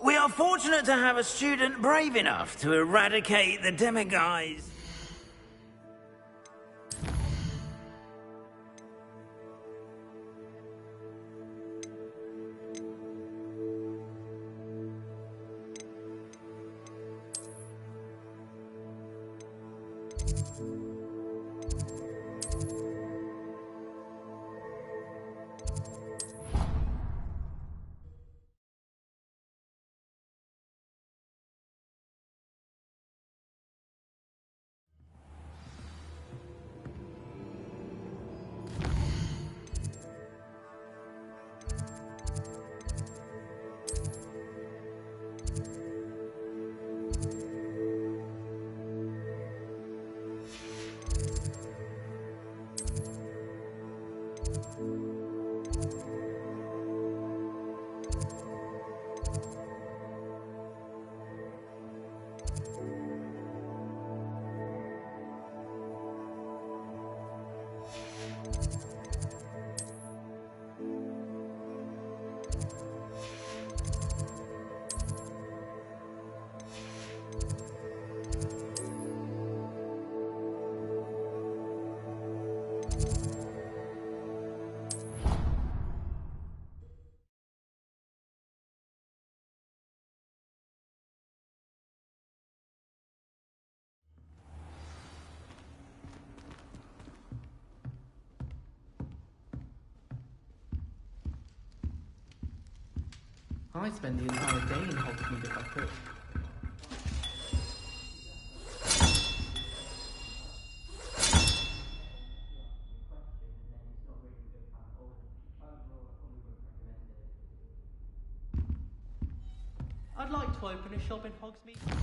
We are fortunate to have a student brave enough to eradicate the demiguise. I'd spend the entire day in Hogsmeade if I could. I'd like to open a shop in Hogsmeade.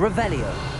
Revelio.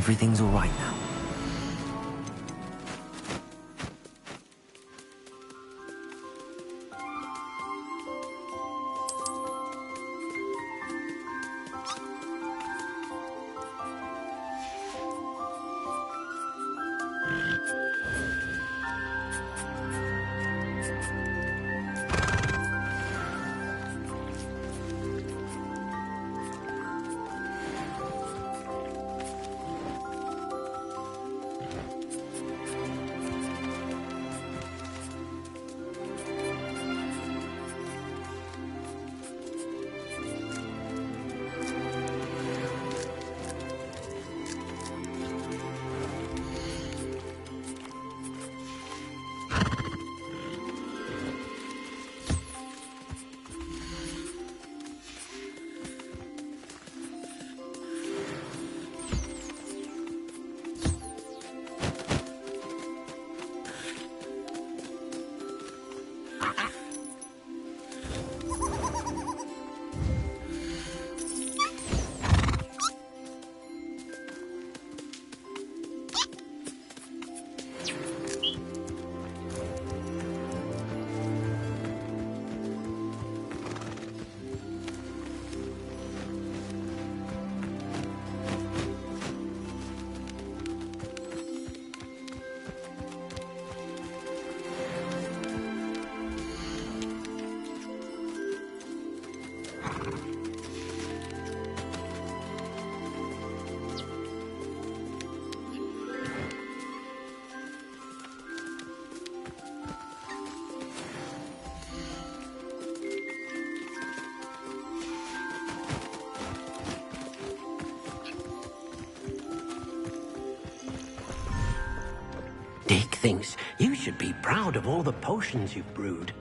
everything's all right now. Dick thinks you should be proud of all the potions you've brewed.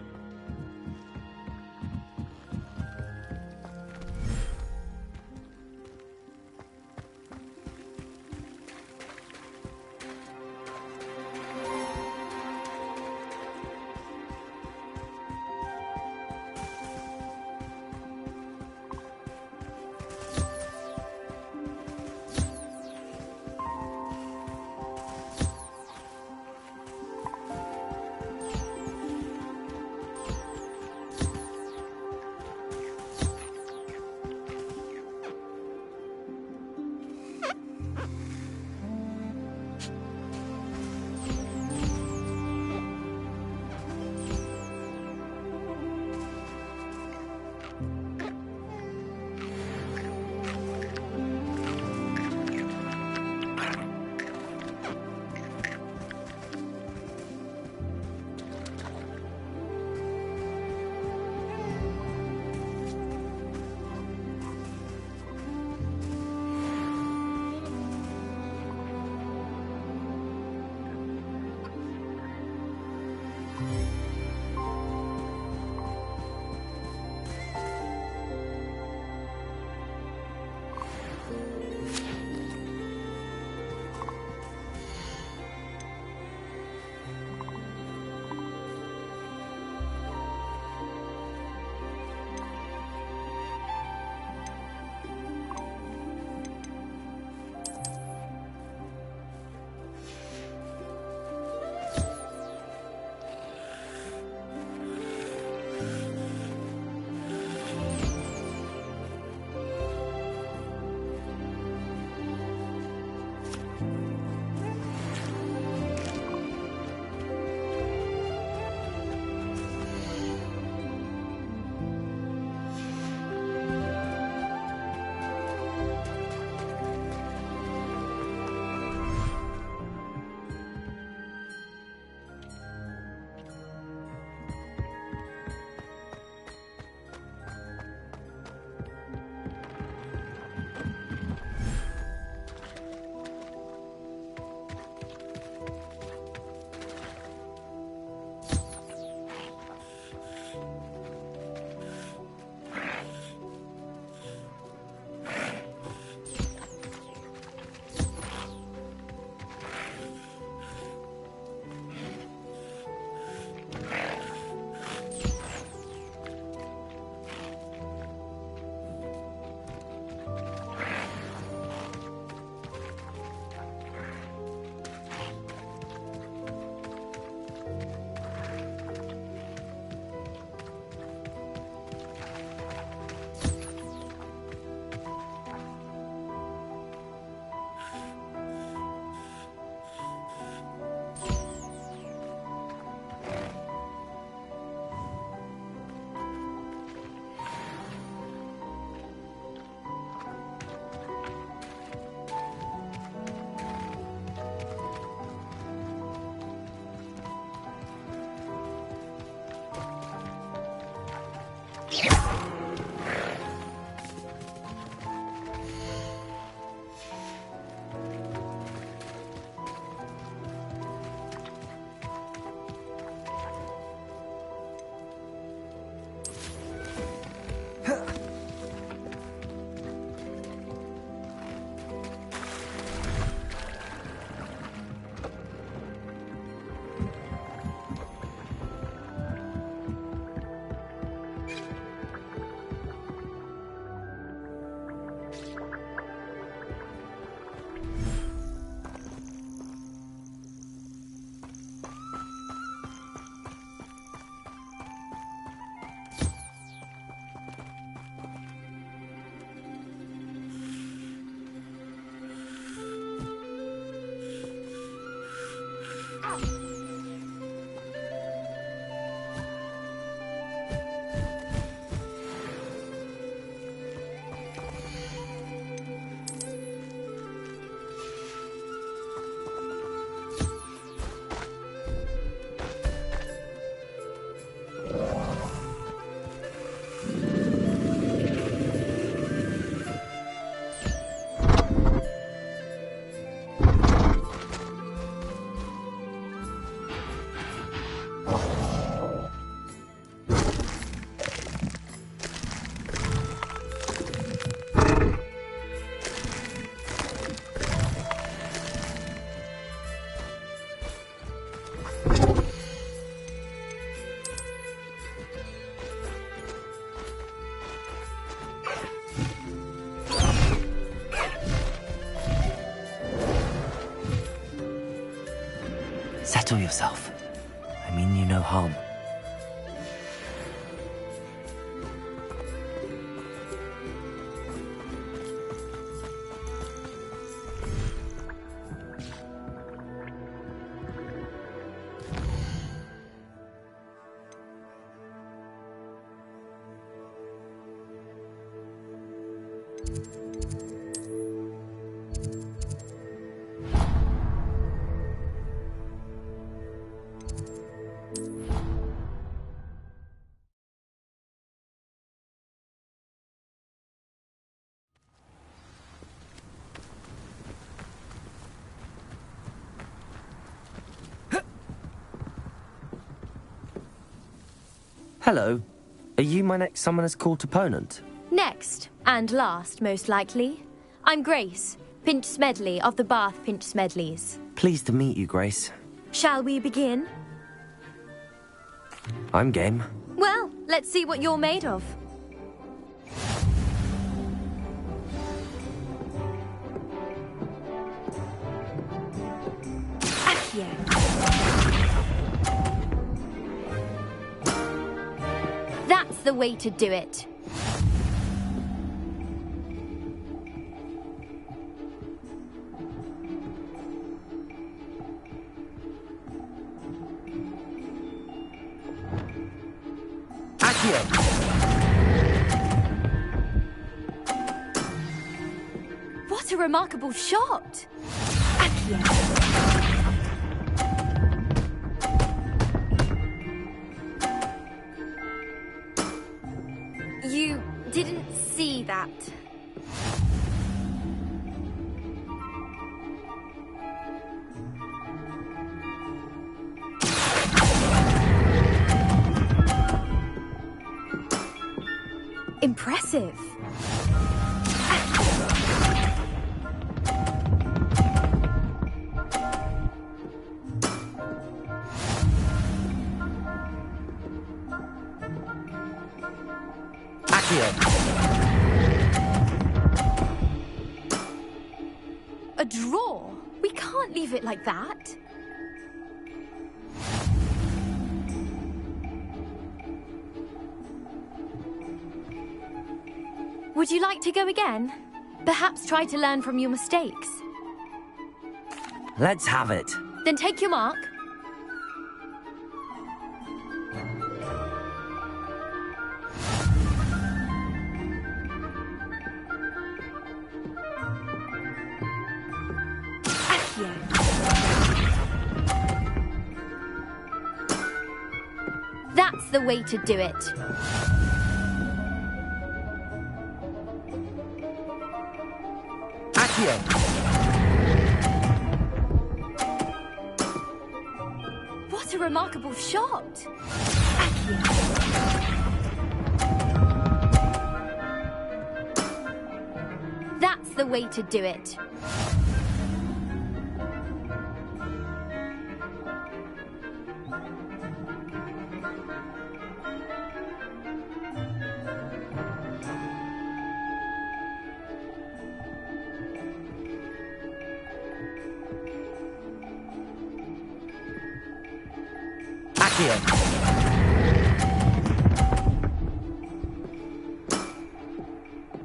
Settle yourself. I mean you no harm. Hello. Are you my next Summoner's Court opponent? Next, and last, most likely. I'm Grace, Pinch Smedley of the Bath Pinch Smedleys. Pleased to meet you, Grace. Shall we begin? I'm game. Well, let's see what you're made of. Accio. That's the way to do it. What a remarkable shot! You didn't see that. Impressive. A draw? We can't leave it like that. Would you like to go again? Perhaps try to learn from your mistakes. Let's have it. Then take your mark. That's the way to do it. What a remarkable shot! That's the way to do it.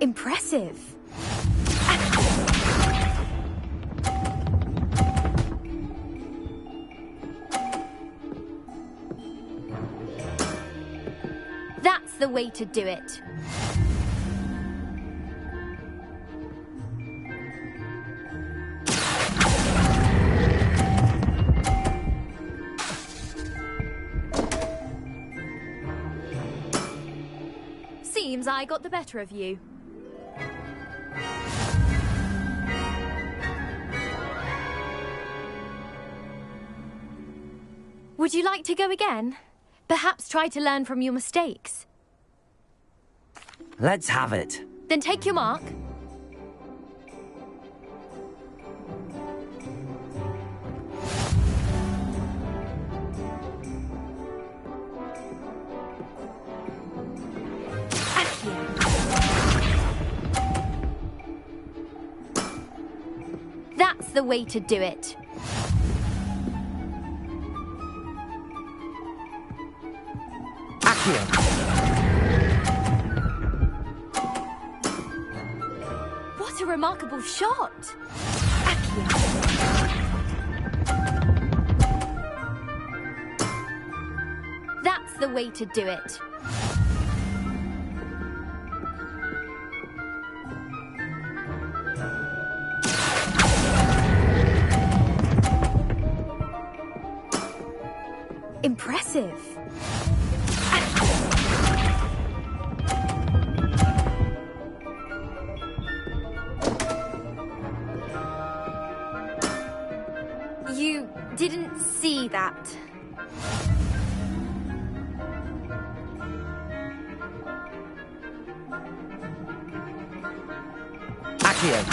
Impressive. That's the way to do it. Seems I got the better of you. Would you like to go again? Perhaps try to learn from your mistakes. Let's have it. Then take your mark. That's the way to do it. Accio. What a remarkable shot! Accio. That's the way to do it. Impressive. You didn't see that. Accio.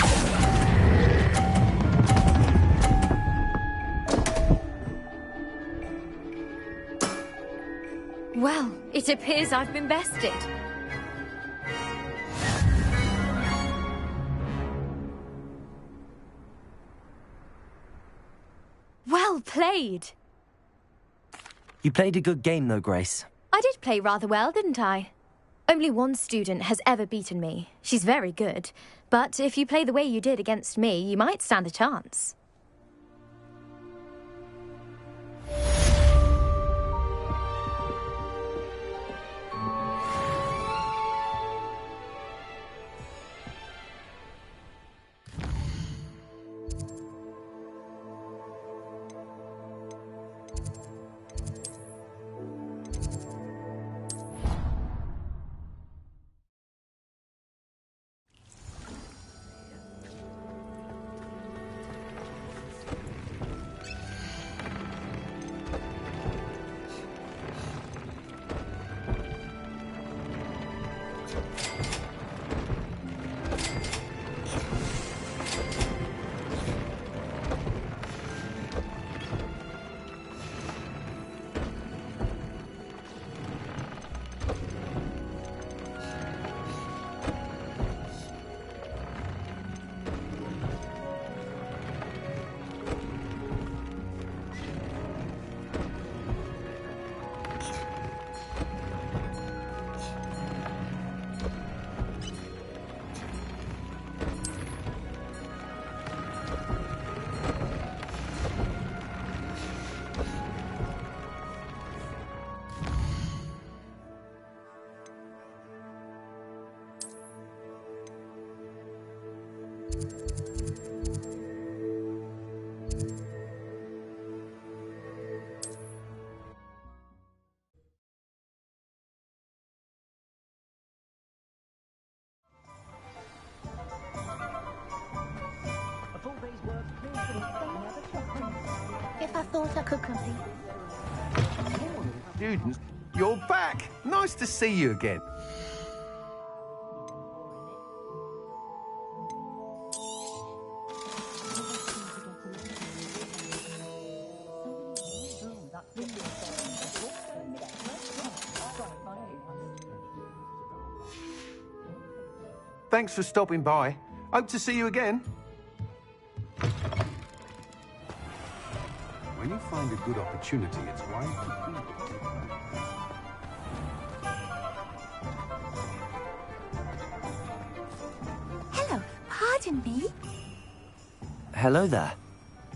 Well, it appears I've been bested. Well played. You played a good game, though, Grace. I did play rather well, didn't I? Only one student has ever beaten me. She's very good. But if you play the way you did against me, you might stand a chance. If I thought I could complete. Students, you're back. Nice to see you again. Thanks for stopping by. Hope to see you again. When you find a good opportunity, it's wise to seize it. Hello, pardon me. Hello there.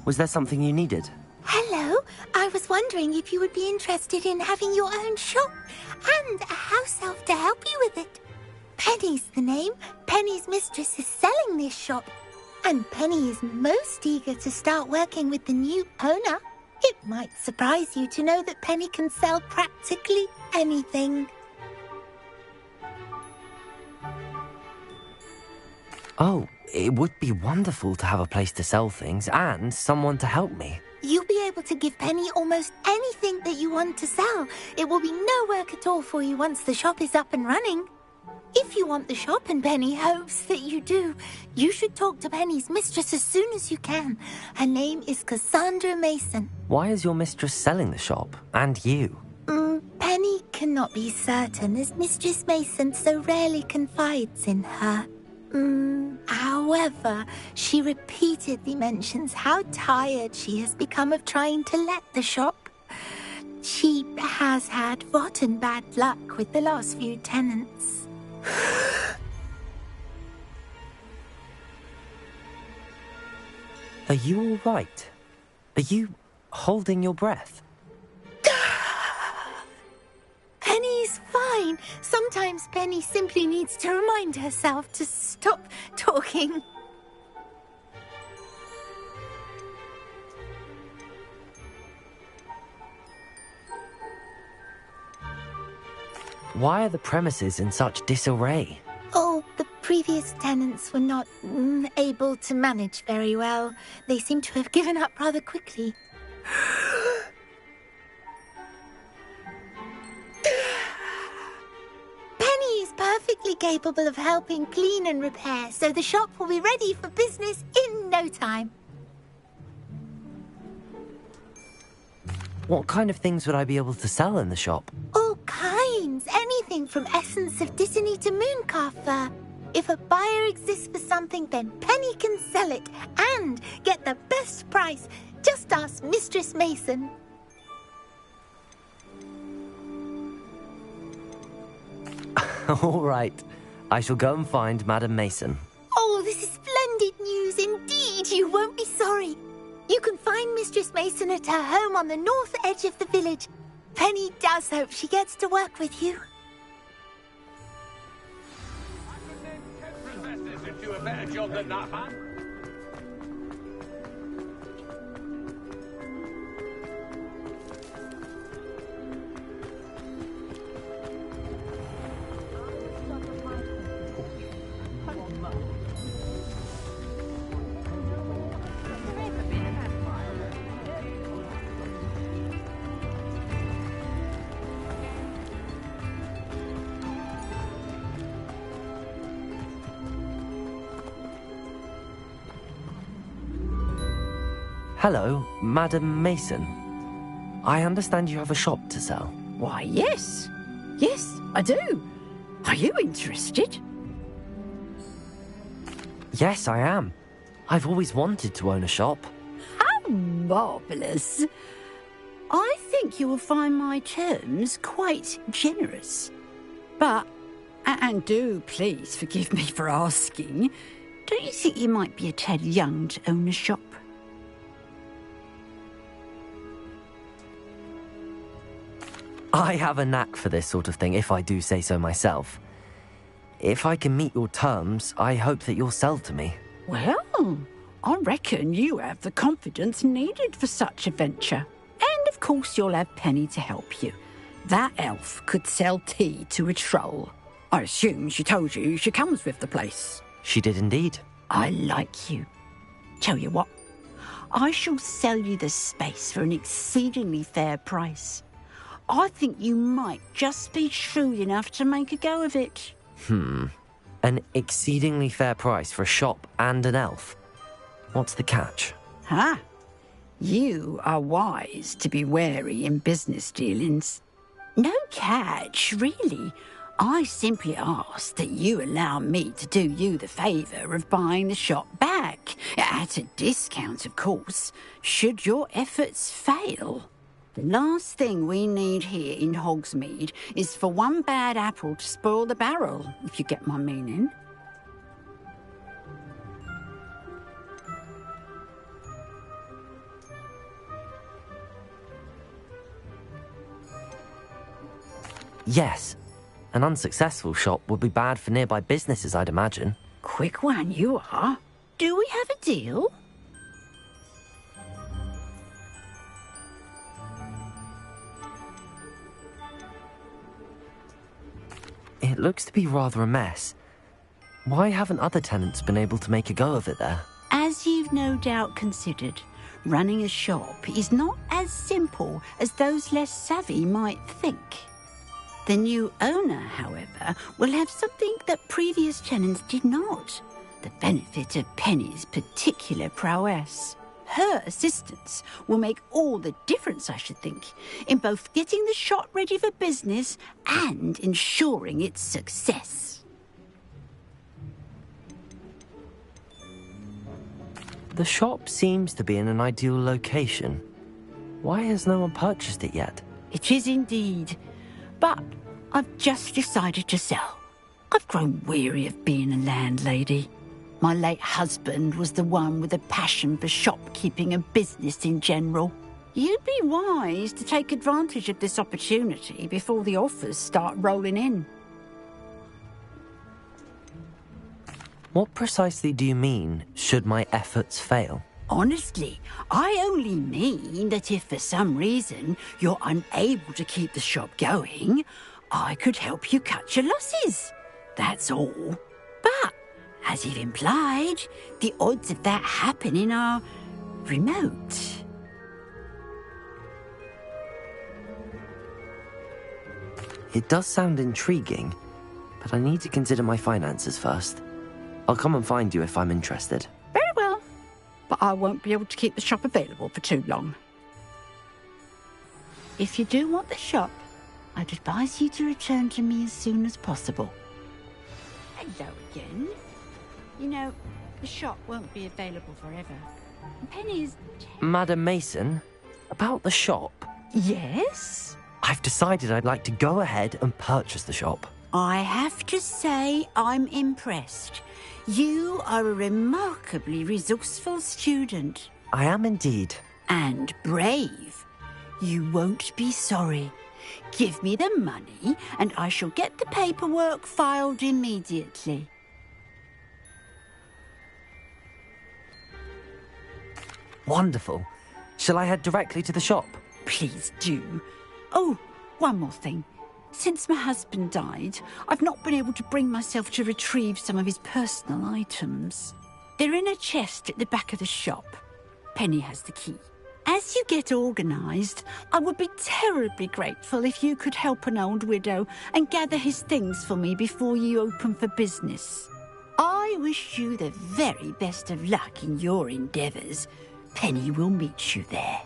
Was there something you needed? Hello, I was wondering if you would be interested in having your own shop and a house elf to help you with it. Penny's the name. Penny's mistress is selling this shop. And Penny is most eager to start working with the new owner. It might surprise you to know that Penny can sell practically anything. Oh, it would be wonderful to have a place to sell things and someone to help me. You'll be able to give Penny almost anything that you want to sell. It will be no work at all for you once the shop is up and running. If you want the shop and Penny hopes that you do, you should talk to Penny's mistress as soon as you can. Her name is Cassandra Mason. Why is your mistress selling the shop? And you? Penny cannot be certain as Mistress Mason so rarely confides in her. However, she repeatedly mentions how tired she has become of trying to let the shop. She has had rotten bad luck with the last few tenants. Are you all right? Are you holding your breath? Penny's fine. Sometimes Penny simply needs to remind herself to stop talking. Why are the premises in such disarray? Oh, the previous tenants were not able to manage very well. They seem to have given up rather quickly. Penny is perfectly capable of helping clean and repair, so the shop will be ready for business in no time. What kind of things would I be able to sell in the shop? All kinds. Anything from essence of Disney to mooncalf fur. If a buyer exists for something, then Penny can sell it and get the best price. Just ask Mistress Mason. All right. I shall go and find Madam Mason. Oh, this is splendid news indeed. You won't be sorry. You can find Mistress Mason at her home on the north edge of the village. Penny does hope she gets to work with you. I could name 10 princesses and do a better job than that, man. Hello, Madam Mason. I understand you have a shop to sell. Why, yes. Yes, I do. Are you interested? Yes, I am. I've always wanted to own a shop. How marvellous. I think you will find my terms quite generous. But, and do please forgive me for asking, don't you think you might be a tad young to own a shop? I have a knack for this sort of thing, if I do say so myself. If I can meet your terms, I hope that you'll sell to me. Well, I reckon you have the confidence needed for such a venture. And of course you'll have Penny to help you. That elf could sell tea to a troll. I assume she told you she comes with the place. She did indeed. I like you. Tell you what, I shall sell you the space for an exceedingly fair price. I think you might just be shrewd enough to make a go of it. An exceedingly fair price for a shop and an elf. What's the catch? Huh? You are wise to be wary in business dealings. No catch, really. I simply ask that you allow me to do you the favour of buying the shop back. At a discount, of course, should your efforts fail. The last thing we need here in Hogsmeade is for one bad apple to spoil the barrel, if you get my meaning. Yes. An unsuccessful shop would be bad for nearby businesses, I'd imagine. Quick one you are. Do we have a deal? It looks to be rather a mess. Why haven't other tenants been able to make a go of it there? As you've no doubt considered, running a shop is not as simple as those less savvy might think. The new owner, however, will have something that previous tenants did not. The benefit of Penny's particular prowess. Her assistance will make all the difference, I should think, in both getting the shop ready for business and ensuring its success. The shop seems to be in an ideal location. Why has no one purchased it yet? It is indeed. But I've just decided to sell. I've grown weary of being a landlady. My late husband was the one with a passion for shopkeeping and business in general. You'd be wise to take advantage of this opportunity before the offers start rolling in. What precisely do you mean, should my efforts fail? Honestly, I only mean that if for some reason you're unable to keep the shop going, I could help you cut your losses. That's all. But, as you've implied, the odds of that happening are remote. It does sound intriguing, but I need to consider my finances first. I'll come and find you if I'm interested. Very well, but I won't be able to keep the shop available for too long. If you do want the shop, I'd advise you to return to me as soon as possible. Hello again. You know, the shop won't be available forever. Penny is... Madam Mason, about the shop. Yes? I've decided I'd like to go ahead and purchase the shop. I have to say I'm impressed. You are a remarkably resourceful student. I am indeed. And brave. You won't be sorry. Give me the money, and I shall get the paperwork filed immediately. Wonderful. Shall I head directly to the shop? Please do. Oh, one more thing. Since my husband died, I've not been able to bring myself to retrieve some of his personal items. They're in a chest at the back of the shop. Penny has the key. As you get organised, I would be terribly grateful if you could help an old widow and gather his things for me before you open for business. I wish you the very best of luck in your endeavours. Penny will meet you there.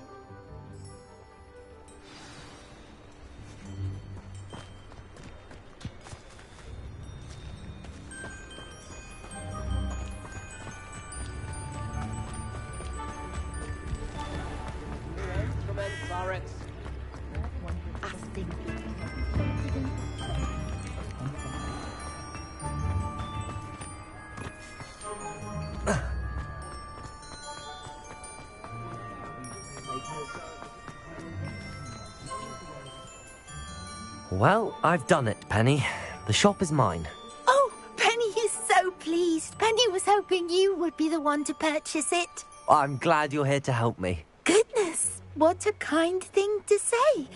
Well, I've done it, Penny. The shop is mine. Oh, Penny is so pleased. Penny was hoping you would be the one to purchase it. I'm glad you're here to help me. Goodness, what a kind thing to say.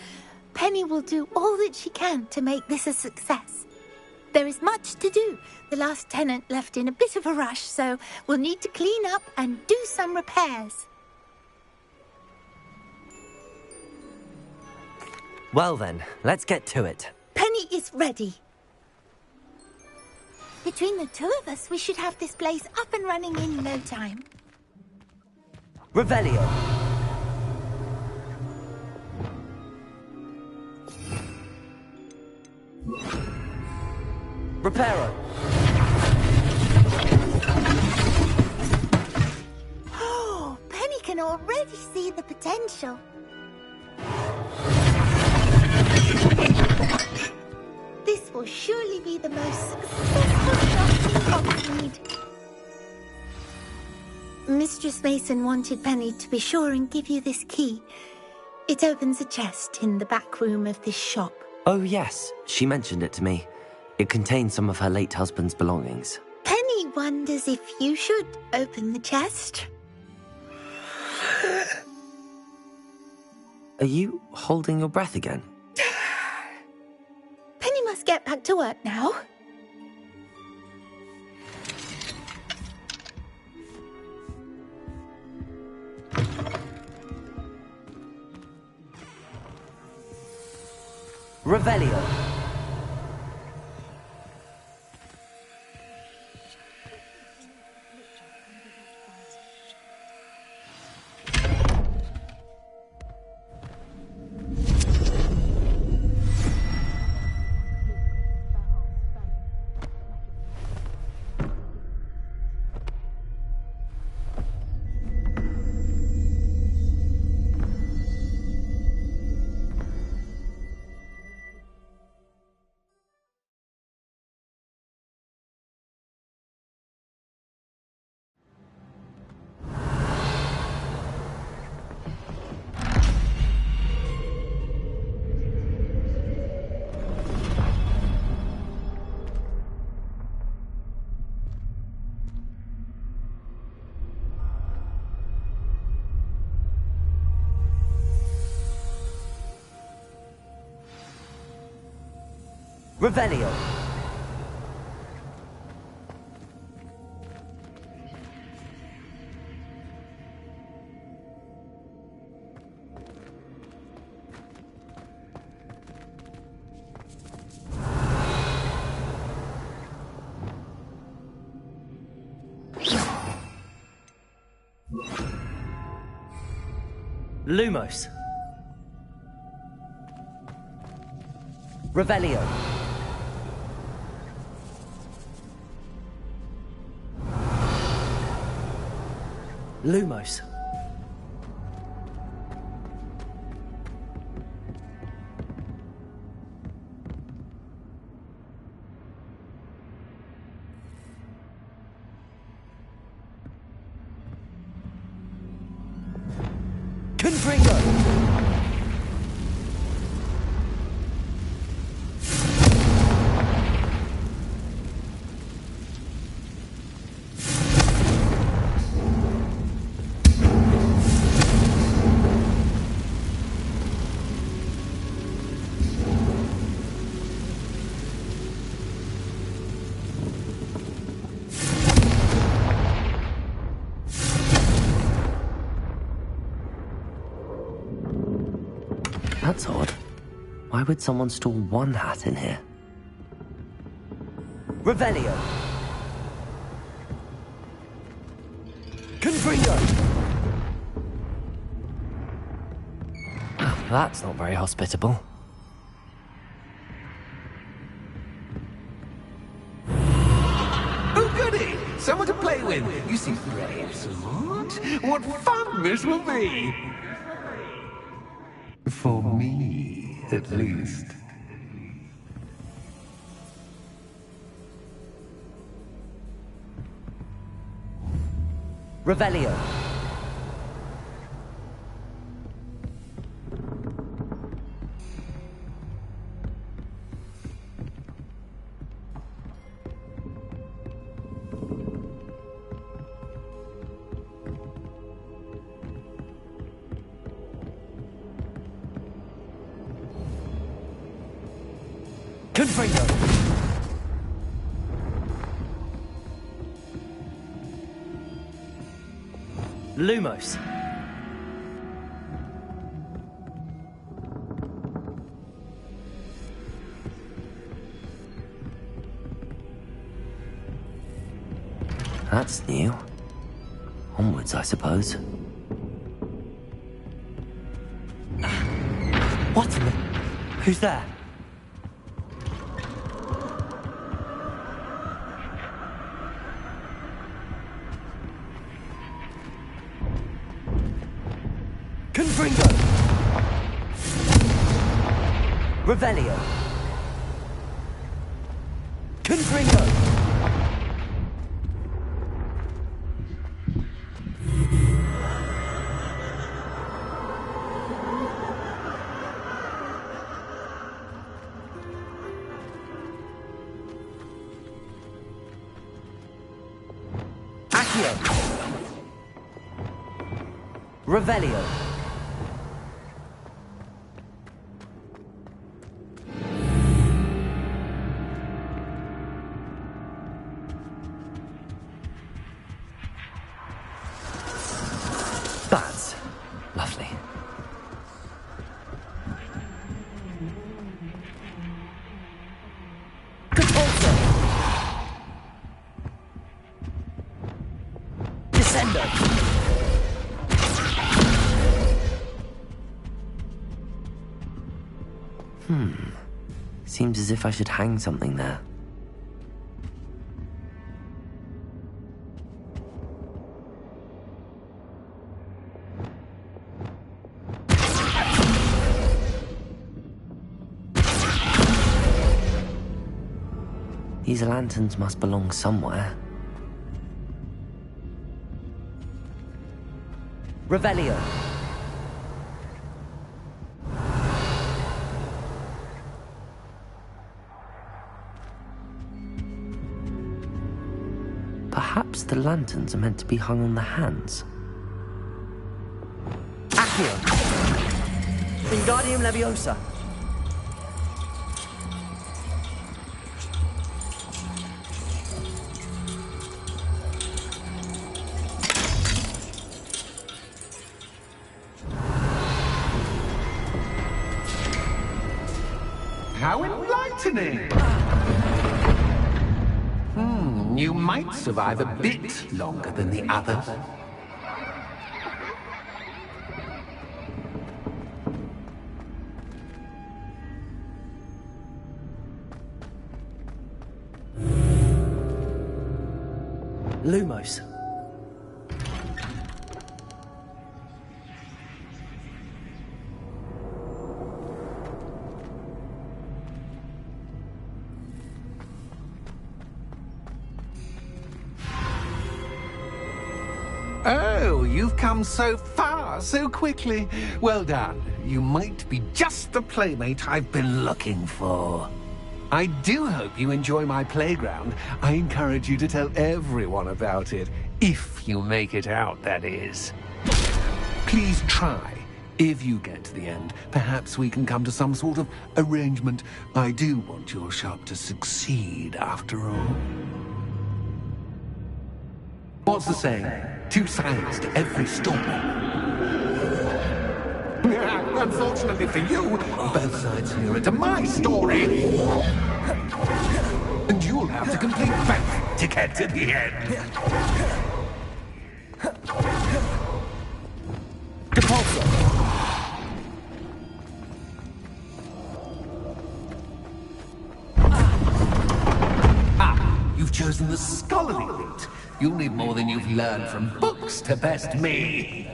Penny will do all that she can to make this a success. There is much to do. The last tenant left in a bit of a rush, so we'll need to clean up and do some repairs. Well then, let's get to it. Penny is ready. Between the two of us, we should have this place up and running in no time. Revelio. Reparo. Oh, Penny can already see the potential. This will surely be the most successful shop in Hogsmeade. Mistress Mason wanted Penny to be sure and give you this key. It opens a chest in the back room of this shop. Oh yes, she mentioned it to me. It contains some of her late husband's belongings. Penny wonders if you should open the chest. Are you holding your breath again? Penny must get back to work now. Revelio. Revelio. Lumos. Revelio. Lumos. Confringo. That's odd. Why would someone store one hat in here? Revelio. Confringo. Oh, that's not very hospitable. Oh, goody! Someone to play with. You seem brave, smart. What fun this will be! For me, at least. Revelio. Confringo. Lumos. That's new. Onwards, I suppose. What in the... Who's there? Confringo. Revelio. Confringo. Accio. Revelio. Bats. Lovely. Compulso. Descendo. Seems as if I should hang something there. These lanterns must belong somewhere. Revelio. Perhaps the lanterns are meant to be hung on the hands. Accio. Wingardium Leviosa. How enlightening! You might survive a bit longer than the others. Lumos. Oh, you've come so far, so quickly. Well done. You might be just the playmate I've been looking for. I do hope you enjoy my playground. I encourage you to tell everyone about it. If you make it out, that is. Please try. If you get to the end, perhaps we can come to some sort of arrangement. I do want your shop to succeed, after all. What's the saying? Two sides to every story. Unfortunately for you, both sides here are to my story. And you'll have to complete both to get to the end. Depulso. You've chosen the scholarly route. You'll need more than you've learned from books to best me.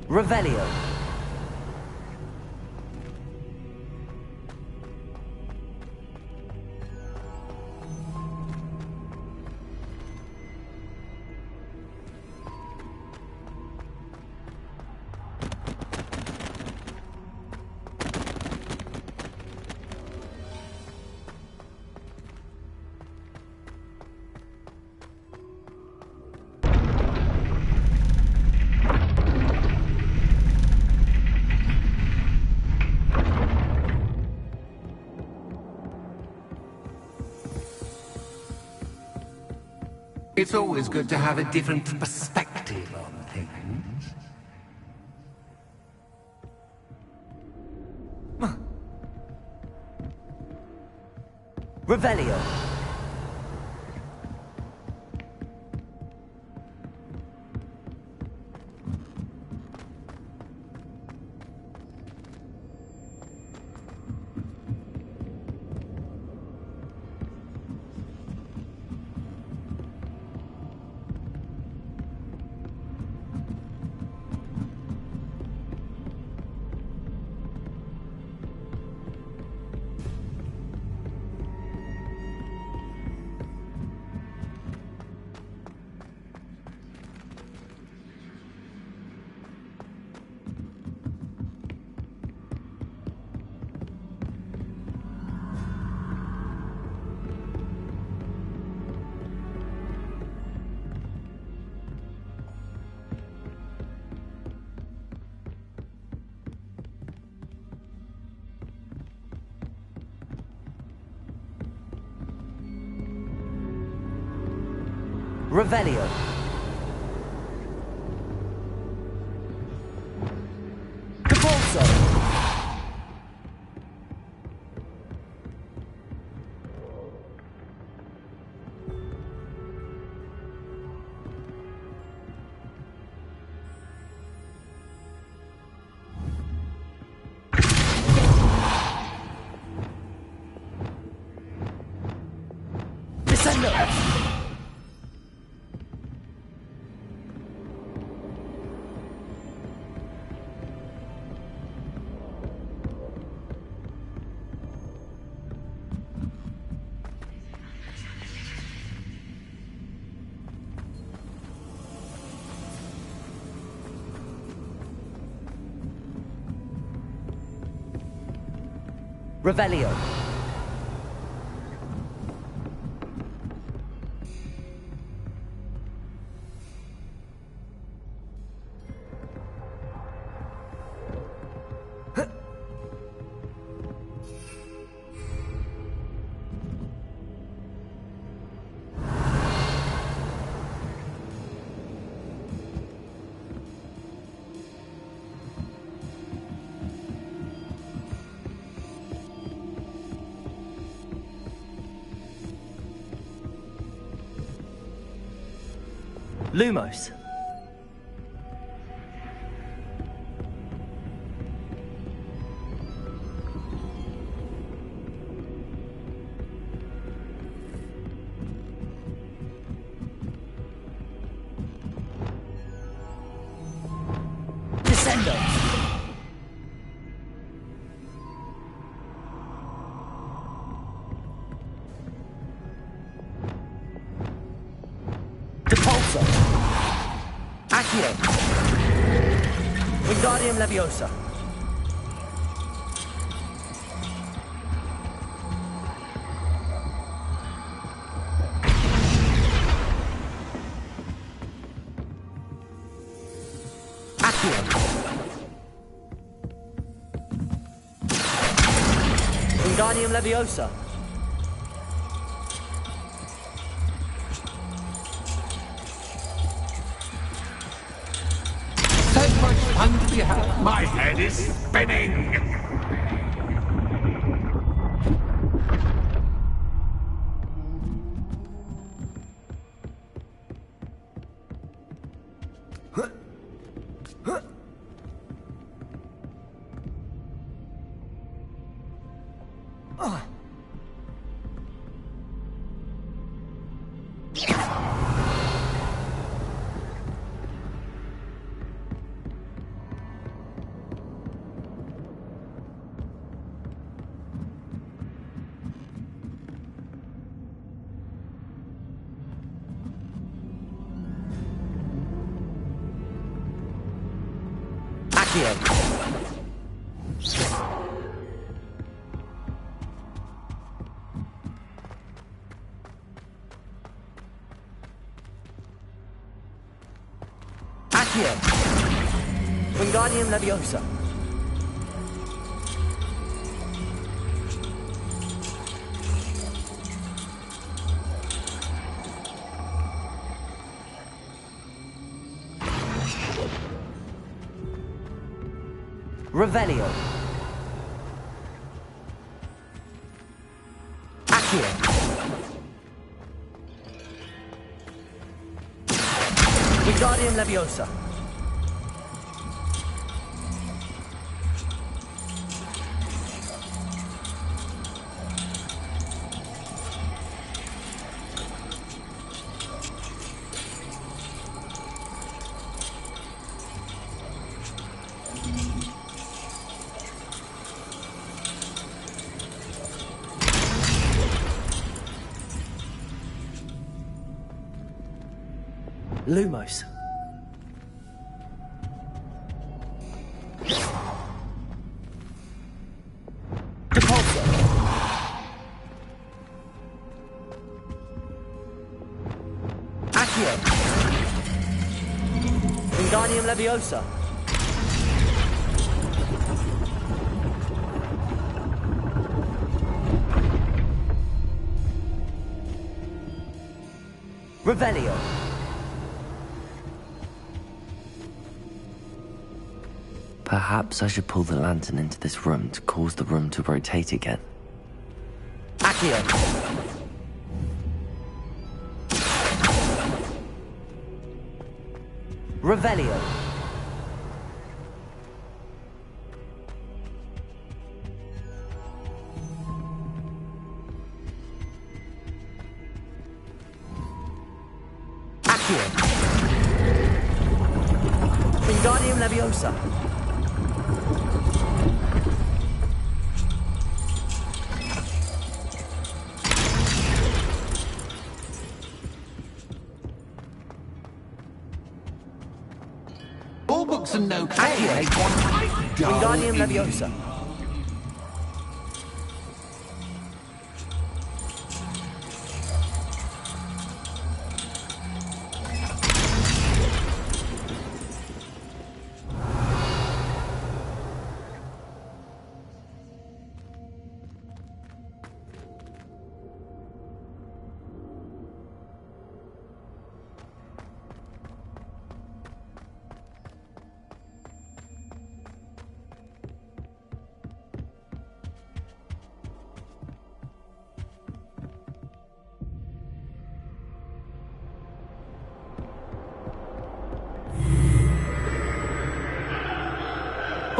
Revelio. It's always good to have a different perspective on things. Revelio. Revelio. Depulso. Descendo. Revelio. Lumos. Descendo. Depulso. Accio. Wingardium Leviosa. Accio. Wingardium Leviosa. So much fun to be had. My head is spinning. Accio. Wingardium Leviosa. Revelio. Accio. Wingardium Leviosa. Lumos. Depulso. Accio. Wingardium Leviosa. Revelio. Perhaps I should pull the lantern into this room to cause the room to rotate again. Accio. Revelio. Accio. Wingardium Leviosa. All books and no play. Wingardium Leviosa.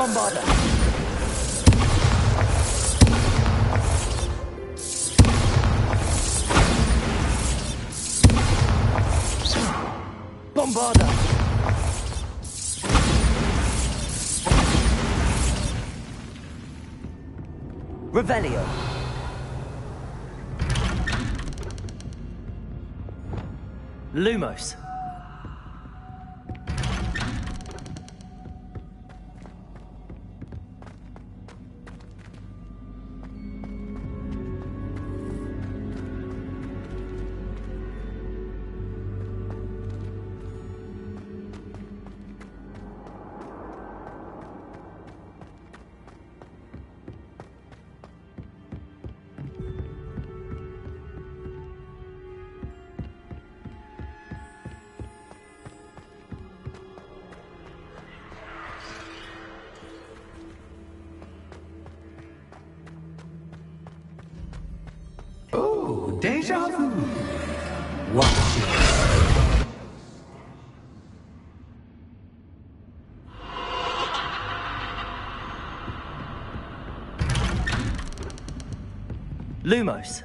Bombarda! Bombarda! Revelio! Lumos! Oh, deja vu. Watch it. Lumos!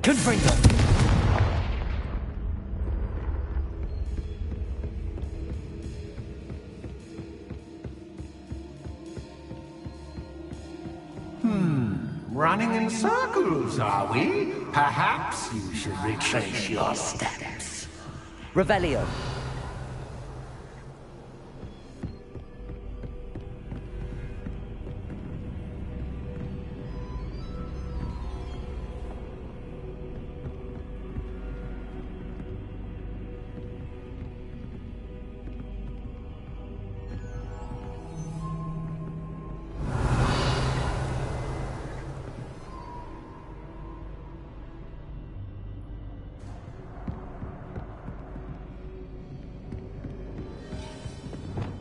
Confringo! Running in circles, are we? Perhaps you should retrace your steps. Revelio!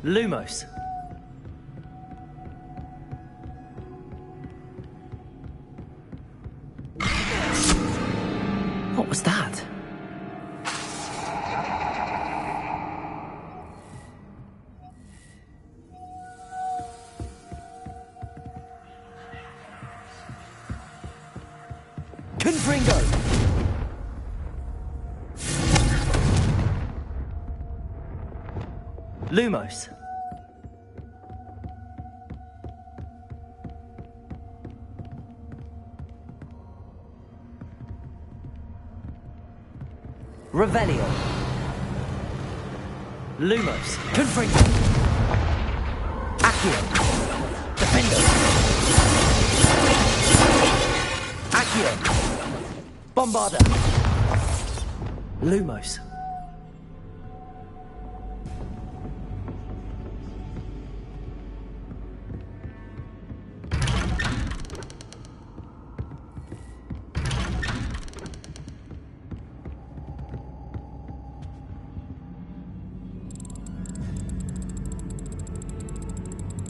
Lumos! What was that? Confringo! Lumos! Revelio! Lumos! Confringo! Accio! Defendo! Accio! Bombarda! Lumos!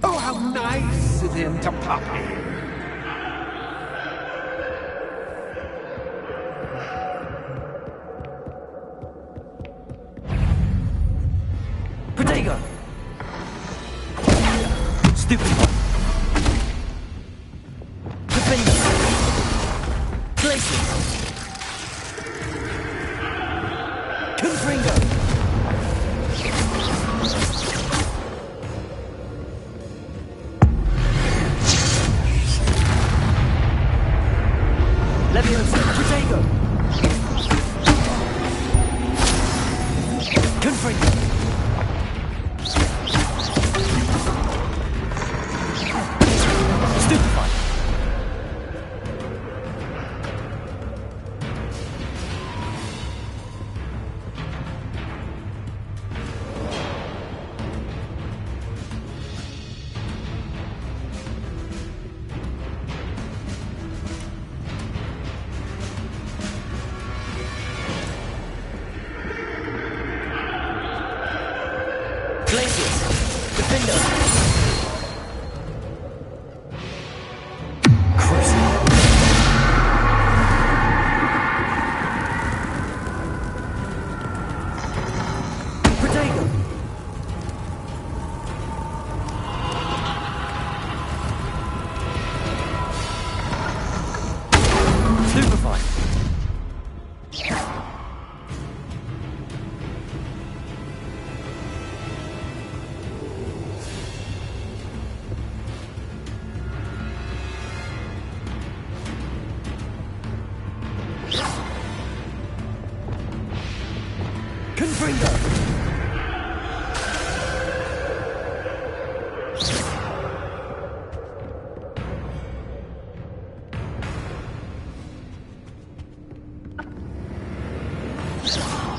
Oh, how nice of him to pop in. Protego! Stupid one! Defender! Glacier! Confringo! Leviosa! Protego! Confringo! Confringo!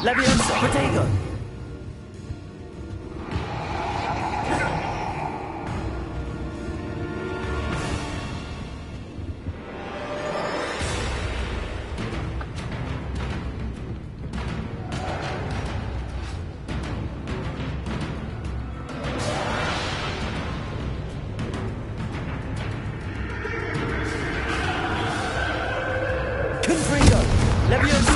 Leviosa! Protego! Confringo! Leviosa!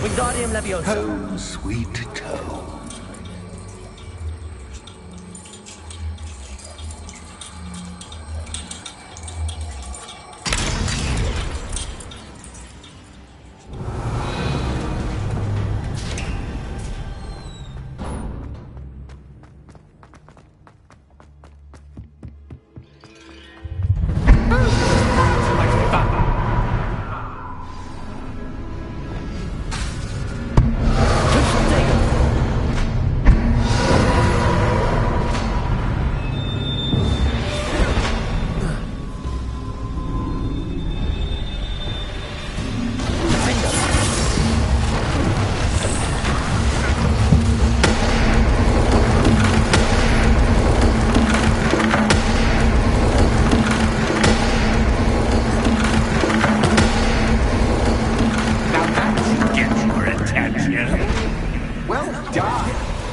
Wingardium Leviosa. Home, sweet home.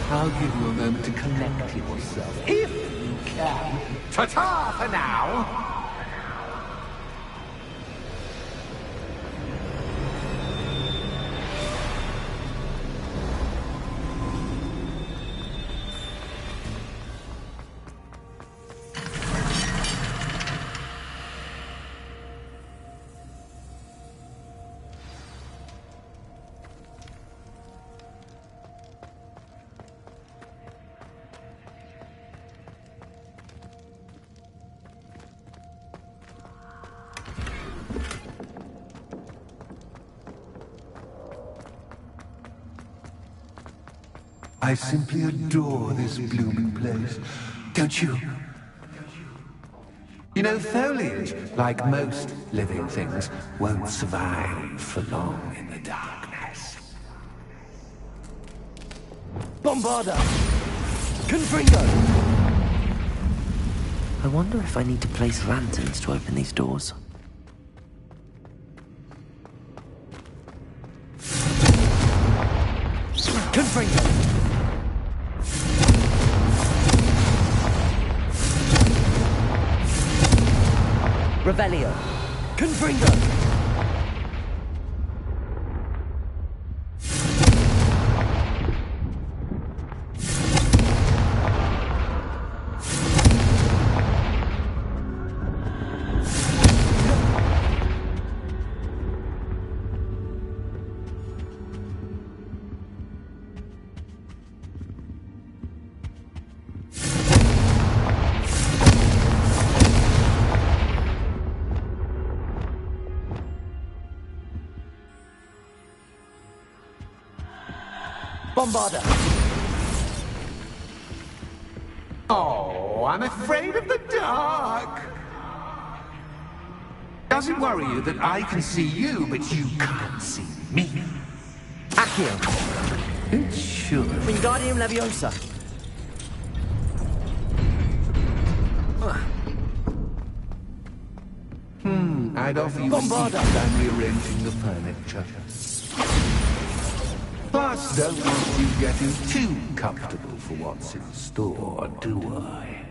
I'll give you a moment to collect yourself, if you can. Ta-ta for now! I simply adore this blooming place, don't you? You know, foliage, like most living things, won't survive for long in the darkness. Bombarda! Confringo! I wonder if I need to place lanterns to open these doors. Confringo! Revelio. Confringo. Bombarda! Oh, I'm afraid of the dark. Does it worry you that I can see you, but you can't see me? Accio! It should. Wingardium Leviosa! I'd offer you Bombarda. a seat. I'm rearranging the furniture. Plus, don't want you getting too comfortable for what's in store, do I?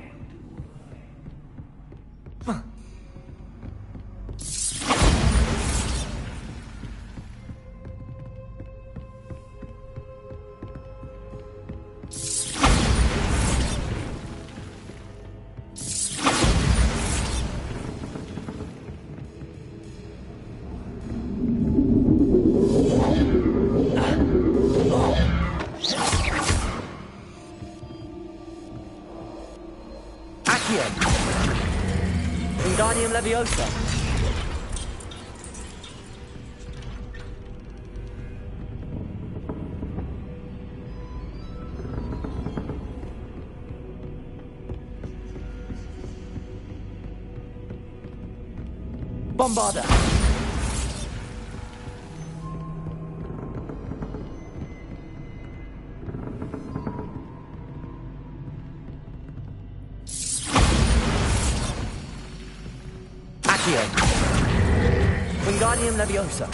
Leviosa. Bombarda. Accio. Wingardium Leviosa.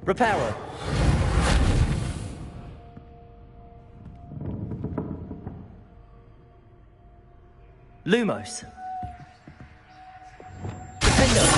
Reparo. Lumos. Gryffindor.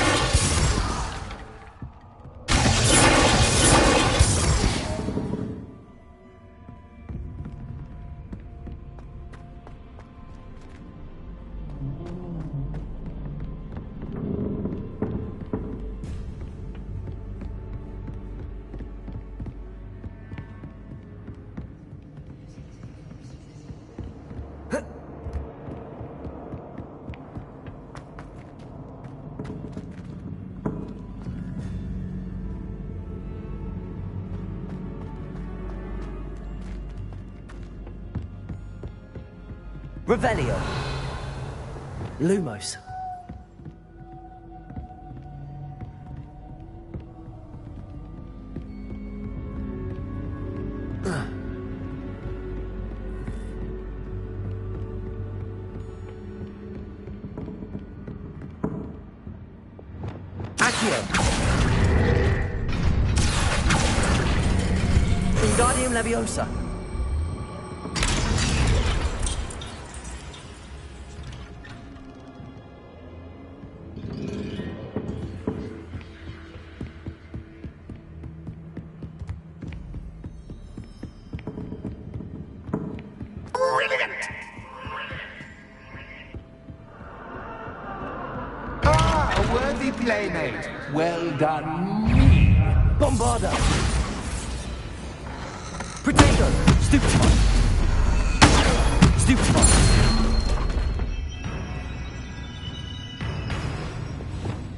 Revelio. Lumos. Accio. Wingardium Leviosa. A worthy playmate. Well done, me. Bombarda. Protego. Stupefy. Stupefy.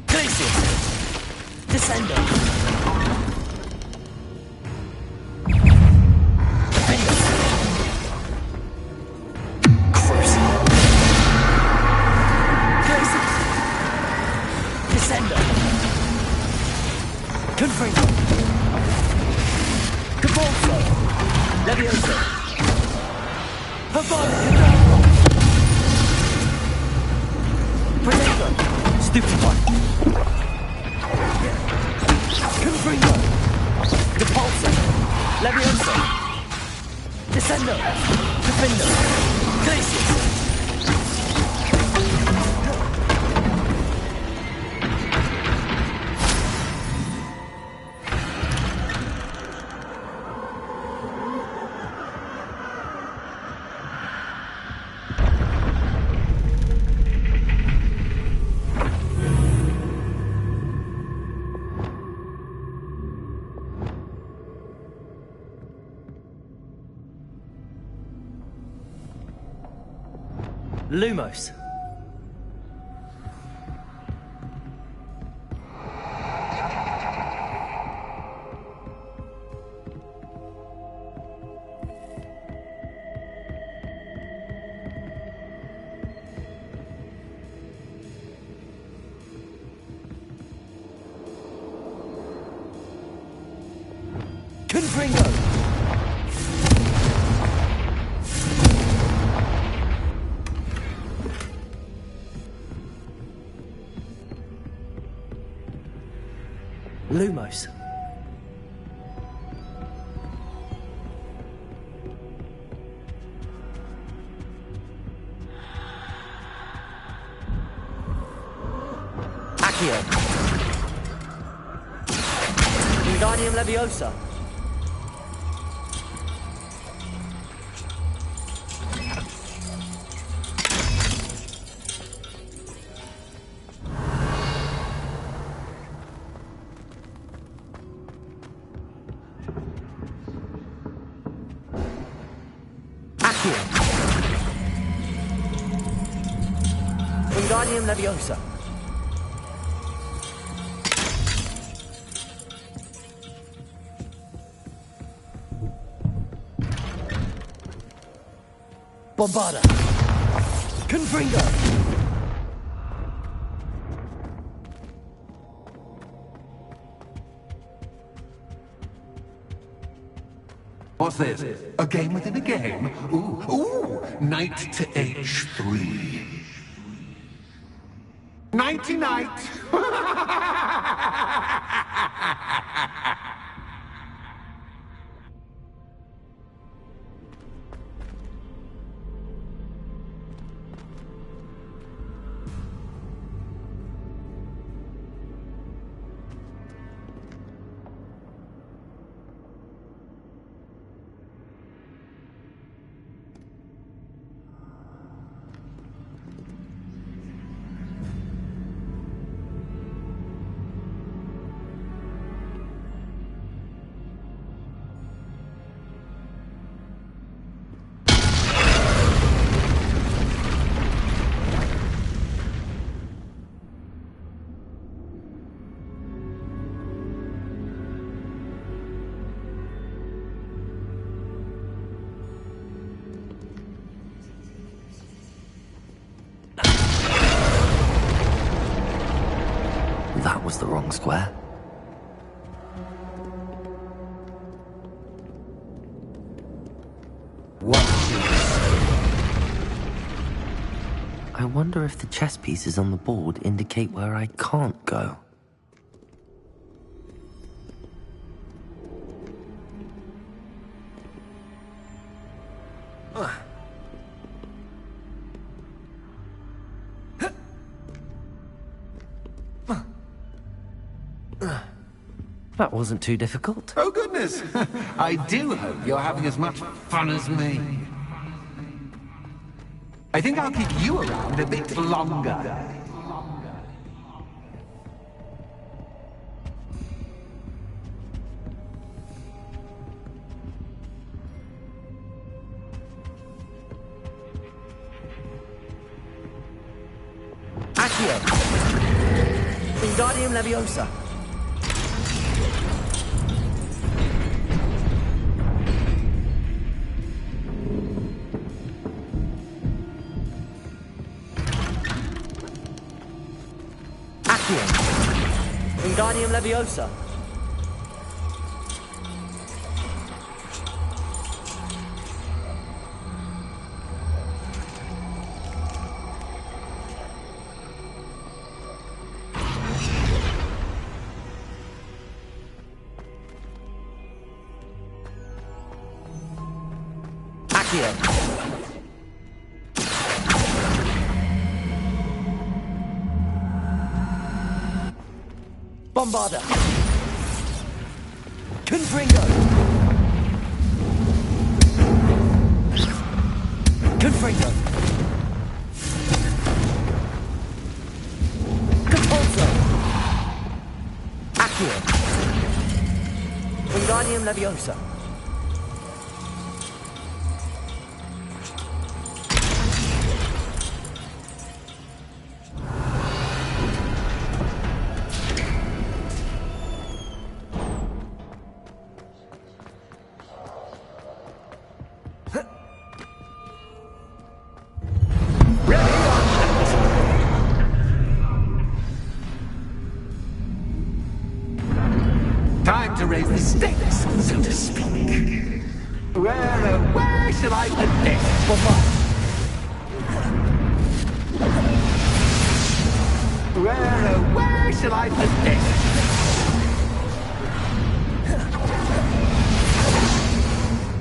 Glacius. Descendo. Defender. Crucible. Glacius. Descendo. Confringo. Cabalso. Leviosa. Havana. Protego. Stupefy. Confringo. Depulso. Leviosa. Descendo. Defendo. Glacius. Lumos. Confringo. Lumos. Accio. Accio. Wingardium Leviosa. Accio. Wingardium Leviosa. Bombarda. Confringo. What's this? A game within a game? Ooh, knight to h3. Nighty-night! That was the wrong square. I wonder if the chess pieces on the board indicate where I can't go. That wasn't too difficult. Oh, goodness! I do hope you're having as much fun as me. I think I'll keep you around a bit longer. Accio. Wingardium Leviosa. Wingardium Leviosa. Accio. Bombarda. Confringo. Confringo. Compulso. Accio. Wingardium Leviosa. Time to raise the stakes, so to speak. Where shall I put this? Where shall I put this?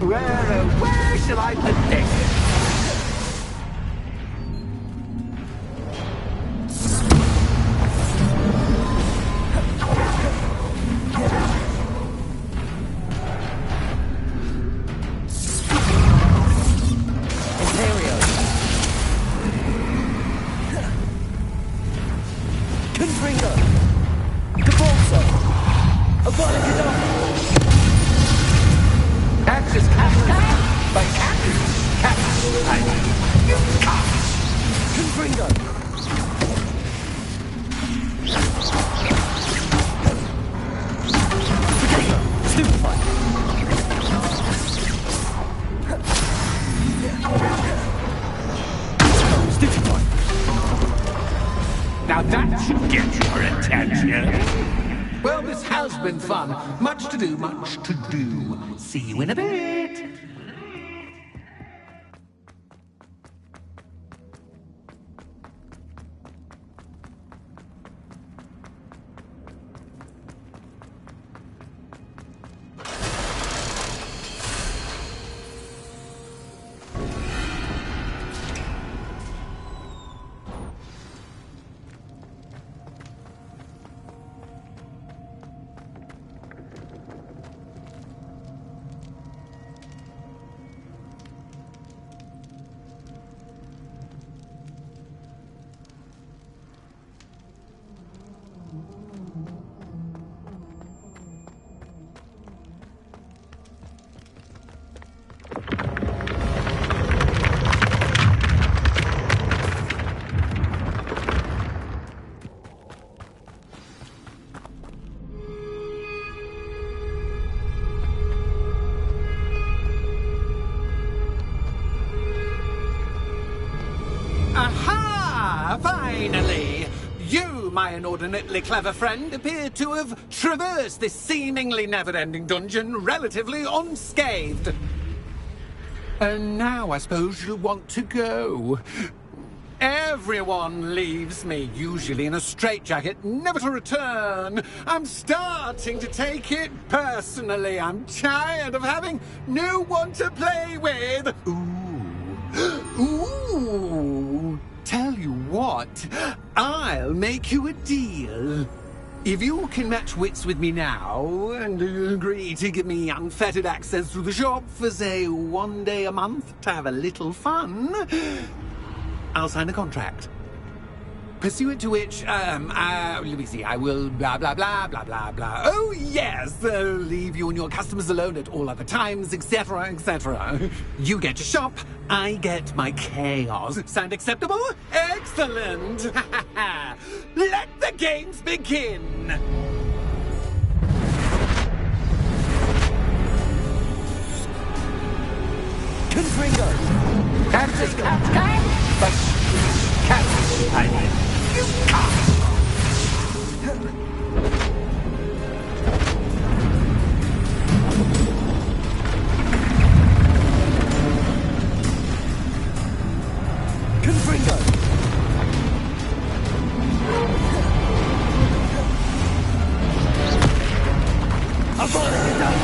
Where shall I put this? tiny. You can't. Gryffindor! Stupefy! Stupefy! Now that should get your attention. Well, this has been fun. Much to do, much to do. See you in a bit. Aha! Finally! You, my inordinately clever friend, appear to have traversed this seemingly never-ending dungeon relatively unscathed. And now I suppose you'll want to go. Everyone leaves me, usually in a straitjacket, never to return. I'm starting to take it personally. I'm tired of having no one to play with. Ooh. Tell you what, I'll make you a deal. If you can match wits with me now and agree to give me unfettered access to the shop for, say, 1 day a month to have a little fun, I'll sign a contract. Pursuant to which, let me see, I will blah, blah, blah, blah, blah, blah. Oh, yes, leave you and your customers alone at all other times, etc., etc. You get your shop, I get my chaos. Sound acceptable? Excellent! Let the games begin! Gryffindor! Catch! Tiny. You can't! Gryffindor! I'm falling it down!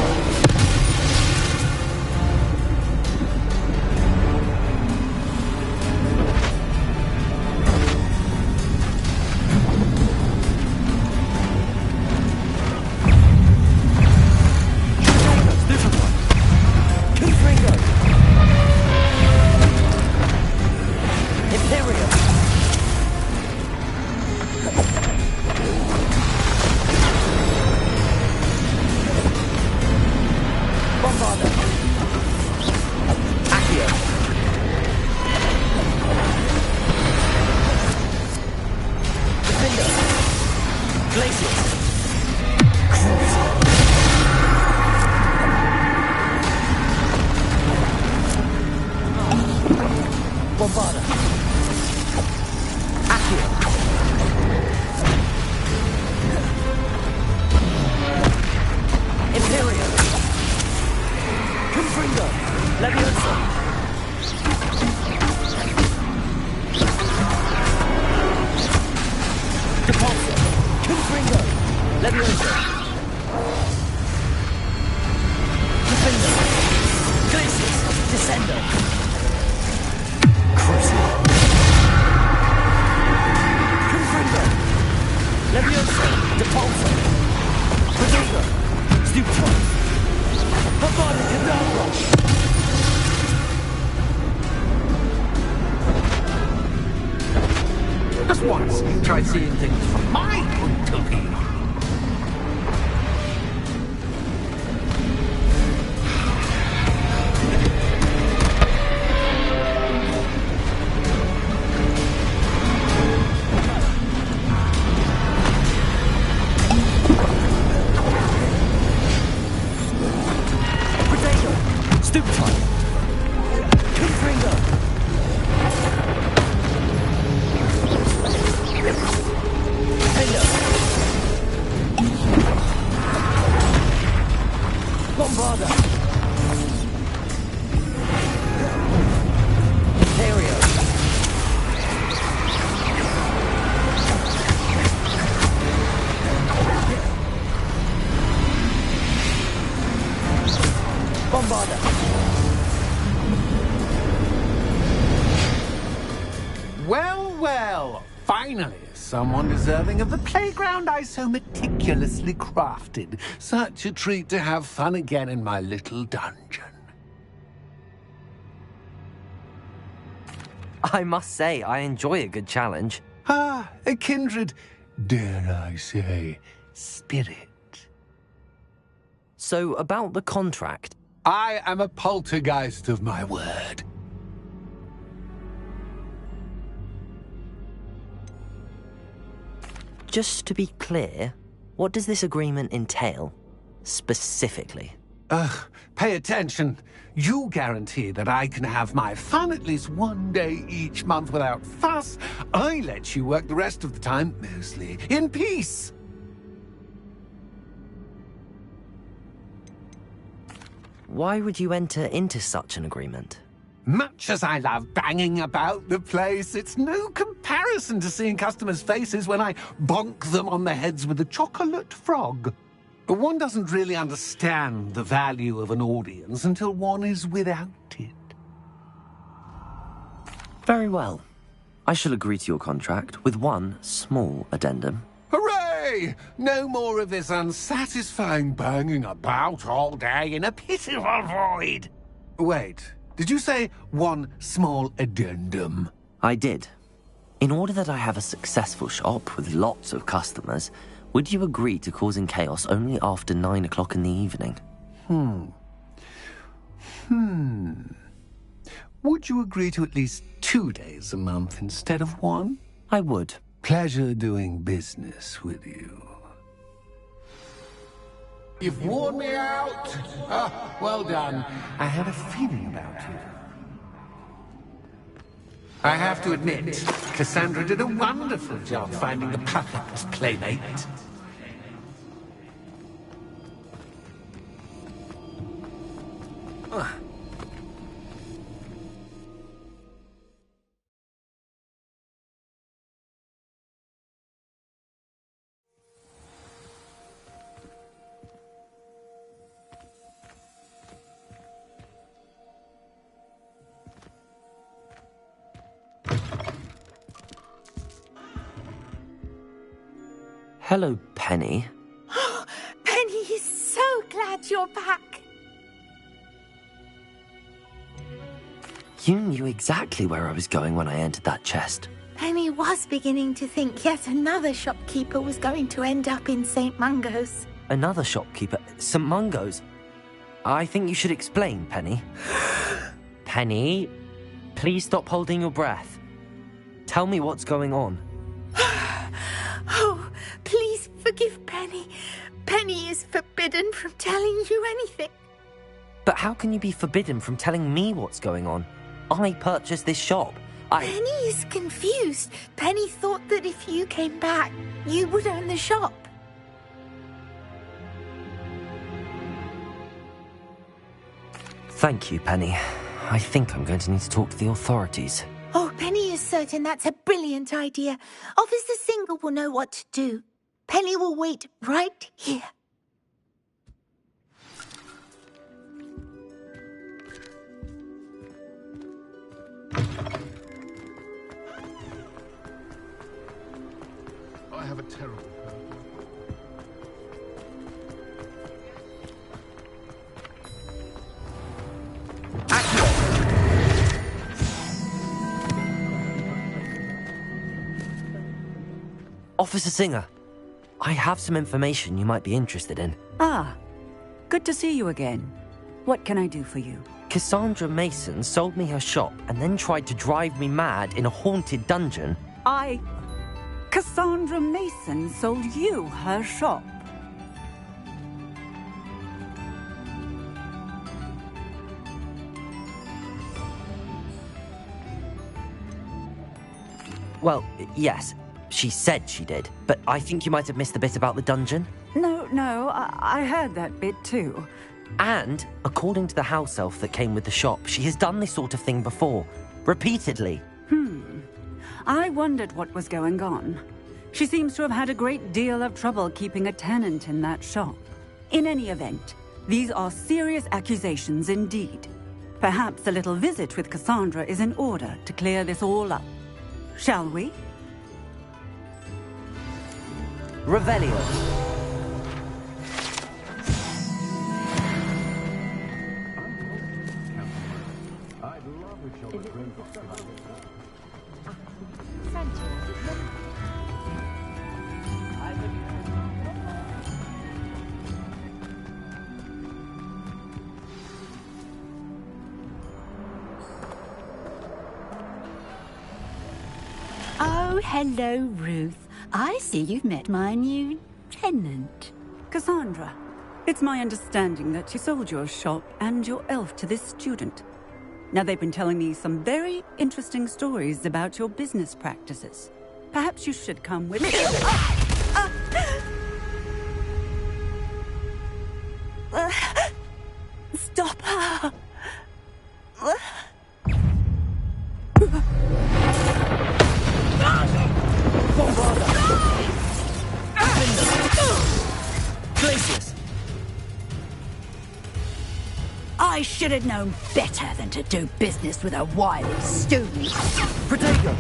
Just once, try seeing things from my point of view. Super time! Confringo! Finger! Bombarda! Aereo! Bombarda! Well, well, finally, someone deserving of the playground I so meticulously crafted. Such a treat to have fun again in my little dungeon. I must say, I enjoy a good challenge. Ah, a kindred, dare I say, spirit. So, about the contract. I am a poltergeist of my word. Just to be clear, what does this agreement entail, specifically? Pay attention. You guarantee that I can have my fun at least one day each month without fuss. I let you work the rest of the time, mostly in peace. Why would you enter into such an agreement? Much as I love banging about the place, it's no comparison to seeing customers' faces when I bonk them on the heads with a chocolate frog. One doesn't really understand the value of an audience until one is without it. Very well. I shall agree to your contract with one small addendum. Hooray! No more of this unsatisfying banging about all day in a pitiful void. Wait, did you say one small addendum? I did. In order that I have a successful shop with lots of customers, would you agree to causing chaos only after 9 o'clock in the evening? Would you agree to at least 2 days a month instead of one? I would. Pleasure doing business with you. You've worn me out. Ah, well done. I had a feeling about you. I have to admit, Cassandra did a wonderful job finding the perfect playmate. Hello, Penny. Penny is so glad you're back. You knew exactly where I was going when I entered that chest. Penny was beginning to think yet another shopkeeper was going to end up in St. Mungo's. Another shopkeeper? St. Mungo's? I think you should explain, Penny. Penny, please stop holding your breath. Tell me what's going on. Oh, please forgive Penny. Penny is forbidden from telling you anything. But how can you be forbidden from telling me what's going on? I purchased this shop. Penny is confused. Penny thought that if you came back, you would own the shop. Thank you, Penny. I think I'm going to need to talk to the authorities. Oh, Penny is certain that's a brilliant idea. Officer Single will know what to do. Penny will wait right here. I have a terrible Officer Singer, I have some information you might be interested in. Ah, good to see you again. What can I do for you? Cassandra Mason sold me her shop and then tried to drive me mad in a haunted dungeon. Cassandra Mason sold you her shop. Well, yes, she said she did, but I think you might have missed the bit about the dungeon. No, I heard that bit too. And, according to the house elf that came with the shop, she has done this sort of thing before. Repeatedly. I wondered what was going on. She seems to have had a great deal of trouble keeping a tenant in that shop. In any event, these are serious accusations indeed. Perhaps a little visit with Cassandra is in order to clear this all up. Shall we? Revelio. Oh, hello, Ruth. I see you've met my new tenant. Cassandra, it's my understanding that you sold your shop and your elf to this student. Now, they've been telling me some very interesting stories about your business practices. Perhaps you should come with me. Stop her! I should have known better than to do business with a wily student. Protego!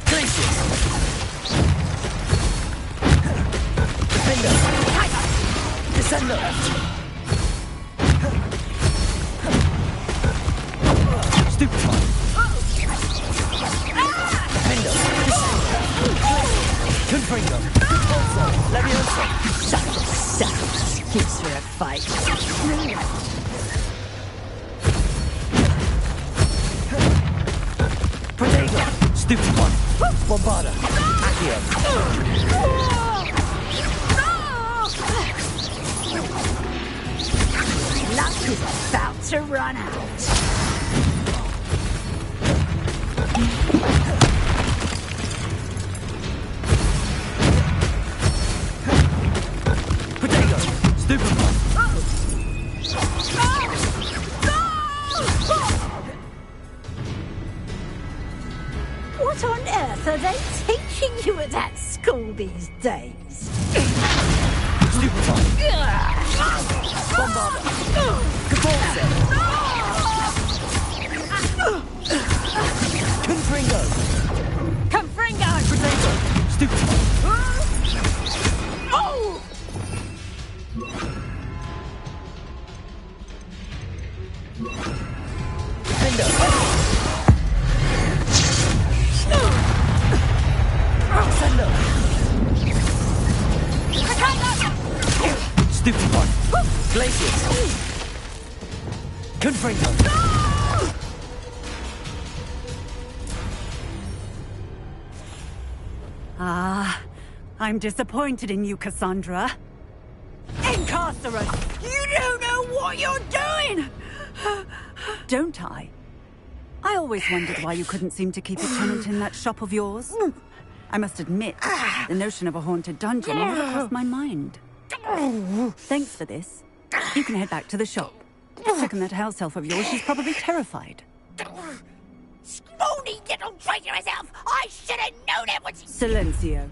Glacius! Defender! Descender! Stupefy! Defender! Confringo! Leviosa! Such excuse for a fight. Protego! Stupefy! Bombarda! Accio! Luck is about to run out. Protego! Stupefy! What on earth are they teaching you at that school these days? Stupefy! Bombarda! Caforce! Confringo! Confringo! Protego! Stupefy! Oh! Defender! Sender! Stupefy! Glacius! Confringo! I'm disappointed in you, Cassandra. Incarcerate! You don't know what you're doing! Don't I? I always wondered why you couldn't seem to keep a tenant in that shop of yours. I must admit, the notion of a haunted dungeon never crossed my mind. Thanks for this. You can head back to the shop. Check on that house elf of yours. She's probably terrified. Scrawny little traitorous elf! I should have known it was... Silencio.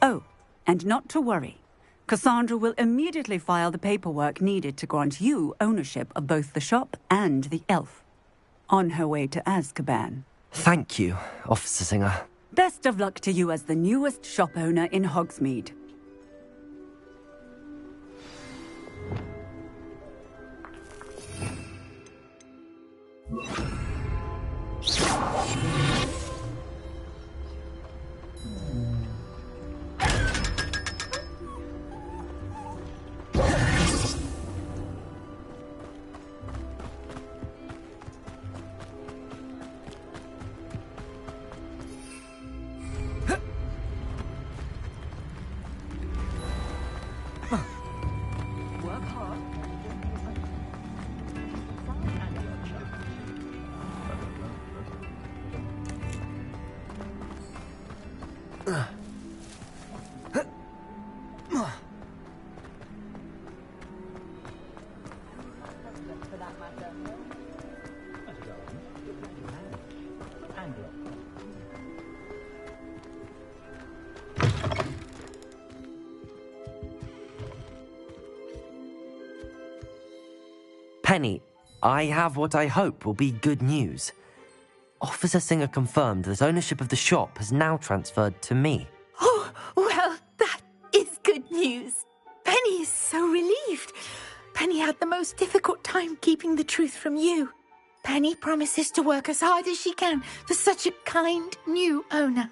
Oh, and not to worry. Cassandra will immediately file the paperwork needed to grant you ownership of both the shop and the elf. On her way to Azkaban. Thank you, Officer Singer. Best of luck to you as the newest shop owner in Hogsmeade. Penny, I have what I hope will be good news. Officer Singer confirmed that ownership of the shop has now transferred to me. Oh, well, that is good news. Penny is so relieved. Penny had the most difficult time keeping the truth from you. Penny promises to work as hard as she can for such a kind new owner.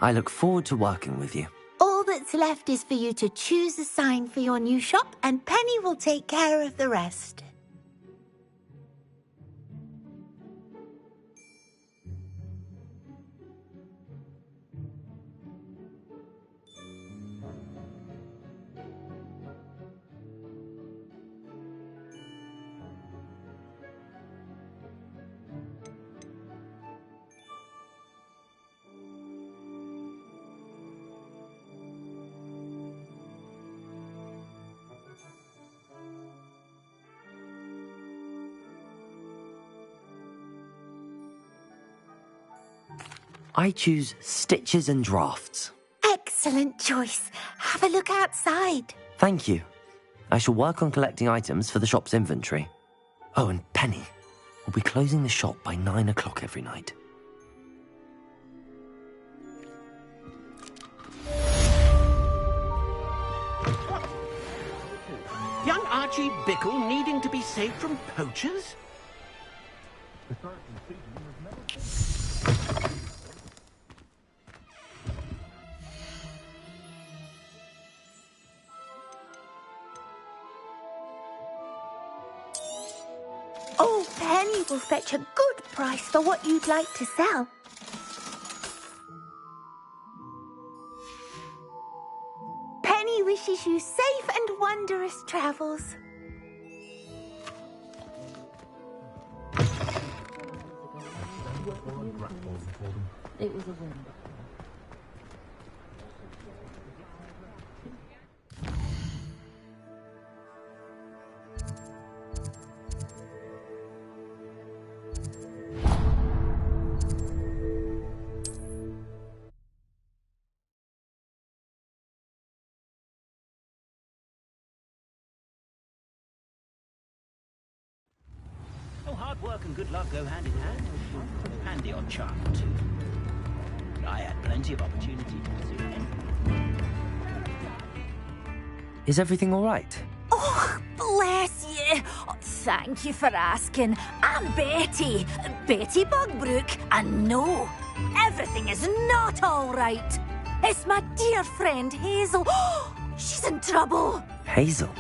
I look forward to working with you. All that's left is for you to choose a sign for your new shop, and Penny will take care of the rest. I choose stitches and drafts. Excellent choice. Have a look outside. Thank you. I shall work on collecting items for the shop's inventory. Oh, and Penny, we'll be closing the shop by 9 o'clock every night. Young Archie Bickle needing to be saved from poachers? Oh, Penny will fetch a good price for what you'd like to sell. Penny wishes you safe and wondrous travels. It was a win. Hard work and good luck go hand in hand. And the odd charm, too. I had plenty of opportunity to pursue anything. Is everything all right? Oh, bless you. Oh, thank you for asking. I'm Betty. Betty Bugbrook. And no, everything is not all right. It's my dear friend Hazel. Oh, she's in trouble. Hazel?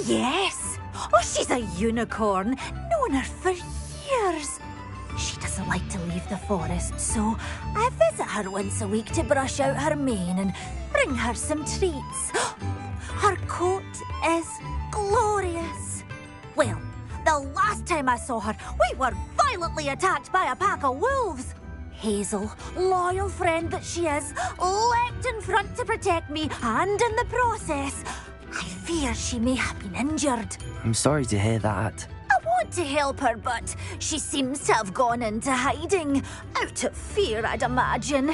Yes. Oh, she's a unicorn. Known her for years. She doesn't like to leave the forest, so I visit her once a week to brush out her mane and bring her some treats. Her coat is glorious. Well, the last time I saw her, we were violently attacked by a pack of wolves. Hazel, loyal friend that she is, leapt in front to protect me, and in the process, I fear she may have been injured. I'm sorry to hear that. I want to help her, but she seems to have gone into hiding. Out of fear, I'd imagine.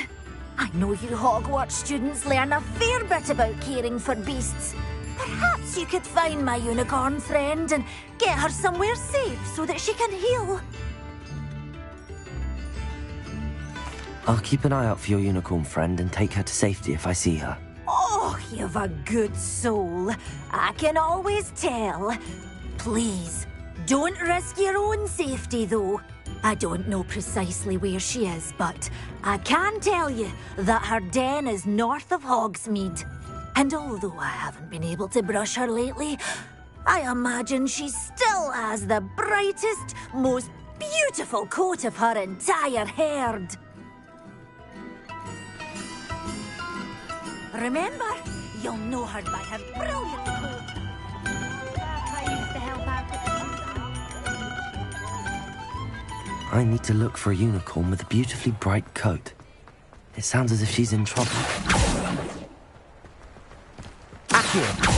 I know you Hogwarts students learn a fair bit about caring for beasts. Perhaps you could find my unicorn friend and get her somewhere safe so that she can heal. I'll keep an eye out for your unicorn friend and take her to safety if I see her. Oh, you've a good soul. I can always tell. Please, don't risk your own safety, though. I don't know precisely where she is, but I can tell you that her den is north of Hogsmeade. And although I haven't been able to brush her lately, I imagine she still has the brightest, most beautiful coat of her entire herd. Remember, you'll know her by her brilliant coat. I used to help out at the I need to look for a unicorn with a beautifully bright coat. It sounds as if she's in trouble. Accio!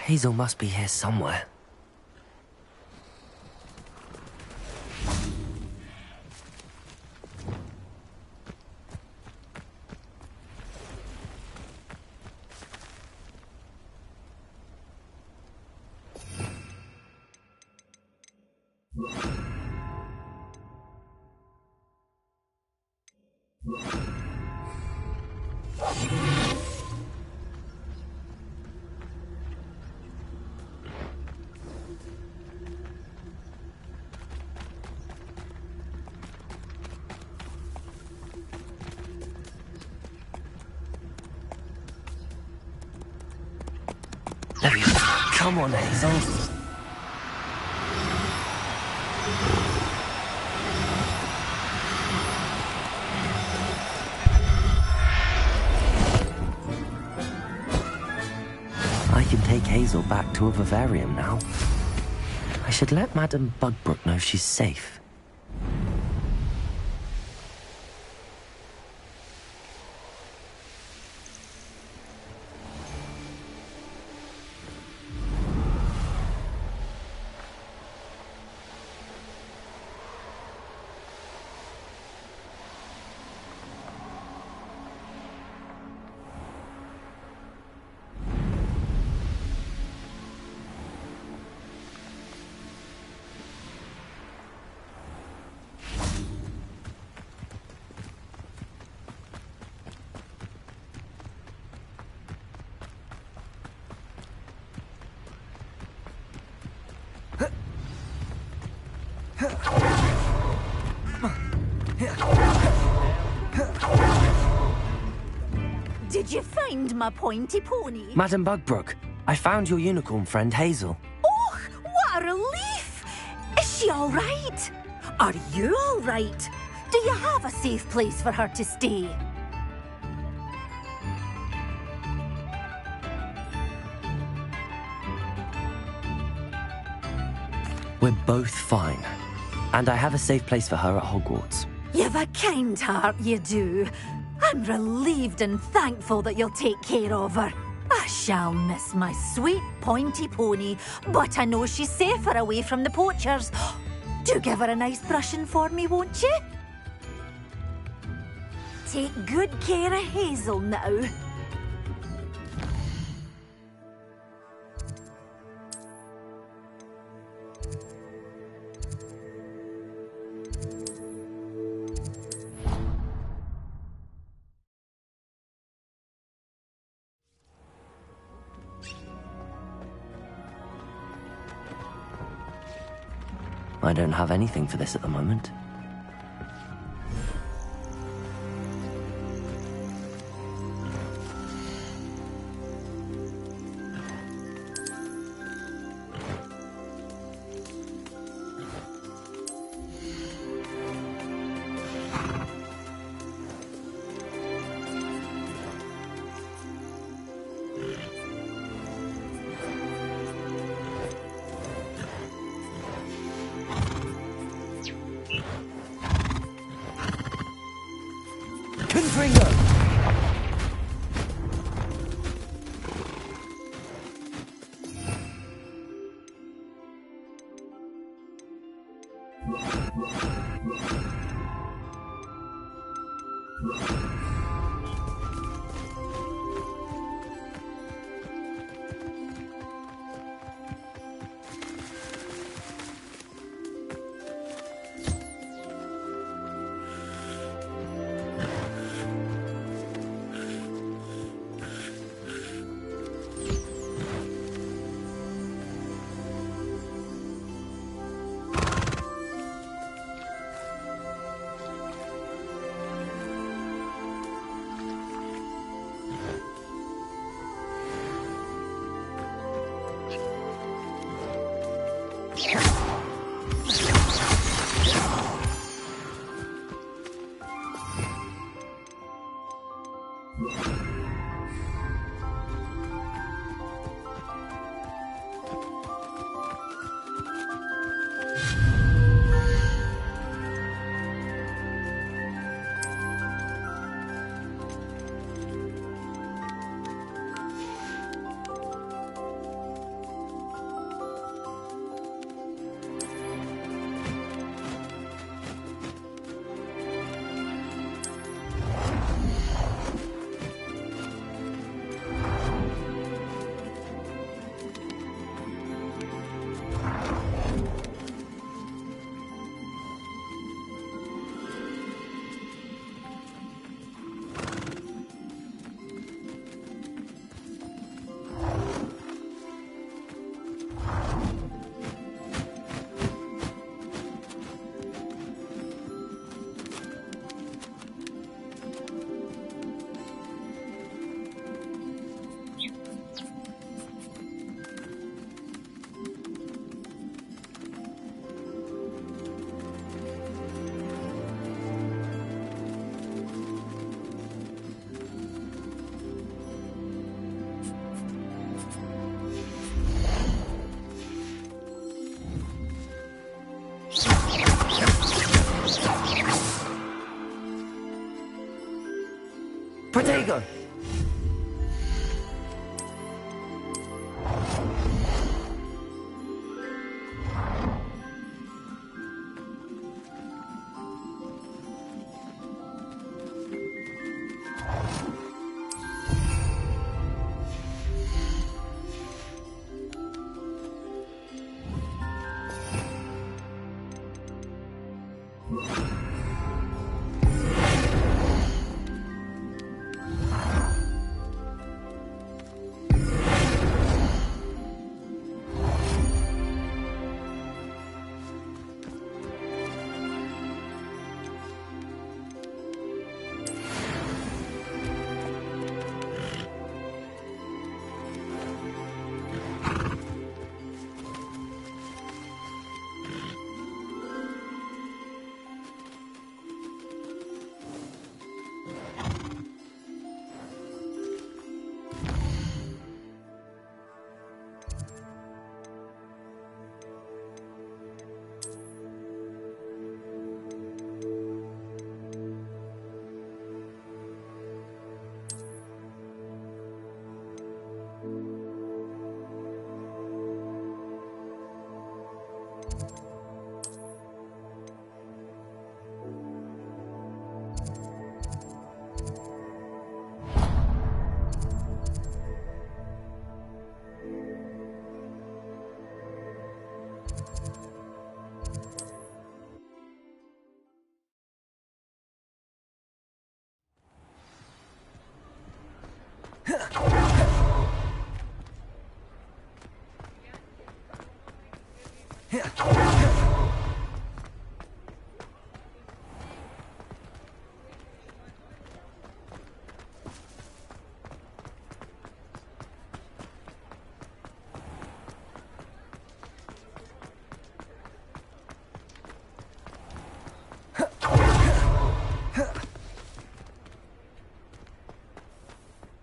Hazel must be here somewhere. There we go. Come on, Hazel. I can take Hazel back to a vivarium now. I should let Madame Bugbrook know she's safe. Did you find my pointy pony? Madame Bugbrook, I found your unicorn friend Hazel. Oh, what a relief! Is she all right? Are you all right? Do you have a safe place for her to stay? We're both fine. And I have a safe place for her at Hogwarts. You've a kind heart, you do. I'm relieved and thankful that you'll take care of her. I shall miss my sweet pointy pony, but I know she's safer away from the poachers. Do give her a nice brushing for me, won't you? Take good care of Hazel now. I don't have anything for this at the moment. Protego!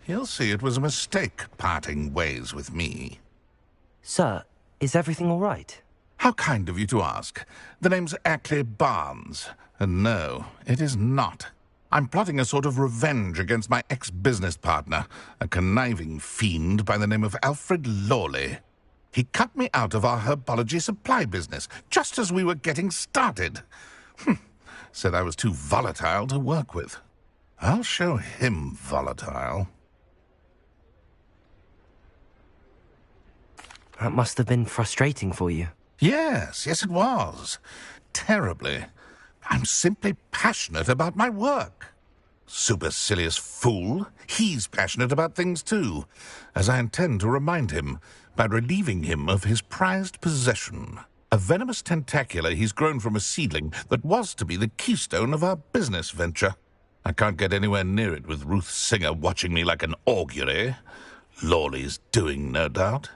He'll see it was a mistake parting ways with me. Sir, is everything all right? How kind of you to ask. The name's Ackley Barnes. And no, it is not. I'm plotting a sort of revenge against my ex-business partner, a conniving fiend by the name of Alfred Lawley. He cut me out of our herbology supply business, just as we were getting started. Said I was too volatile to work with. I'll show him volatile. That must have been frustrating for you. Yes, it was. Terribly. I'm simply passionate about my work. Supercilious fool. He's passionate about things too, as I intend to remind him by relieving him of his prized possession. A venomous tentacula he's grown from a seedling that was to be the keystone of our business venture. I can't get anywhere near it with Ruth Singer watching me like an augury. Lawley's doing, no doubt.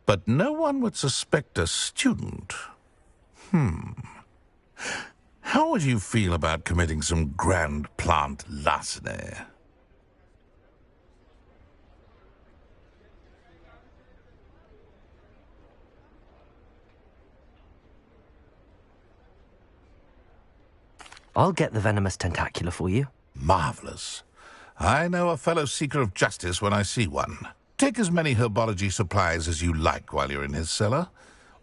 But no one would suspect a student. How would you feel about committing some grand plant larceny? I'll get the venomous tentacula for you. Marvelous. I know a fellow seeker of justice when I see one. Take as many herbology supplies as you like while you're in his cellar.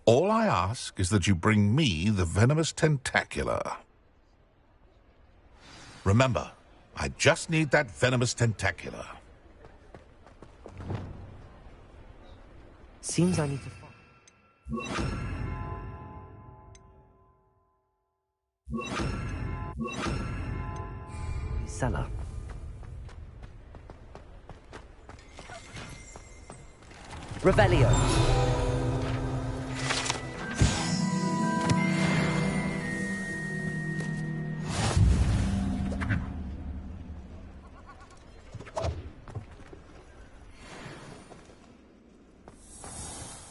All I ask is that you bring me the venomous tentacula. Remember, I just need that venomous tentacula. Seems I need to cellar. Revelio.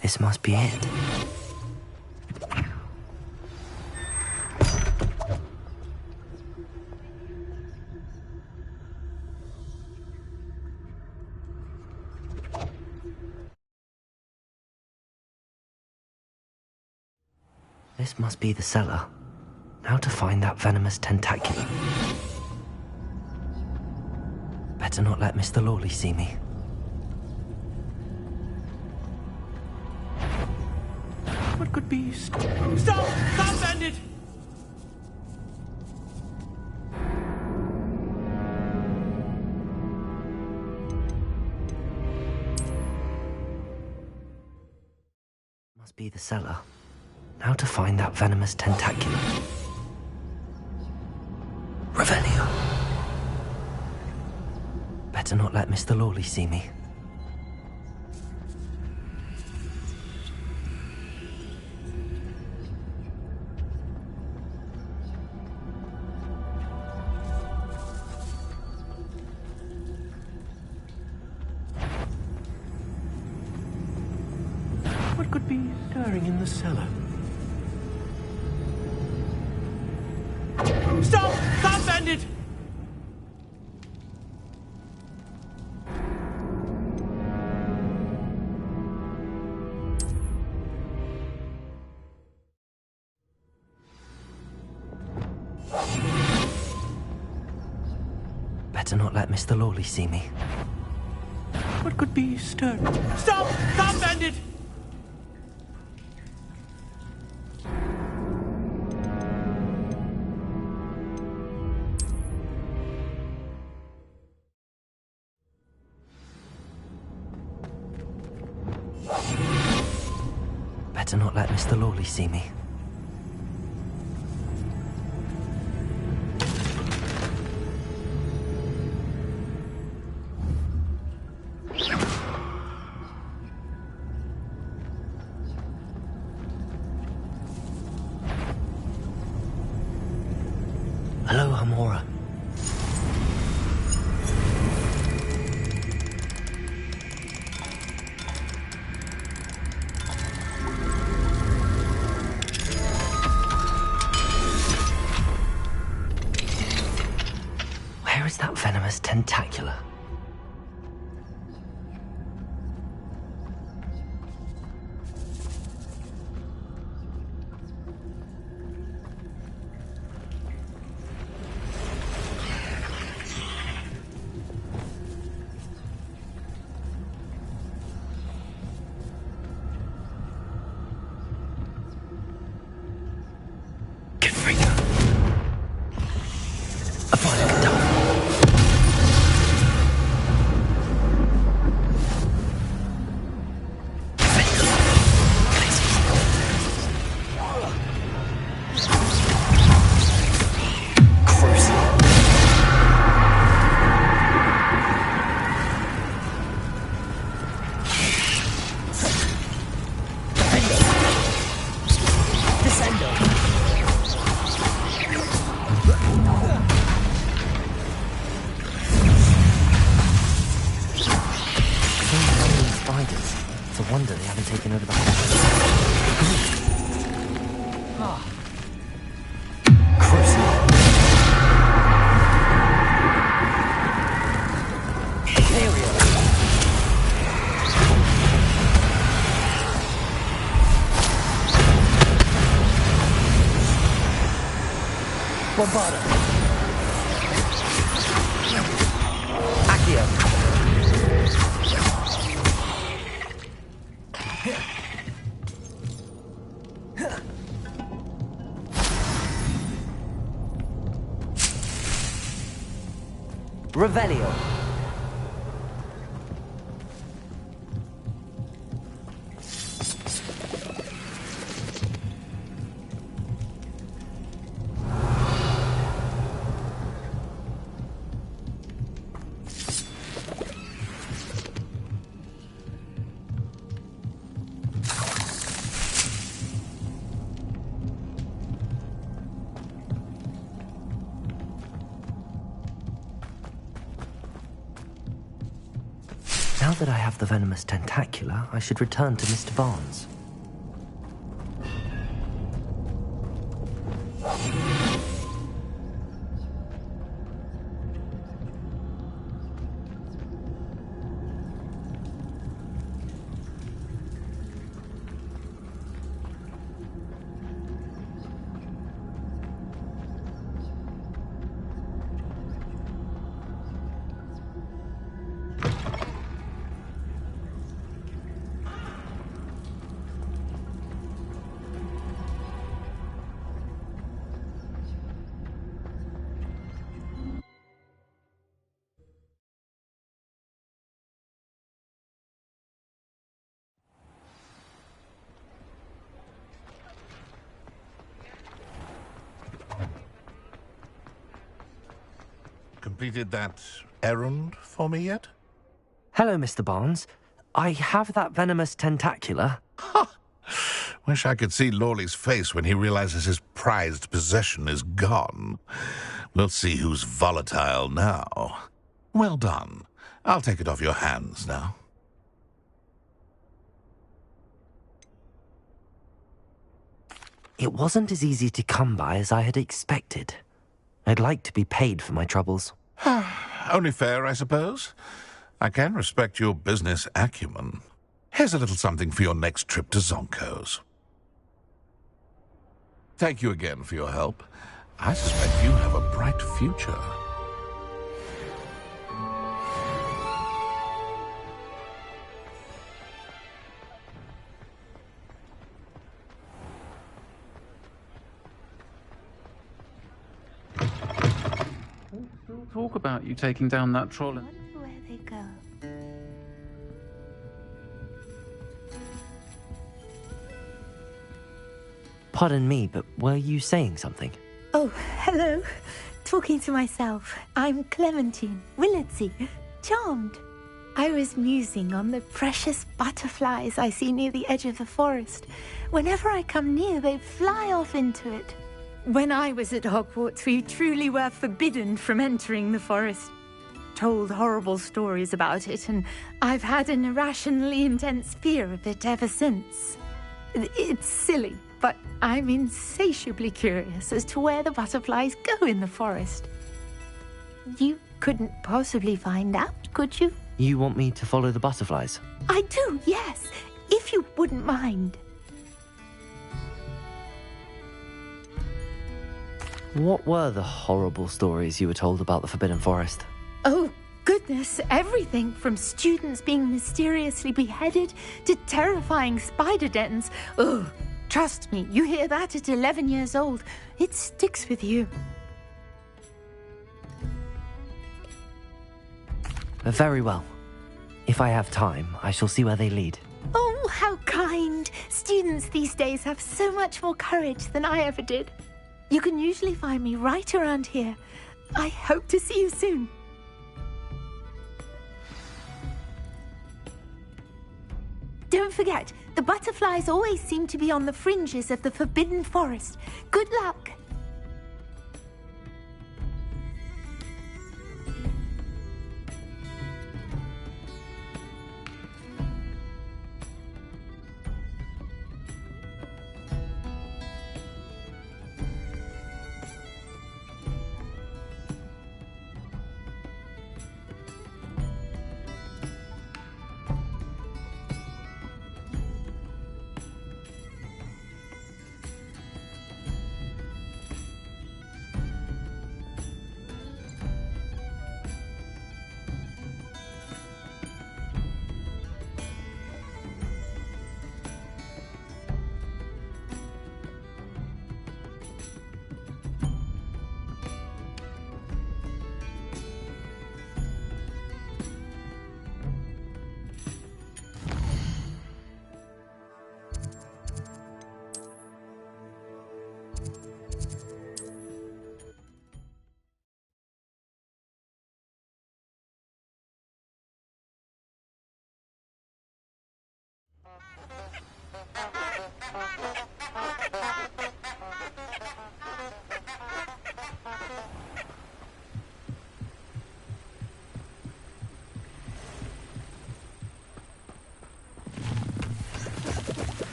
This must be it. This must be the cellar. Now to find that venomous tentacula. Better not let Mr. Lawley see me. What could be... Stop! Stop, bandit! Must be the cellar. Now to find that venomous tentacula. Revelio. Better not let Mr. Lawley see me. What could be stirring in the cellar? Stop! Stop, bandit! Better not let Mr. Lawley see me. What could be stirring? Stop! Stop, bandit! Better not let Mr. Lawley see me. Hello, Hamora. Where is that venomous tentacula? wonder they haven't taken over the whole... Bombarda. Accio. Revelio. Now that I have the venomous tentacula, I should return to Mr. Barnes. Completed that errand for me yet? Hello, Mr. Barnes. I have that venomous tentacula. Wish I could see Lawley's face when he realizes his prized possession is gone. We'll see who's volatile now. Well done. I'll take it off your hands now. It wasn't as easy to come by as I had expected. I'd like to be paid for my troubles. Only fair, I suppose. I can respect your business acumen. Here's a little something for your next trip to Zonko's. Thank you again for your help. I suspect you have a bright future. Talk about you taking down that troll. I wonder where they go. Pardon me, but were you saying something? Oh, hello. Talking to myself. I'm Clementine Willardsey. Charmed. I was musing on the precious butterflies I see near the edge of the forest. Whenever I come near, they fly off into it. When I was at Hogwarts, we truly were forbidden from entering the forest. Told horrible stories about it, and I've had an irrationally intense fear of it ever since. It's silly, but I'm insatiably curious as to where the butterflies go in the forest. You couldn't possibly find out, could you? You want me to follow the butterflies? I do, yes, if you wouldn't mind. What were the horrible stories you were told about the Forbidden Forest? Oh, goodness, everything from students being mysteriously beheaded to terrifying spider dens. Ugh, trust me, you hear that at 11 years old, it sticks with you. Very well. If I have time, I shall see where they lead. Oh, how kind. Students these days have so much more courage than I ever did. You can usually find me right around here. I hope to see you soon. Don't forget, the butterflies always seem to be on the fringes of the Forbidden Forest. Good luck.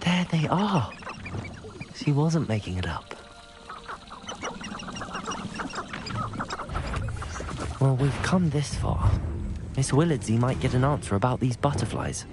There they are. She wasn't making it up. Well, we've come this far. Miss Willardsey might get an answer about these butterflies.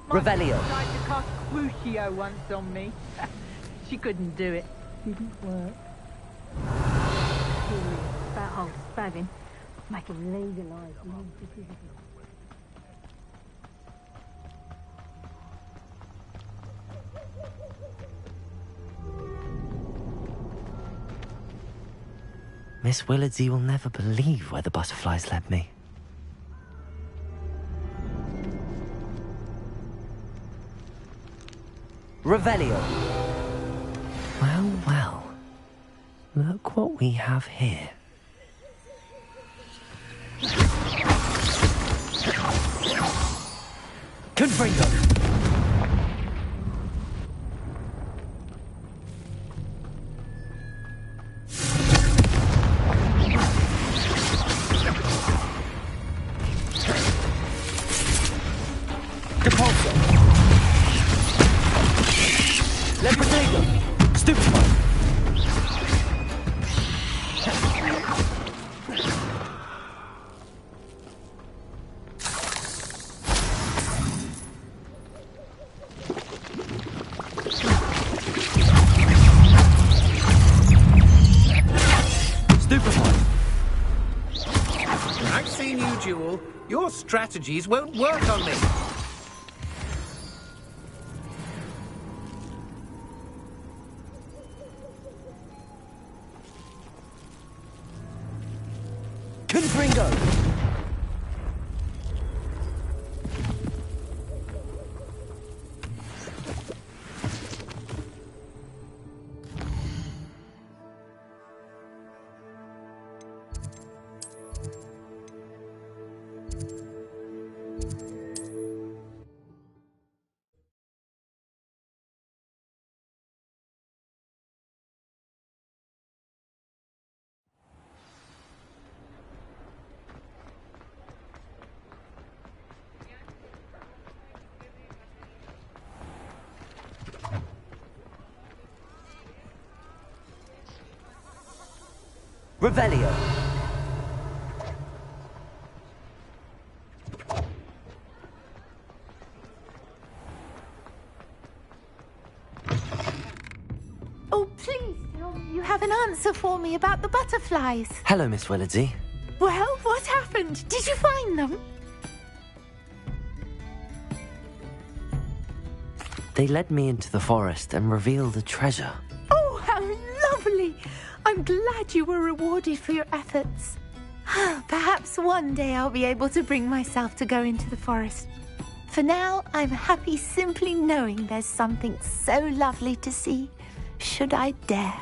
Revelio. Tried to cast Crucio once on me. She couldn't do it. Didn't work. Curious about old spabbing. Making legalised non-citizens. Miss Willardsey will never believe where the butterflies led me. Revelio. Well, well. Look what we have here. Confringo. I've seen you, Jewel. Your strategies won't work on me. Confringo. Revelio. Oh, please tell me you have an answer for me about the butterflies. Hello, Miss Willardsey. Well, what happened? Did you find them? They led me into the forest and revealed a treasure. Oh, how lovely! I'm glad you were rewarded for your efforts. Perhaps one day I'll be able to bring myself to go into the forest. For now, I'm happy simply knowing there's something so lovely to see, should I dare.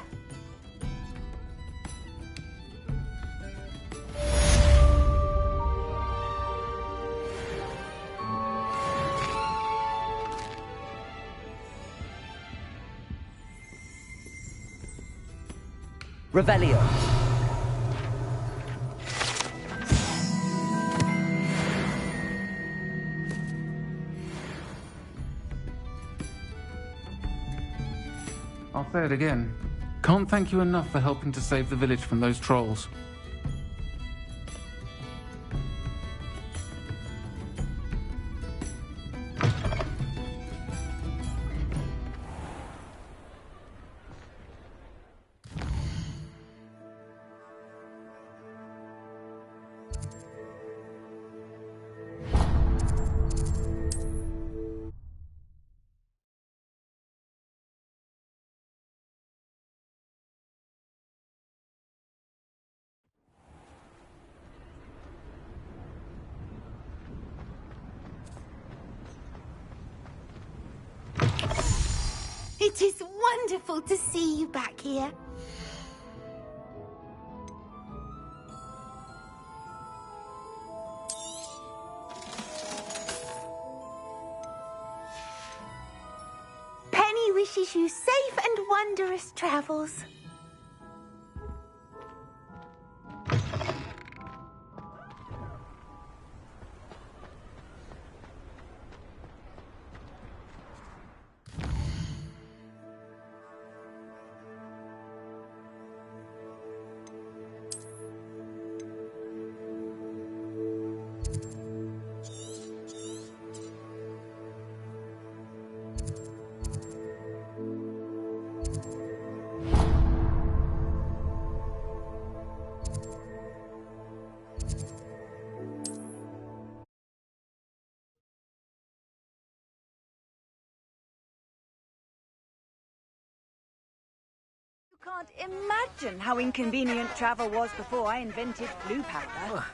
Revelio. I'll say it again. Can't thank you enough for helping to save the village from those trolls. It is wonderful to see you back here. Penny wishes you safe and wondrous travels. Can't imagine how inconvenient travel was before I invented blue powder.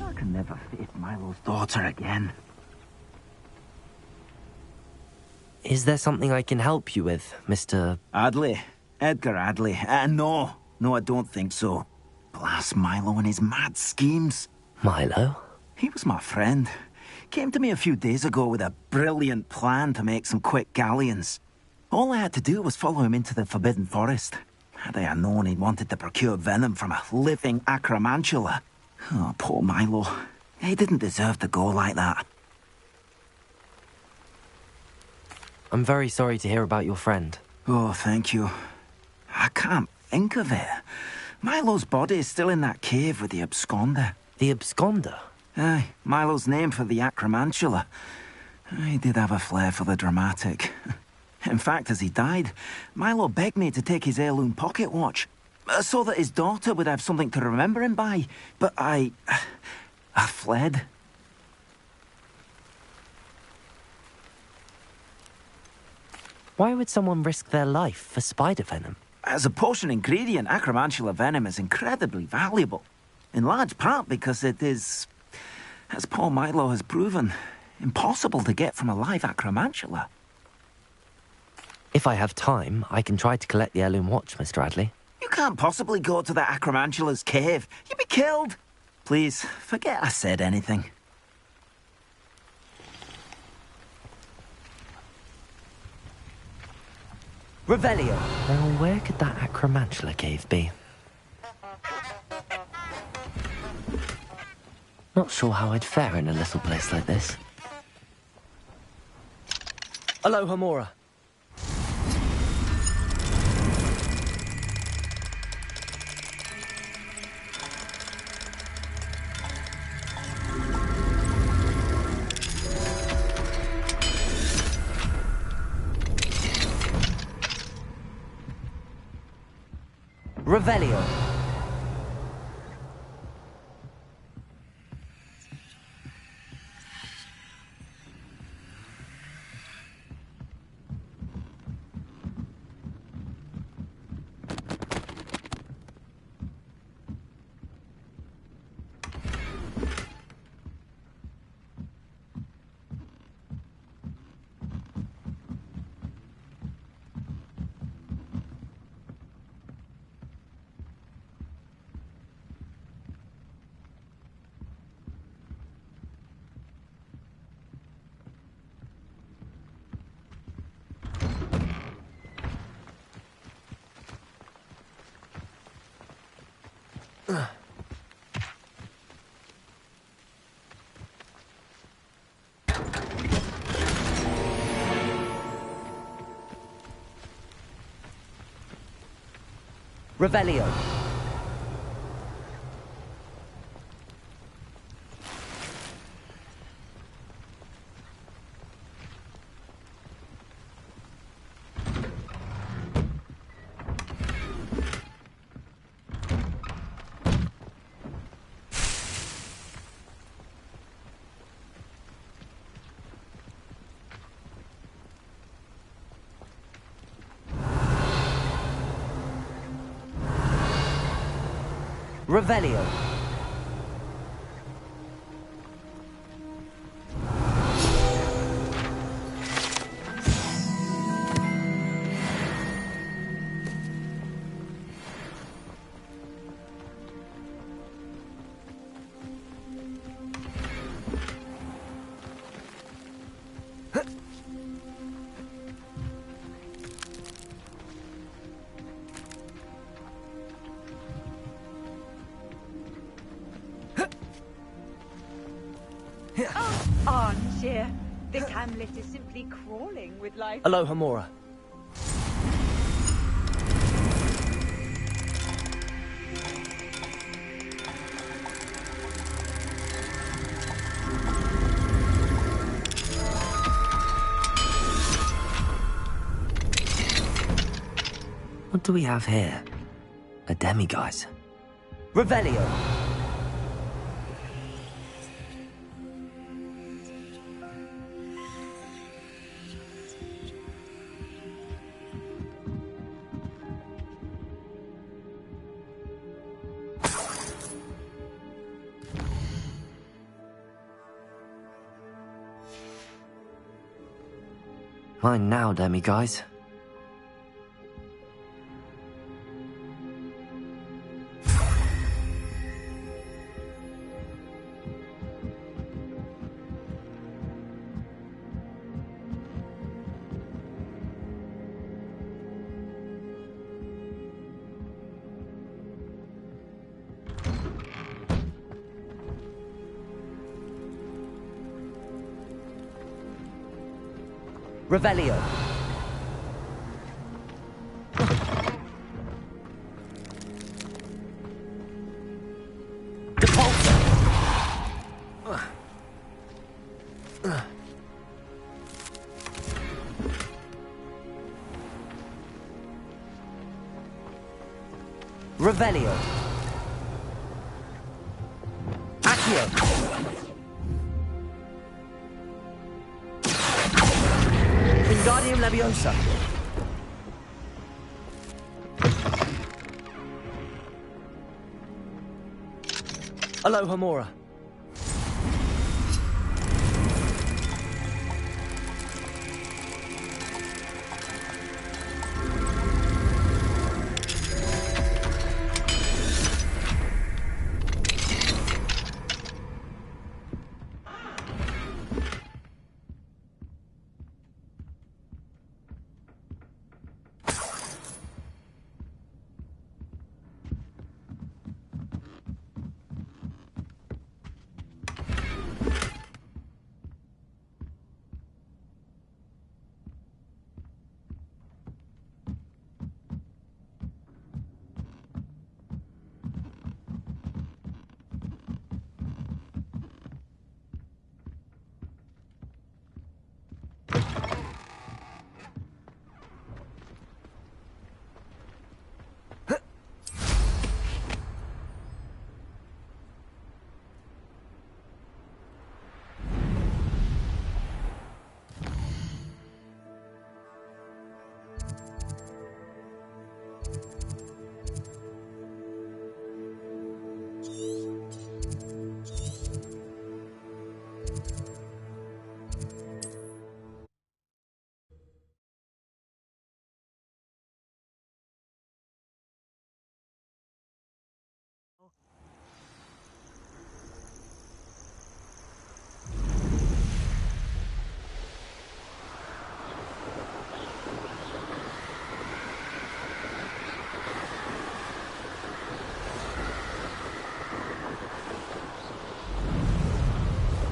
I can never face Milo's daughter again. Is there something I can help you with, Mr. Adley? Edgar Adley? No, I don't think so. Blast Milo and his mad schemes. Milo? He was my friend. Came to me a few days ago with a brilliant plan to make some quick galleons. All I had to do was follow him into the Forbidden Forest. Had I known he'd wanted to procure venom from a living acromantula. Oh, poor Milo. He didn't deserve to go like that. I'm very sorry to hear about your friend. Oh, thank you. I can't think of it. Milo's body is still in that cave with the absconder. The absconder? Aye, Milo's name for the acromantula. He did have a flair for the dramatic. In fact, as he died, Milo begged me to take his heirloom pocket watch, so that his daughter would have something to remember him by. But I fled. Why would someone risk their life for spider venom? As a potion ingredient, acromantula venom is incredibly valuable. In large part because it is, as poor Milo has proven, impossible to get from a live acromantula. If I have time, I can try to collect the heirloom watch, Mr. Adley. You can't possibly go to the acromantula's cave. You'd be killed. Please, forget I said anything. Revelio. Now, where could that acromantula cave be? Not sure how I'd fare in a little place like this. Aloha, Mora. Revelio. Revelio. Revelio. Armchair. This hamlet is simply crawling with life. Aloha Mora. What do we have here? A demiguise. Revelio. Mine now, demiguise. Revelio. Revelio. Accio. Wingardium Leviosa. Aloha Mora.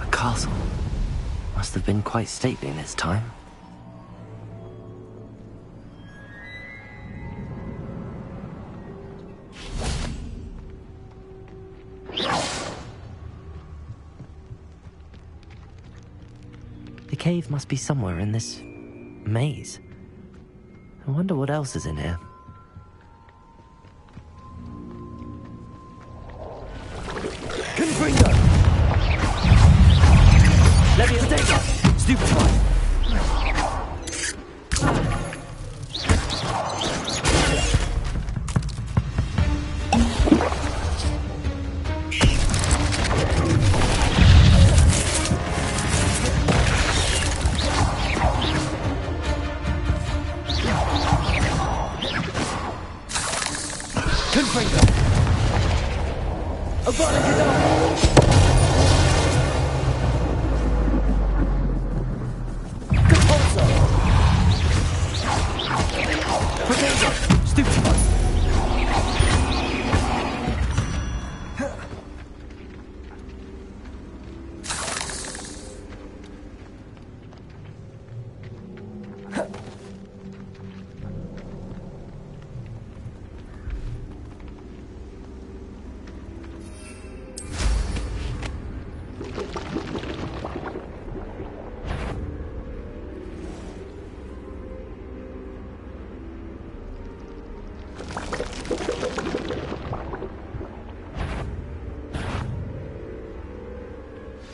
Castle. Must have been quite stately in its time. cave must be somewhere in this maze. I wonder what else is in here. Gryffindor! Leviosa! Stupefy!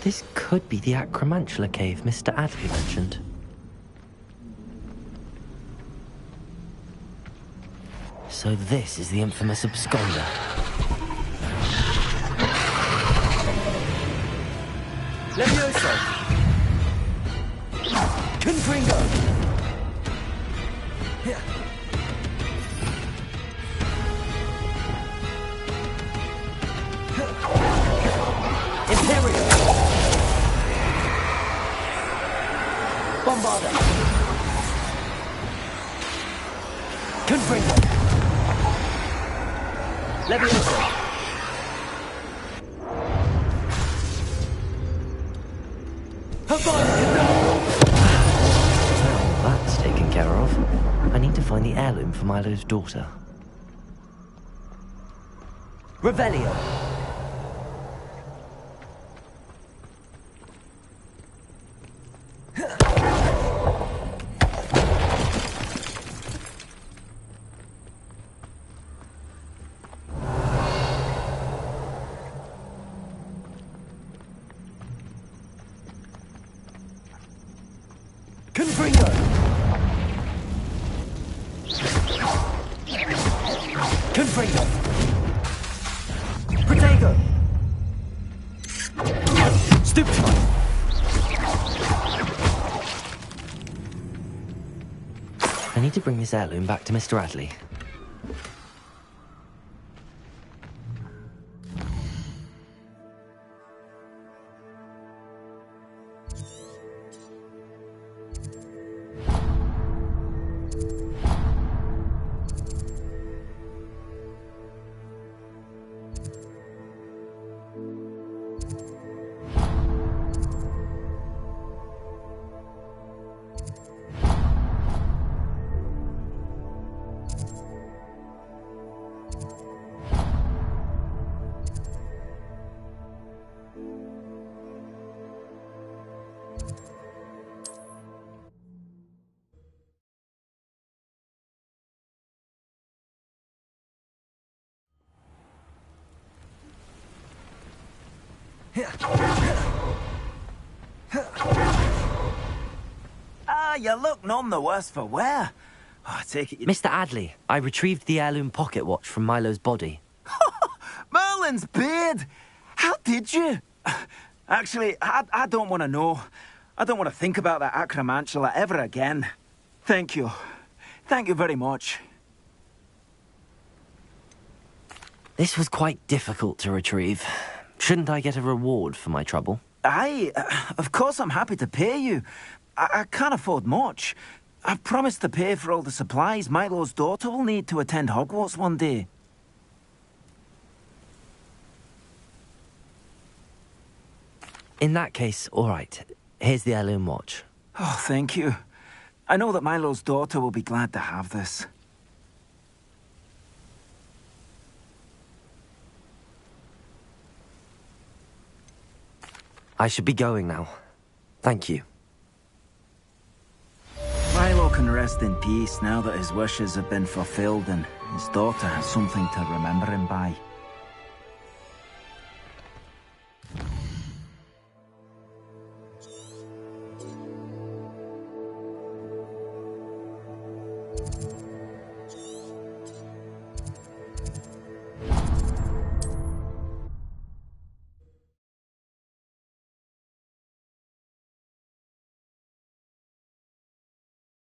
This could be the Acromantula cave Mr. Adley mentioned. So this is the infamous absconder. Leviosa! Confringo! Imperio! Bombarda! Confringo! Leviosa! Well, that's taken care of. I need to find the heirloom for Milo's daughter. Revelio! Confringo! Confringo! Protego! Stupefy! I need to bring this heirloom back to Mr. Adley. Ah, you look none the worse for wear. Oh, I take it you... Mr. Adley, I retrieved the heirloom pocket watch from Milo's body. Merlin's beard! How did you? Actually, I don't want to know. I don't want to think about that Acromantula ever again. Thank you. Thank you very much. This was quite difficult to retrieve. Shouldn't I get a reward for my trouble? Of course I'm happy to pay you. I can't afford much. I've promised to pay for all the supplies Milo's daughter will need to attend Hogwarts one day. In that case, all right. Here's the heirloom watch. Oh, thank you. I know that Milo's daughter will be glad to have this. I should be going now. Thank you. Ranrock can rest in peace now that his wishes have been fulfilled and his daughter has something to remember him by.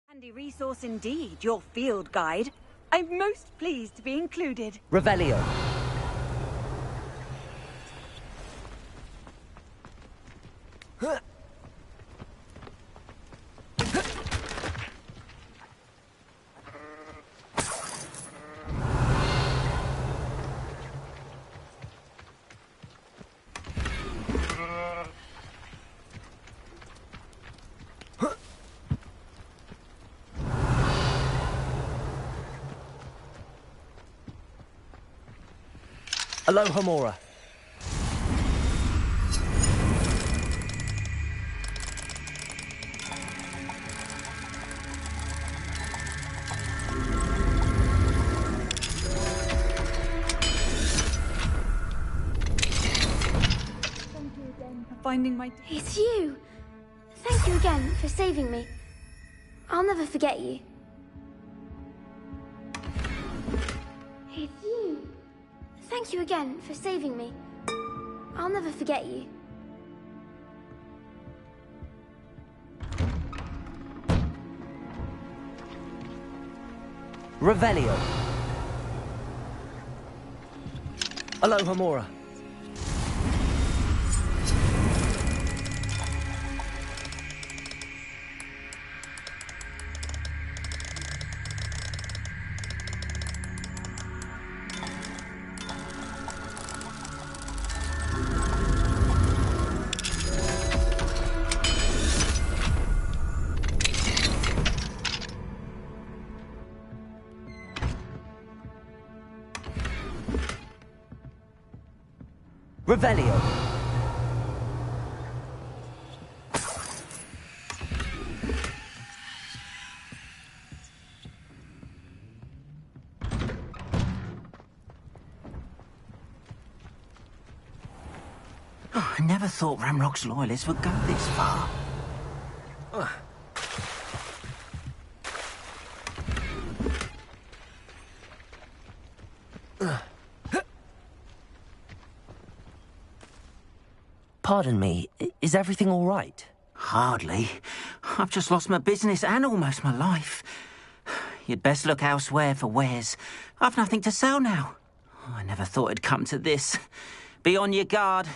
Handy resource indeed, your field guide. I'm most pleased to be included. Revelio. Aloha Mora. Finding my... It's you! Thank you again for saving me. I'll never forget you. It's you! Thank you again for saving me. I'll never forget you. Revelio. Aloha Mora. Revelio. Oh, I never thought Ranrock's loyalists would go this far. Pardon me, is everything all right? Hardly. I've just lost my business and almost my life. You'd best look elsewhere for wares. I've nothing to sell now. Oh, I never thought it'd come to this. Be on your guard.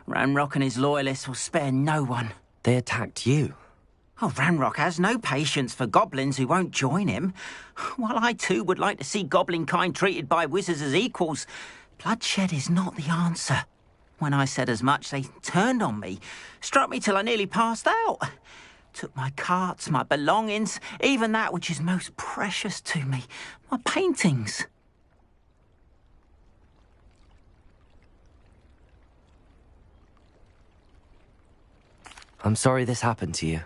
Ranrock and his loyalists will spare no one. They attacked you? Oh, Ranrock has no patience for goblins who won't join him. While I too would like to see goblin kind treated by wizards as equals, bloodshed is not the answer. When I said as much, they turned on me, struck me till I nearly passed out. Took my carts, my belongings, even that which is most precious to me, my paintings. I'm sorry this happened to you.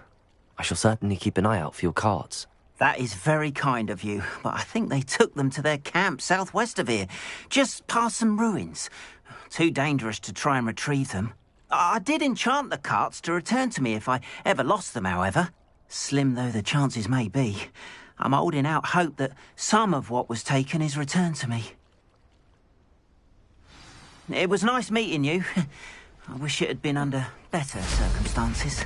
I shall certainly keep an eye out for your carts. That is very kind of you, but I think they took them to their camp southwest of here, just past some ruins. Too dangerous to try and retrieve them. I did enchant the carts to return to me if I ever lost them, however. Slim though the chances may be, I'm holding out hope that some of what was taken is returned to me. It was nice meeting you. I wish it had been under better circumstances.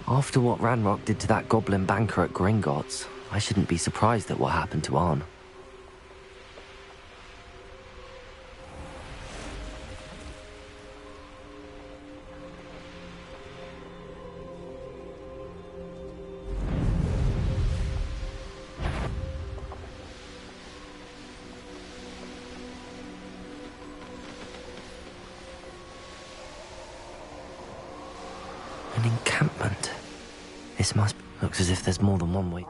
After what Ranrock did to that goblin banker at Gringotts, I shouldn't be surprised at what happened to Arn. An encampment. This must... Looks as if there's more than one way.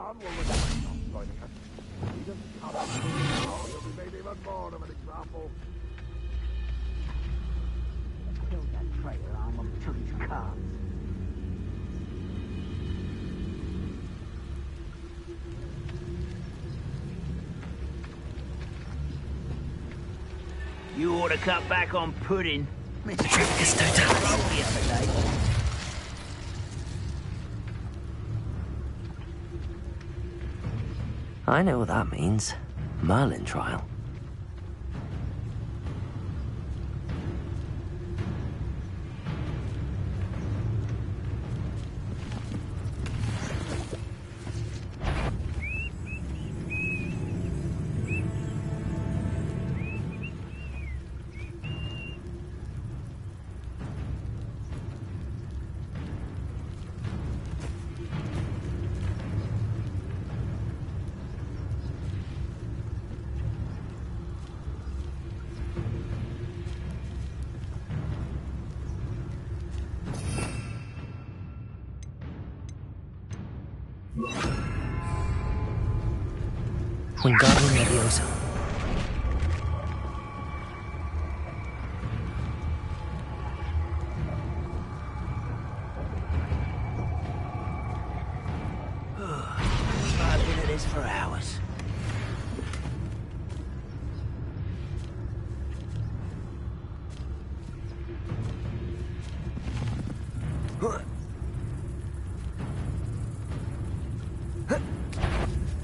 You ought to cut back on pudding. The truth is total. The other day. I know what that means. Merlin trial. Wingardium Leviosa. I've been at this for hours.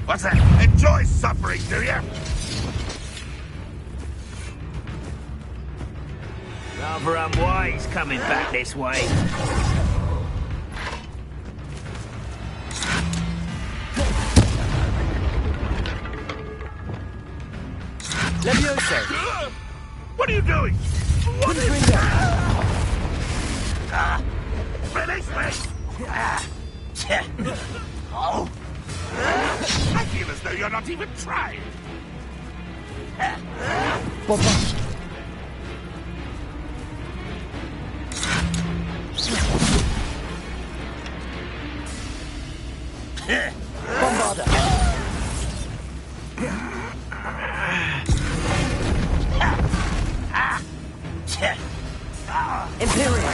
What's that? Enjoy suffering, do you? Rather unwise coming back this way. Leviosa! What are you doing? What is Release me! Oh! I feel as though you're not even trying. Bombard. Bombarda. Imperial.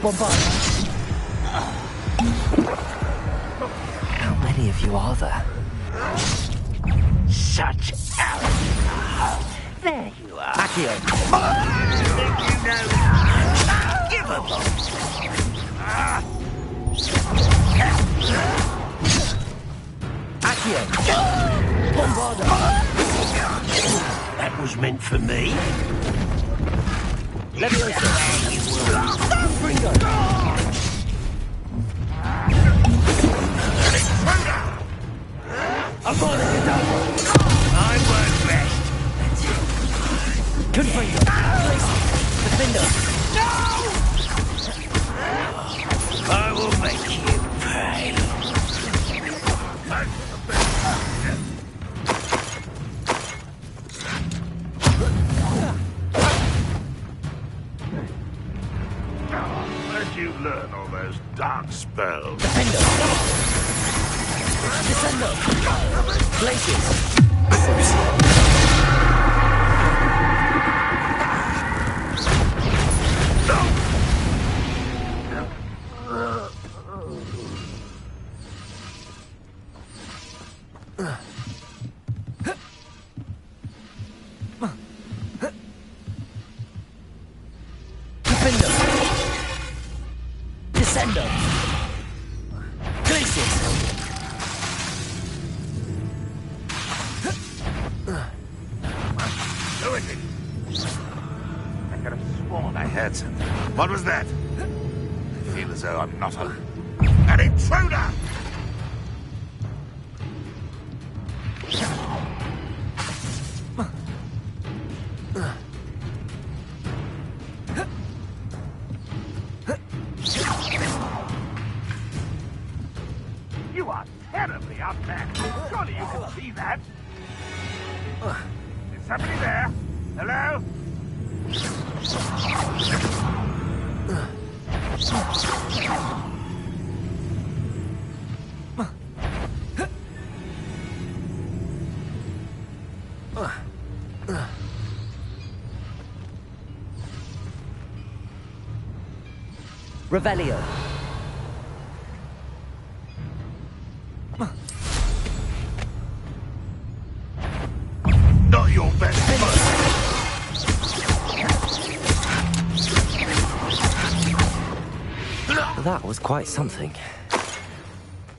Bombard. How many of you are there? Such arrogance. There you are. Accio. Think you know? Give up. Accio. Bombarda. That was meant for me. Leviosa. Gringo. I work best. Gryffindor. Defender. I will make you pay. Where'd you learn all those dark spells? Defender. Descender. Glaciers. Defender. Descender. Glaciers. Who is it? I could have sworn I heard something. What was that? I feel as though I'm not an intruder! You are terribly outmatched. Surely you can see that. Is somebody there? Hello? Revelio. That was quite something.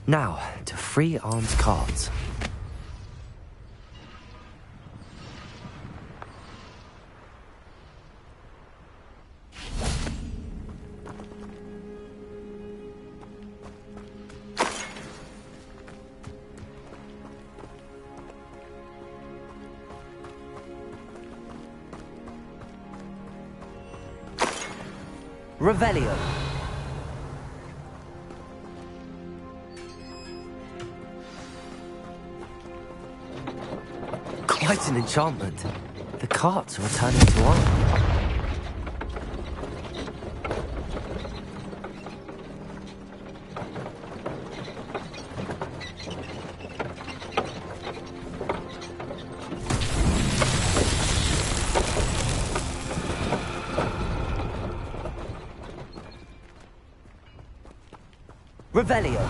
Now, to free armed cards. Revelio. Quite an enchantment. The carts are returning to arm. Revelio.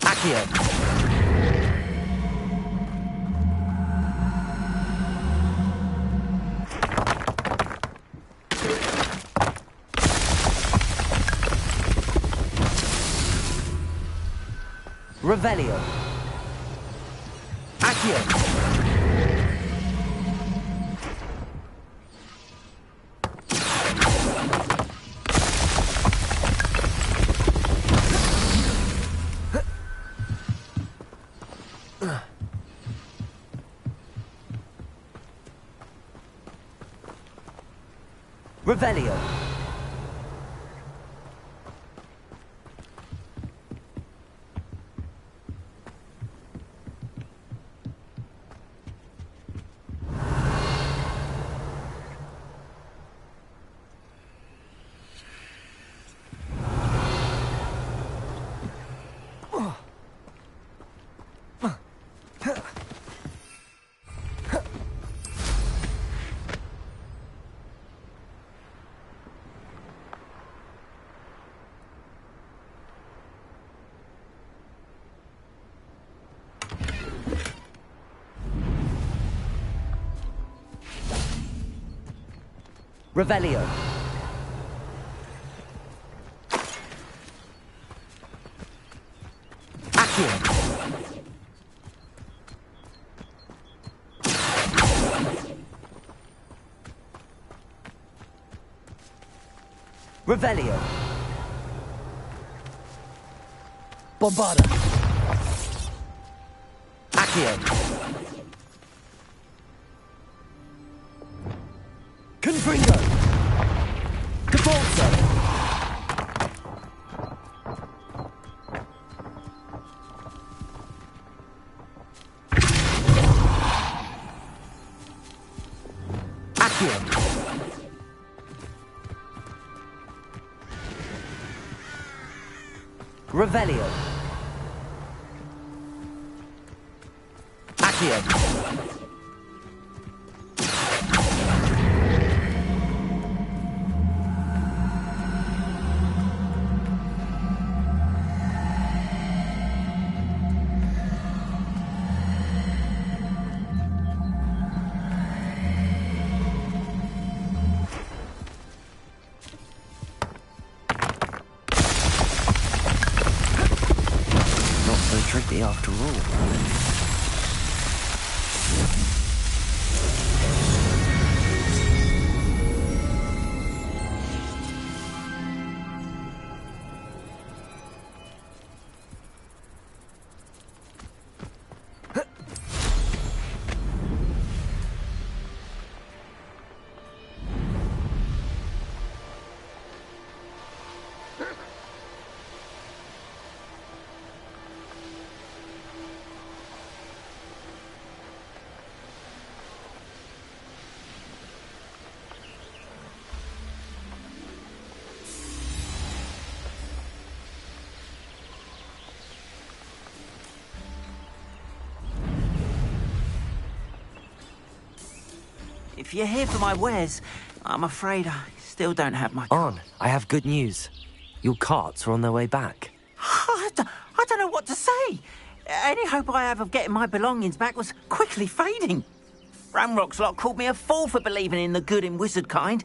Accio. Revelio. Accio. Revelio. Revelio. Accio. Revelio. Bombarda. Accio. Confringo. Cabalzo. Accio. Revelio. Accio. Tricky after all. If you're here for my wares, I'm afraid I still don't have my... On, I have good news. Your carts are on their way back. I don't know what to say. Any hope I have of getting my belongings back was quickly fading. Ramrock's lot called me a fool for believing in the good in wizard kind.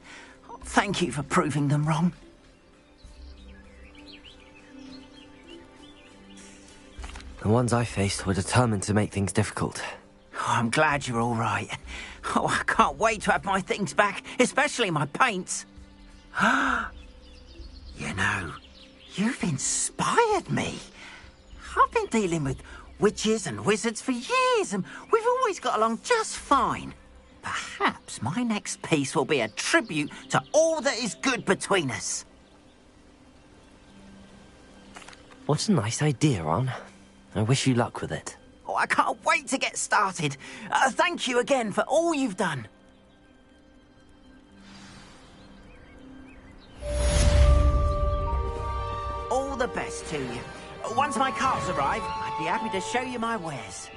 Thank you for proving them wrong. The ones I faced were determined to make things difficult. Oh, I'm glad you're all right. Oh, I can't wait to have my things back, especially my paints. You know, you've inspired me. I've been dealing with witches and wizards for years, and we've always got along just fine. Perhaps my next piece will be a tribute to all that is good between us. What a nice idea, Ron. I wish you luck with it. Oh, I can't wait to get started. Thank you again for all you've done. All the best to you. Once my cars arrive, I'd be happy to show you my wares.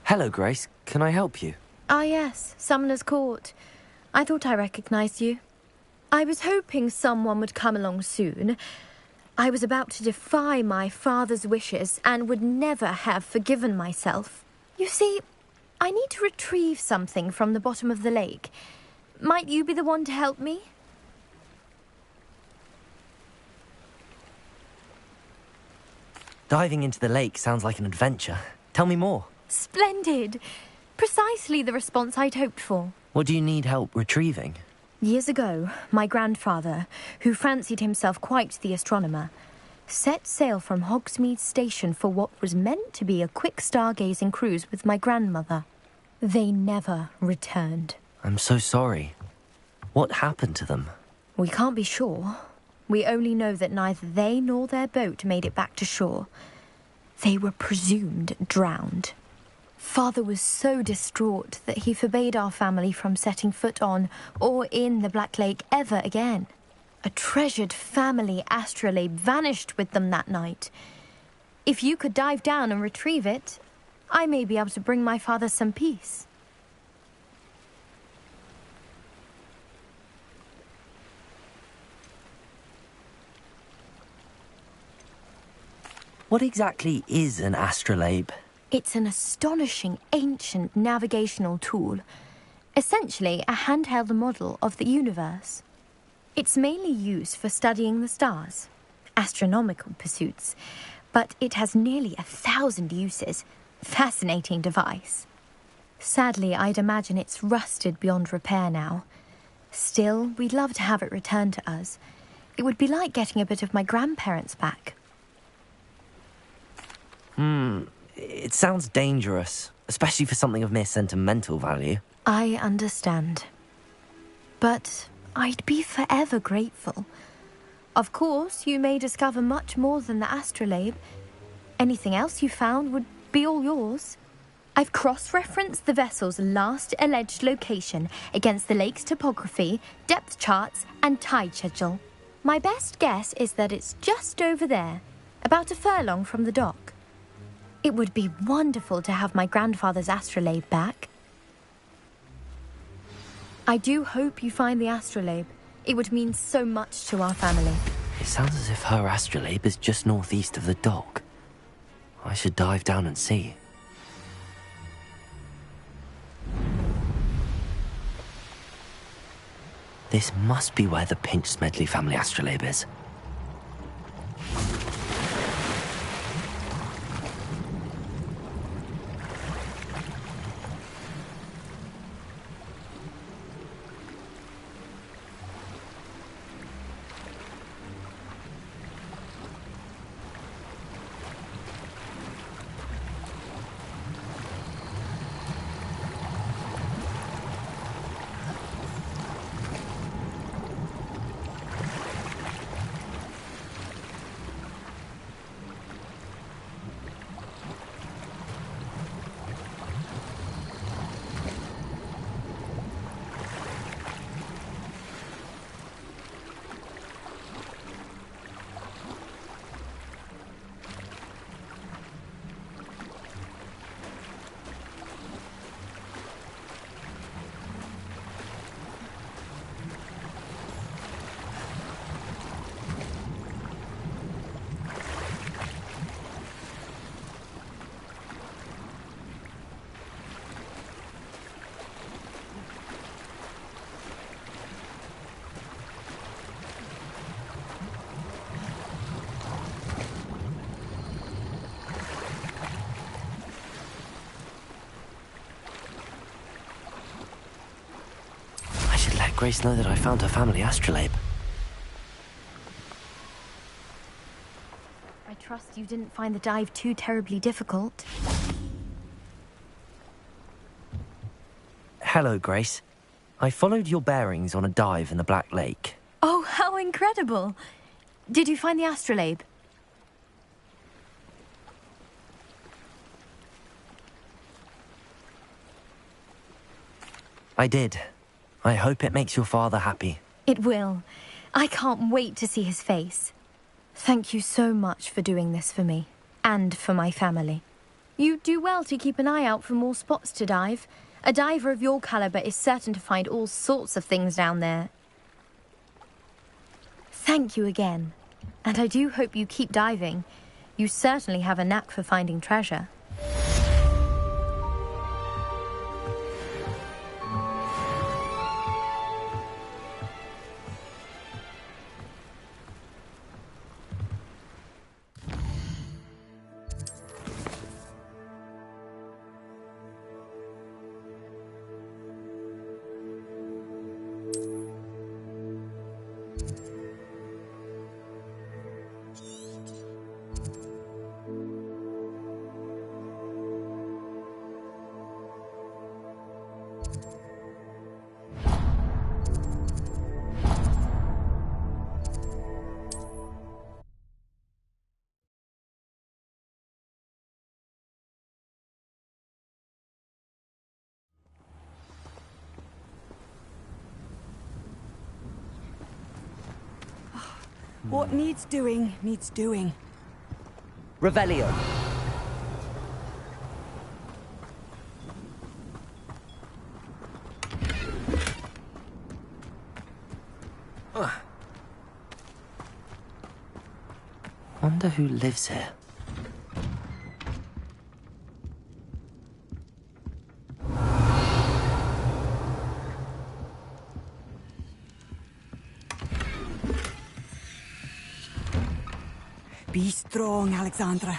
Hello, Grace. Can I help you? Ah, yes. Summoner's Court. I thought I recognized you. I was hoping someone would come along soon. I was about to defy my father's wishes and would never have forgiven myself. You see, I need to retrieve something from the bottom of the lake. Might you be the one to help me? Diving into the lake sounds like an adventure. Tell me more. Splendid! Precisely the response I'd hoped for. What do you need help retrieving? Years ago, my grandfather, who fancied himself quite the astronomer, set sail from Hogsmeade Station for what was meant to be a quick stargazing cruise with my grandmother. They never returned. I'm so sorry. What happened to them? We can't be sure. We only know that neither they nor their boat made it back to shore. They were presumed drowned. Father was so distraught that he forbade our family from setting foot on or in the Black Lake ever again. A treasured family astrolabe vanished with them that night. If you could dive down and retrieve it, I may be able to bring my father some peace. What exactly is an astrolabe? It's an astonishing ancient navigational tool. Essentially, a handheld model of the universe. It's mainly used for studying the stars, astronomical pursuits, but it has nearly 1,000 uses. Fascinating device. Sadly, I'd imagine it's rusted beyond repair now. Still, we'd love to have it returned to us. It would be like getting a bit of my grandparents back. It sounds dangerous, especially for something of mere sentimental value. I understand. But I'd be forever grateful. Of course, you may discover much more than the astrolabe. Anything else you found would be all yours. I've cross-referenced the vessel's last alleged location against the lake's topography, depth charts, and tide schedule. My best guess is that it's just over there, about a furlong from the dock. It would be wonderful to have my grandfather's astrolabe back. I do hope you find the astrolabe. It would mean so much to our family. It sounds as if her astrolabe is just northeast of the dock. I should dive down and see. This must be where the Pinch Smedley family astrolabe is. let Grace know that I found her family astrolabe. I trust you didn't find the dive too terribly difficult. Hello, Grace. I followed your bearings on a dive in the Black Lake. Oh, how incredible! Did you find the astrolabe? I did. I hope it makes your father happy. It will. I can't wait to see his face. Thank you so much for doing this for me, and for my family. You do well to keep an eye out for more spots to dive. A diver of your caliber is certain to find all sorts of things down there. Thank you again. And I do hope you keep diving. You certainly have a knack for finding treasure. What needs doing, needs doing. Revelio. Wonder who lives here. Be strong, Alexandra.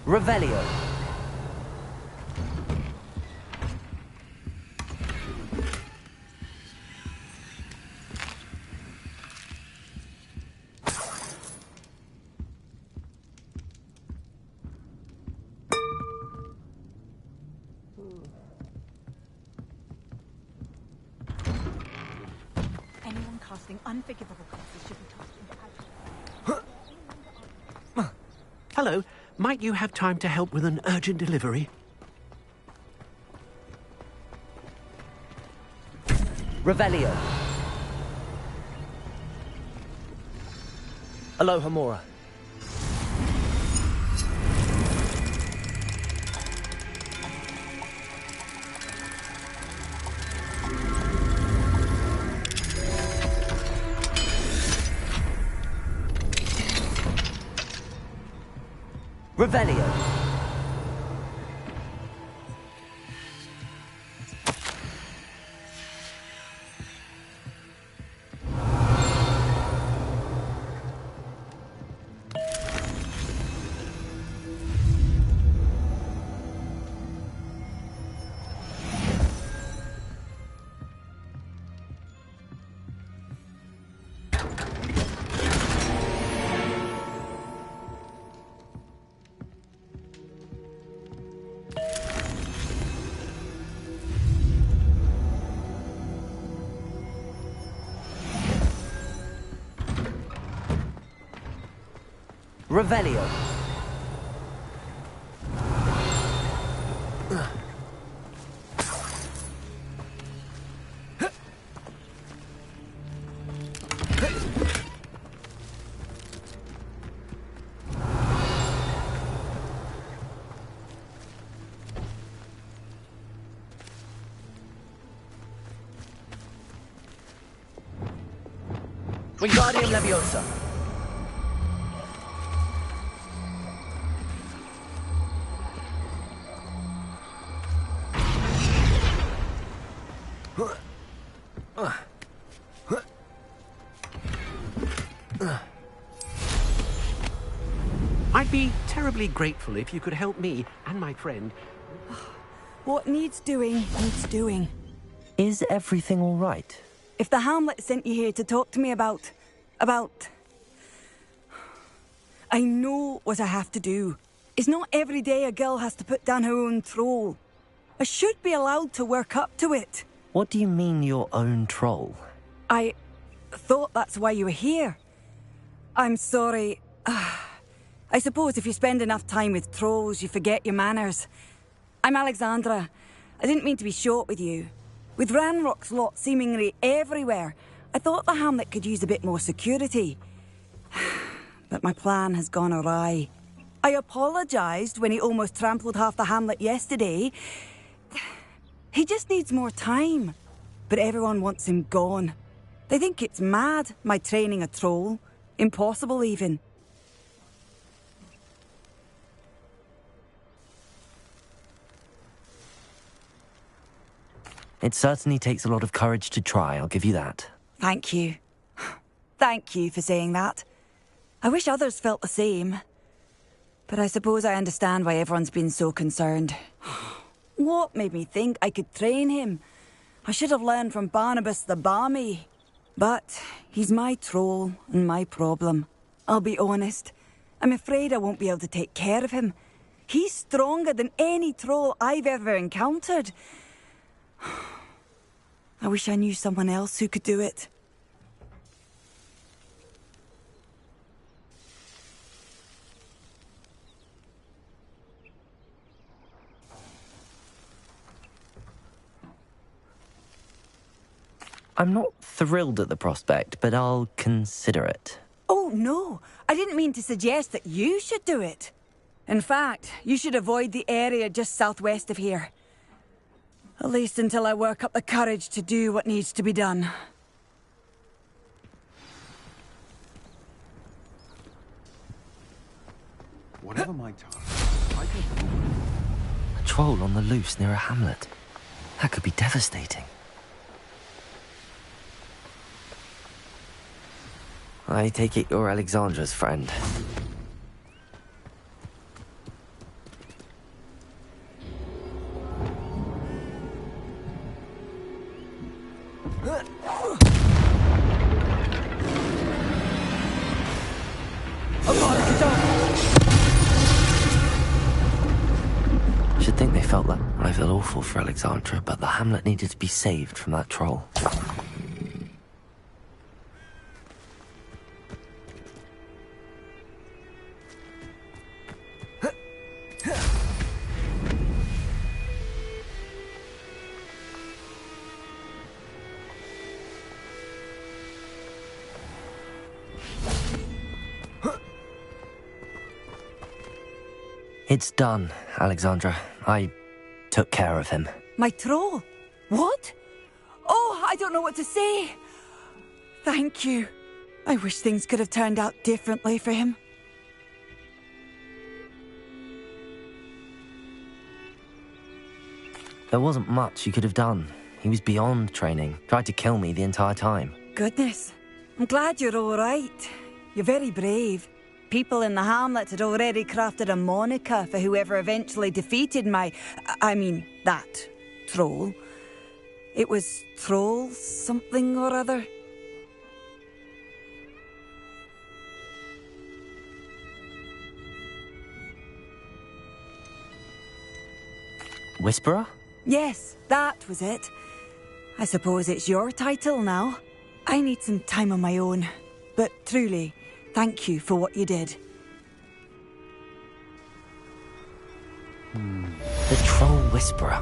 Revelio. Anyone casting unforgivable curses should be tossed into. Hello. Might you have time to help with an urgent delivery? Revelio. Aloha Mora. Revelio. Revelio. Wingardium Leviosa. I'd be terribly incredibly grateful if you could help me and my friend. What needs doing, needs doing. Is everything all right? If the Hamlet sent you here to talk to me about... I know what I have to do. It's not every day a girl has to put down her own troll. I should be allowed to work up to it. What do you mean, your own troll? I thought that's why you were here. I'm sorry. I suppose if you spend enough time with trolls, you forget your manners. I'm Alexandra. I didn't mean to be short with you. With Ranrock's lot seemingly everywhere, I thought the Hamlet could use a bit more security. But my plan has gone awry. I apologised when he almost trampled half the Hamlet yesterday. He just needs more time. But everyone wants him gone. They think it's mad, my training a troll. Impossible, even. It certainly takes a lot of courage to try, I'll give you that. Thank you. Thank you for saying that. I wish others felt the same. But I suppose I understand why everyone's been so concerned. What made me think I could train him? I should have learned from Barnabas the Barmy. But he's my troll and my problem. I'll be honest. I'm afraid I won't be able to take care of him. He's stronger than any troll I've ever encountered. I wish I knew someone else who could do it. I'm not thrilled at the prospect, but I'll consider it. Oh, no. I didn't mean to suggest that you should do it. In fact, you should avoid the area just southwest of here. At least until I work up the courage to do what needs to be done. Whatever my task, I can... A troll on the loose near a hamlet. That could be devastating. I take it you're Alexandra's friend. Should think they felt that. I feel awful for Alexandra, but the hamlet needed to be saved from that troll. It's done, Alexandra. I took care of him. My troll? What? Oh, I don't know what to say. Thank you. I wish things could have turned out differently for him. There wasn't much you could have done. He was beyond training. Tried to kill me the entire time. Goodness. I'm glad you're all right. You're very brave. People in the hamlet had already crafted a moniker for whoever eventually defeated that troll. It was Troll something or other. Whisperer? Yes, that was it. I suppose it's your title now. I need some time on my own. But truly, thank you for what you did. The Troll Whisperer.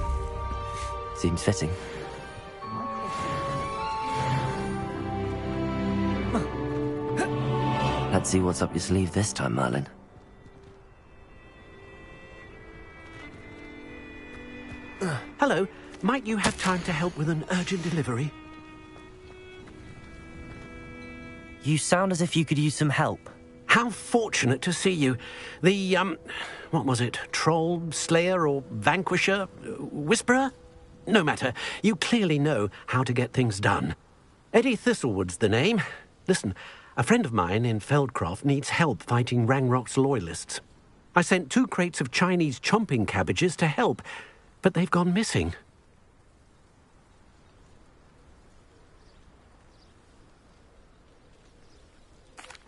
Seems fitting. Let's see what's up your sleeve this time, Merlin. Hello. Might you have time to help with an urgent delivery? You sound as if you could use some help. How fortunate to see you. The, what was it? Troll, Slayer, or Vanquisher? Whisperer? No matter. You clearly know how to get things done. Eddie Thistlewood's the name. Listen, a friend of mine in Feldcroft needs help fighting Ranrock's loyalists. I sent 2 crates of Chinese chomping cabbages to help, but they've gone missing.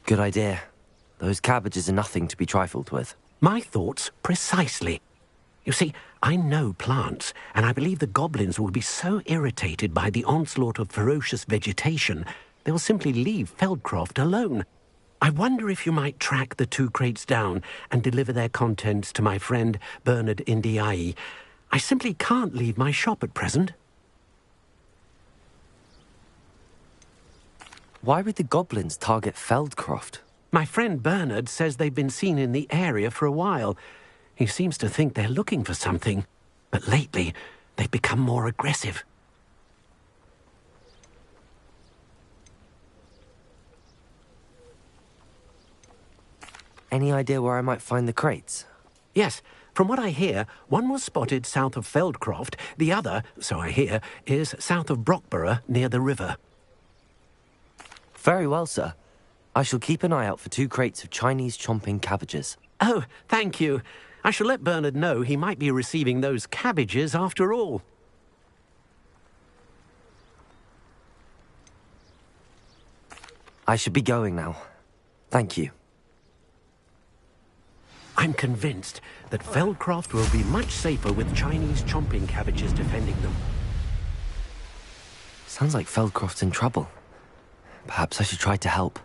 Good idea. Those cabbages are nothing to be trifled with. My thoughts precisely. You see, I know plants, and I believe the goblins will be so irritated by the onslaught of ferocious vegetation, they'll simply leave Feldcroft alone. I wonder if you might track the 2 crates down and deliver their contents to my friend Bernard Indiai. I simply can't leave my shop at present. Why would the goblins target Feldcroft? My friend Bernard says they've been seen in the area for a while. He seems to think they're looking for something, but lately they've become more aggressive. Any idea where I might find the crates? Yes, from what I hear, one was spotted south of Feldcroft, the other, so I hear, is south of Brockborough near the river. Very well, sir. I shall keep an eye out for 2 crates of Chinese chomping cabbages. Oh, thank you. I shall let Bernard know he might be receiving those cabbages after all. I should be going now. Thank you. I'm convinced that Feldcroft will be much safer with Chinese chomping cabbages defending them. Sounds like Feldcroft's in trouble. Perhaps I should try to help.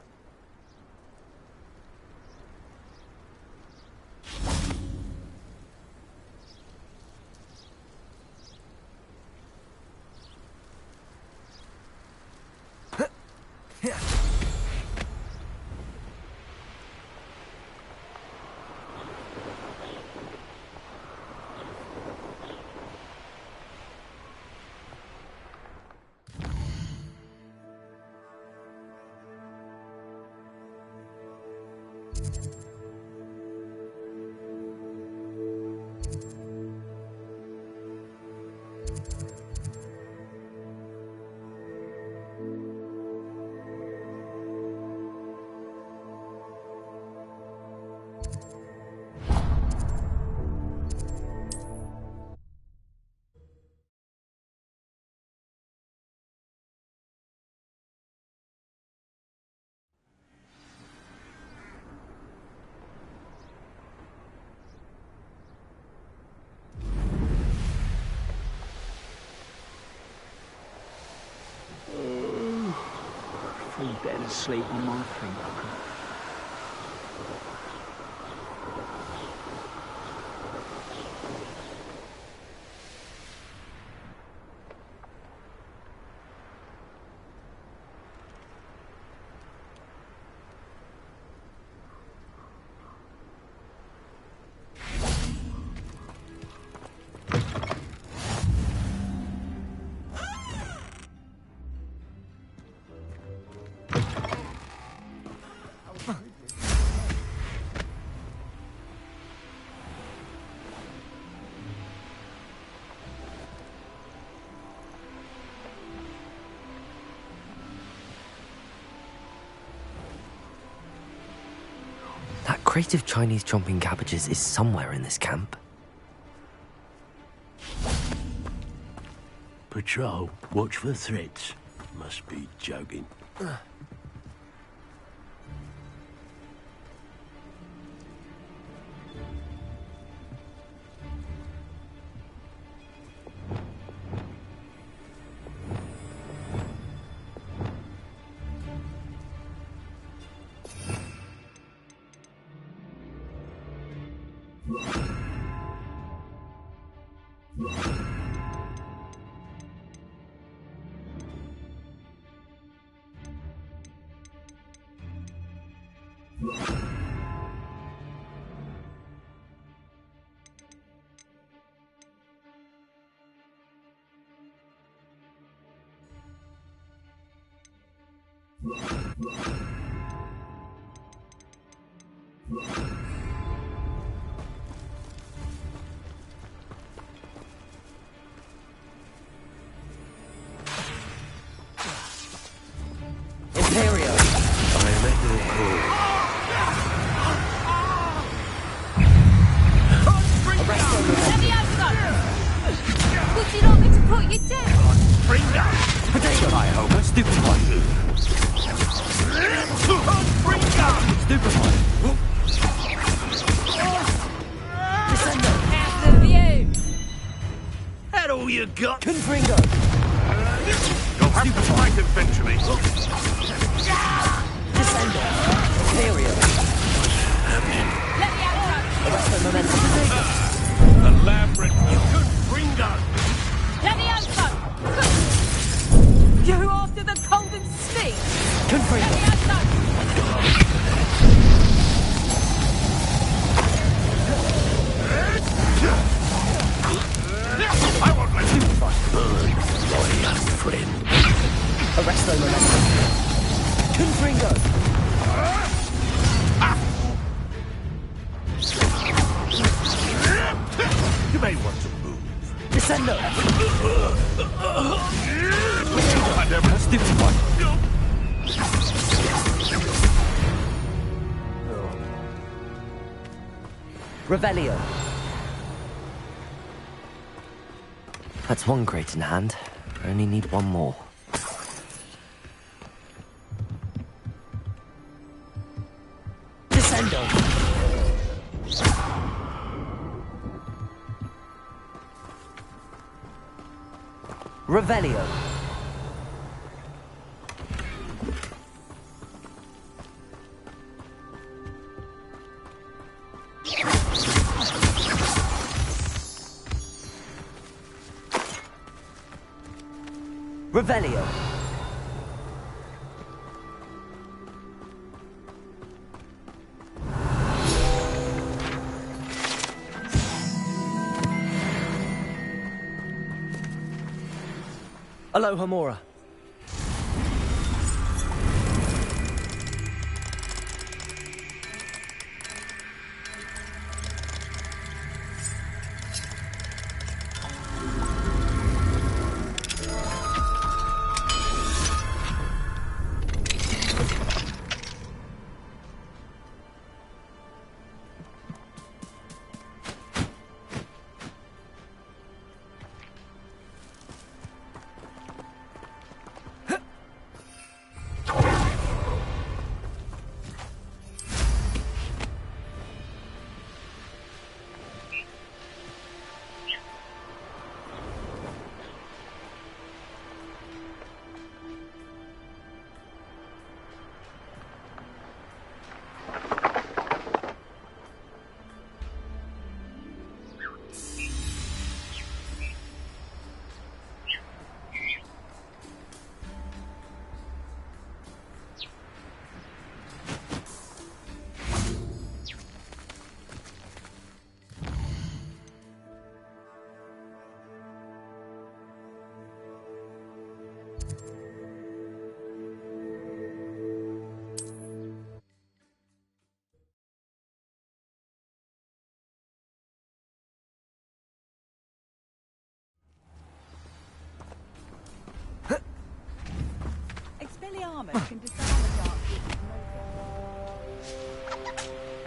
Better sleep on my feet. That crate of Chinese chomping cabbages is somewhere in this camp. Patrol, watch for threats. Must be joking. Imperio! I am at your call. all you got? Confringo! You'll have to fight eventually. Descender! Imperial! Arrest the momentum. The labyrinth. Confringo! You after the golden snake? Confringo! I won't let you burn, loyal friend. Arrest the momentum. Confringo! You may want to move. Descendo! Stupefy. Revelio. That's one crate in hand. I only need one more. Descendo! Revelio. Revelio. Aloha Mora. Expelliarmus can disarm the dark.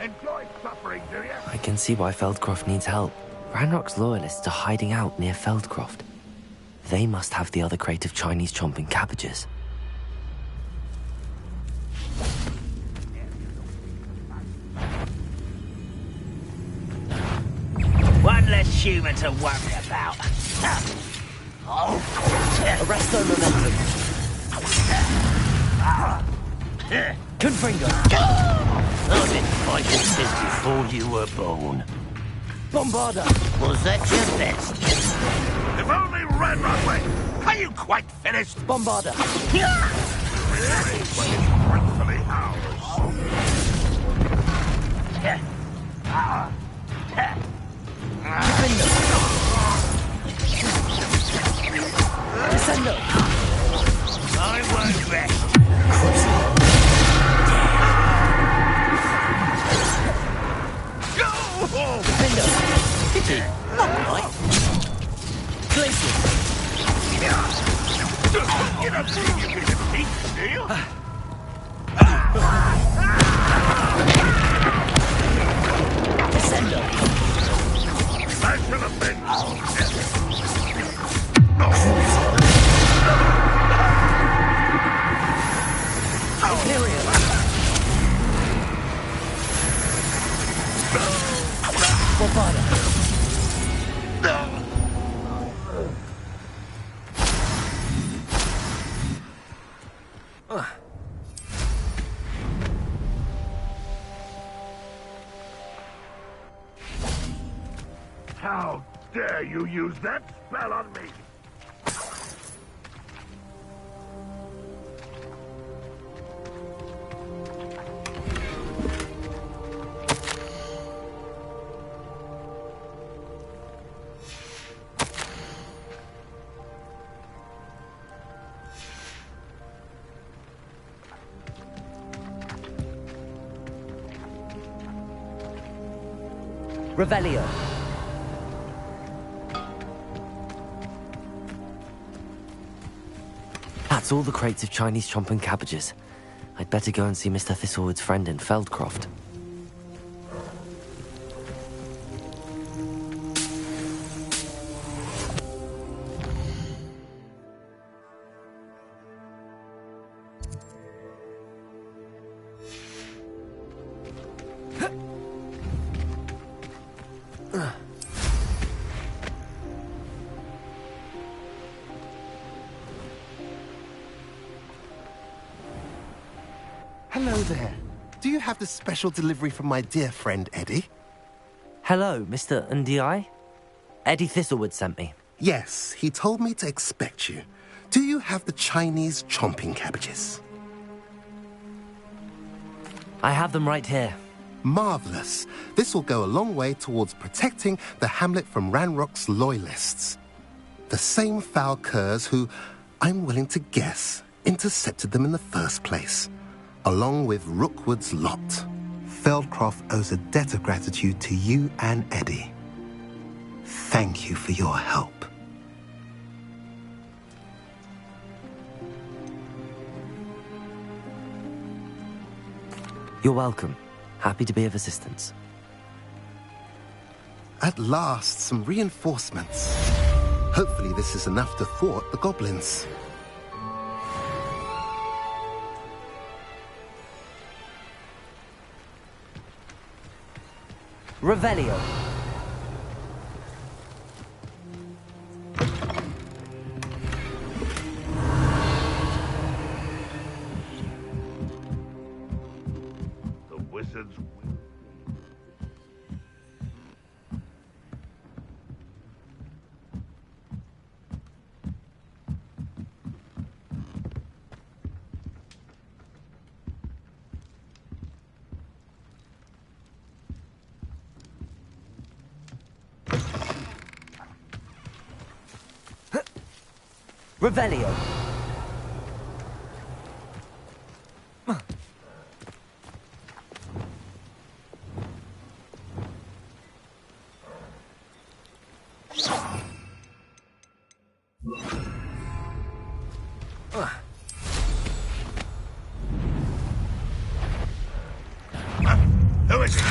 Enjoy suffering, do you? I can see why Feldcroft needs help. Ranrock's loyalists are hiding out near Feldcroft. They must have the other crate of Chinese chomping cabbages. One less human to worry about. Arresto momentum. Confringo. I've been fighting since before you were born. Bombarda. Was that your best? If only Ranrock were... Are you quite finished? Bombarda. Really? But it's rightfully ours. Descendo. I won't rest. Defender. Pity. Not quite. Glacier. You don't think you can defeat, do you? Descendo. I should have been... Imperial. Bombarda. dare you use that spell on me? Revelio. That's all the crates of Chinese chomping cabbages. I'd better go and see Mr. Thistlewood's friend in Feldcroft. Hello there. Do you have the special delivery from my dear friend Eddie? Hello, Mr. Ndi. Eddie Thistlewood sent me. Yes, he told me to expect you. Do you have the Chinese chomping cabbages? I have them right here. Marvelous. This will go a long way towards protecting the hamlet from Ranrock's loyalists. The same foul curs who, I'm willing to guess, intercepted them in the first place, along with Rookwood's lot. Feldcroft owes a debt of gratitude to you and Eddie. Thank you for your help. You're welcome. Happy to be of assistance. At last, some reinforcements. Hopefully this is enough to thwart the goblins. Revelio. The wizards will. Revelio. Who is it?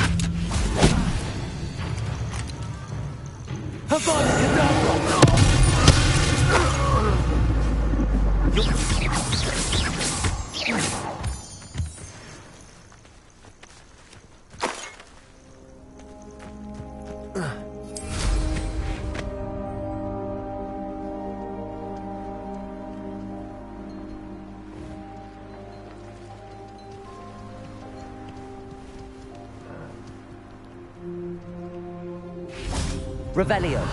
Revelio.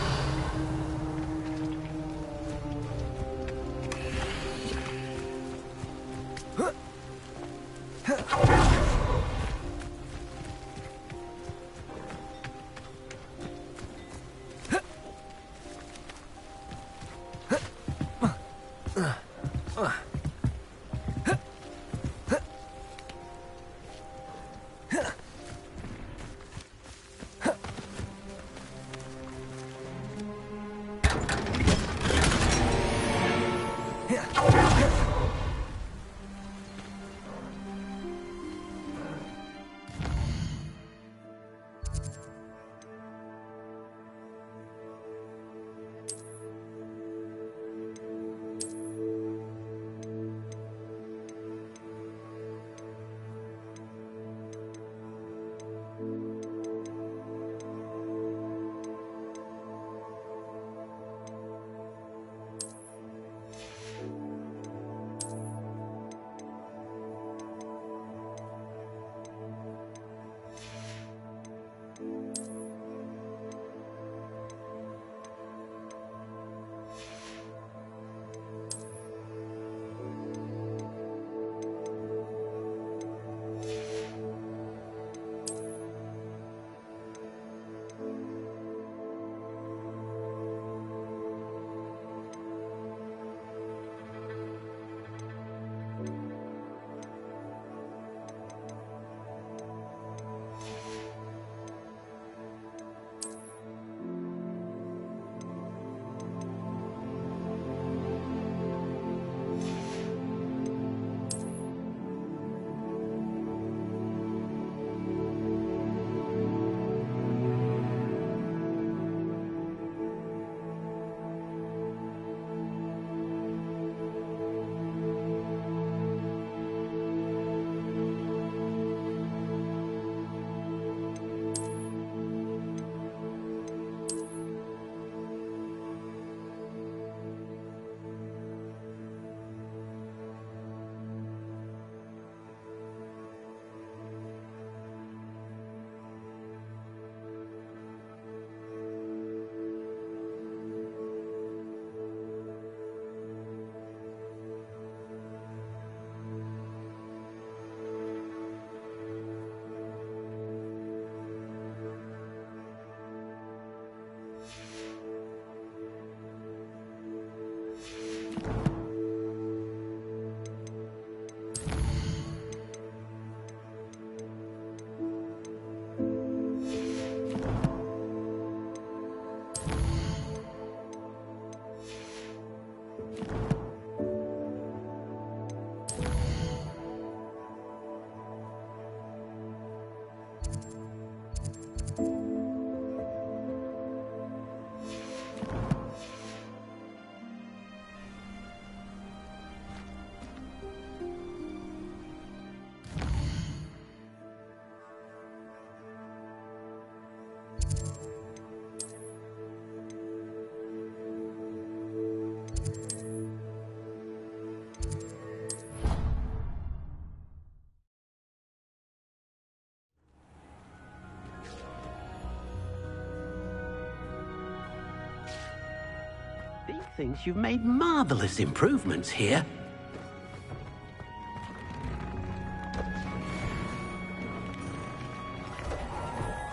Deke thinks you've made marvelous improvements here.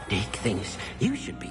Deke thinks you should be...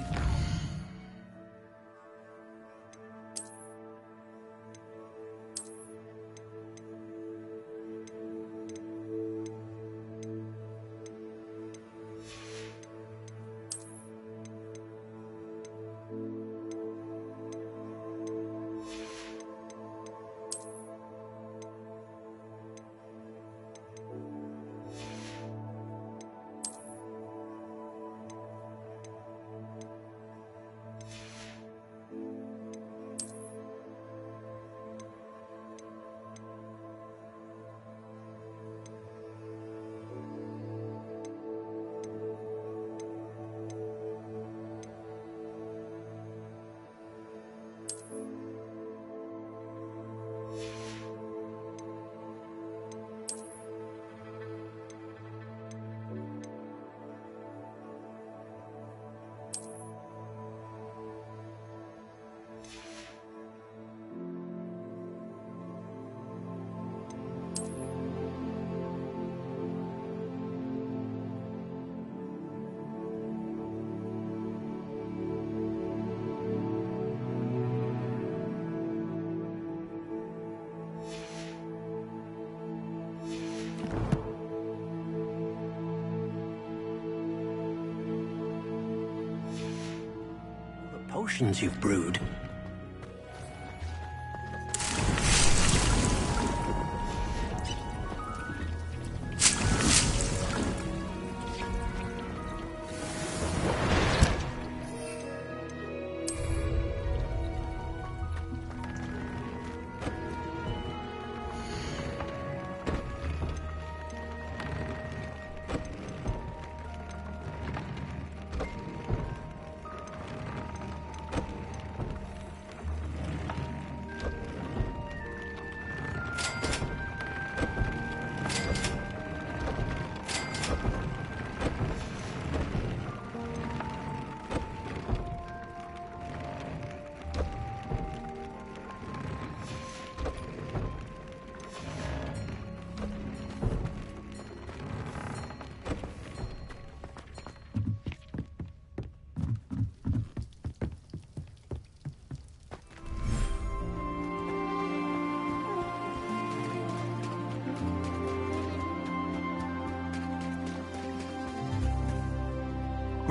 Potions you've brewed.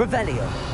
Revelio.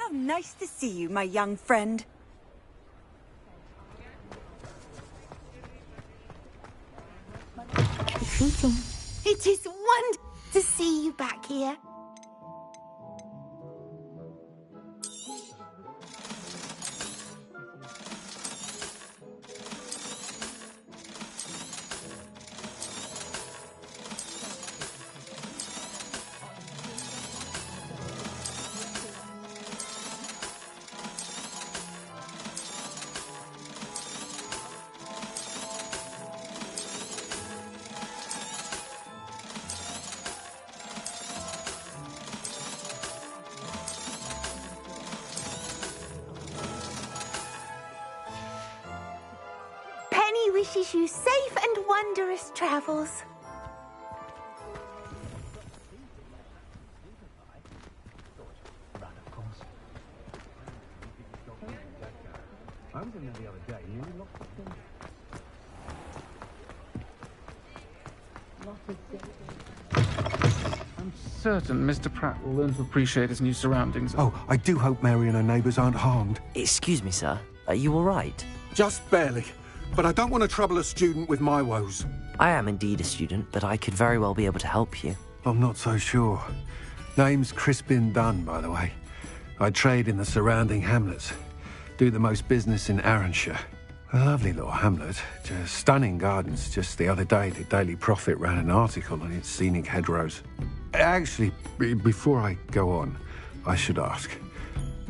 How nice to see you, my young friend. Defeating. It is wonderful to see you back here. Wishes you safe and wondrous travels. I was in there the other day, nearly lost the thing. I'm certain Mr. Pratt will learn to appreciate his new surroundings. Oh, I do hope Mary and her neighbours aren't harmed. Excuse me, sir. Are you all right? Just barely. But I don't want to trouble a student with my woes. I am indeed a student, but I could very well be able to help you. I'm not so sure. Name's Crispin Dunn, by the way. I trade in the surrounding hamlets. Do the most business in Arranshire. A lovely little hamlet. Just stunning gardens. Just the other day, the Daily Prophet ran an article on its scenic hedgerows. Actually, before I go on, I should ask,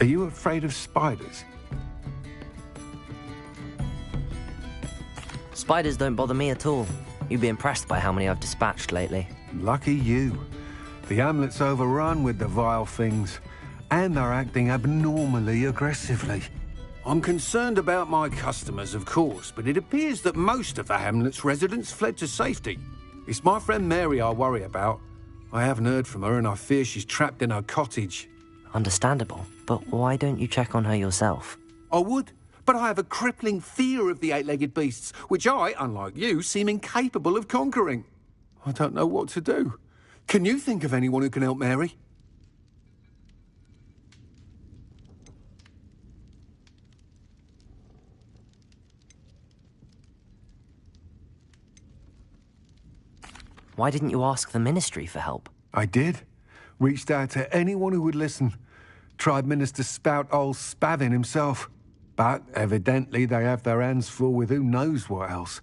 are you afraid of spiders? Spiders don't bother me at all. You'd be impressed by how many I've dispatched lately. Lucky you. The hamlet's overrun with the vile things, and they're acting abnormally aggressively. I'm concerned about my customers, of course, but it appears that most of the hamlet's residents fled to safety. It's my friend Mary I worry about. I haven't heard from her, and I fear she's trapped in her cottage. Understandable, but why don't you check on her yourself? I would. But I have a crippling fear of the eight-legged beasts, which I, unlike you, seem incapable of conquering. I don't know what to do. Can you think of anyone who can help Mary? Why didn't you ask the ministry for help? I did. Reached out to anyone who would listen. Tried Minister Spout old Spavin himself. But evidently they have their hands full with who knows what else.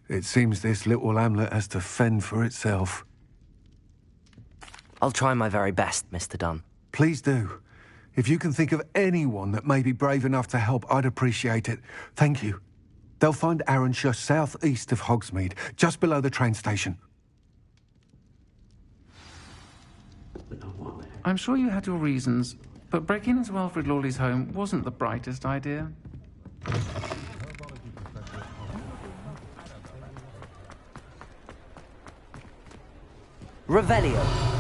It seems this little hamlet has to fend for itself. I'll try my very best, Mr. Dunn. Please do. If you can think of anyone that may be brave enough to help, I'd appreciate it. Thank you. They'll find Arranshire southeast of Hogsmeade, just below the train station. I'm sure you had your reasons, but breaking into Alfred Lawley's home wasn't the brightest idea. Revelio.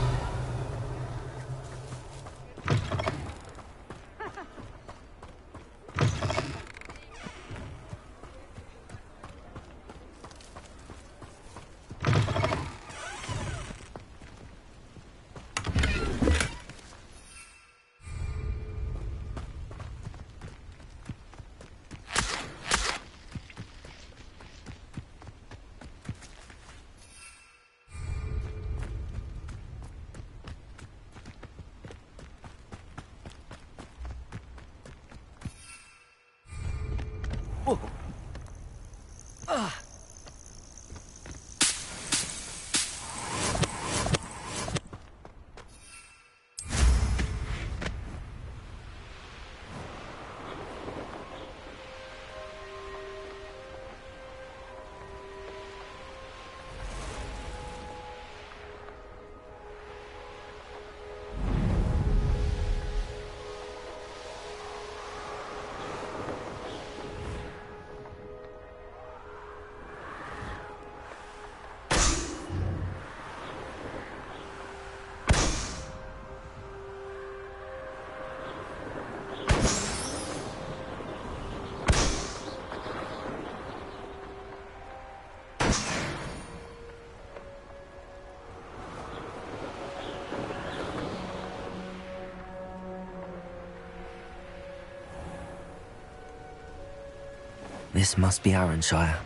This must be Arranshire.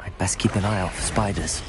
I'd best keep an eye out for spiders.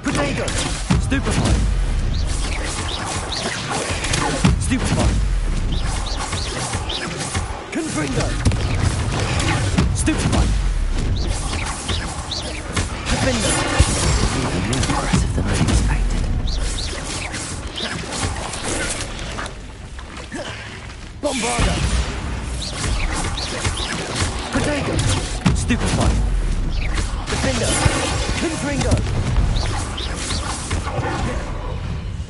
Potato! Stupefy! Stupefy! Confringo! Stupefy! Gryffindor! Even more aggressive than I expected. Bombarda! Potato! Stupefy! Gryffindor! Confringo!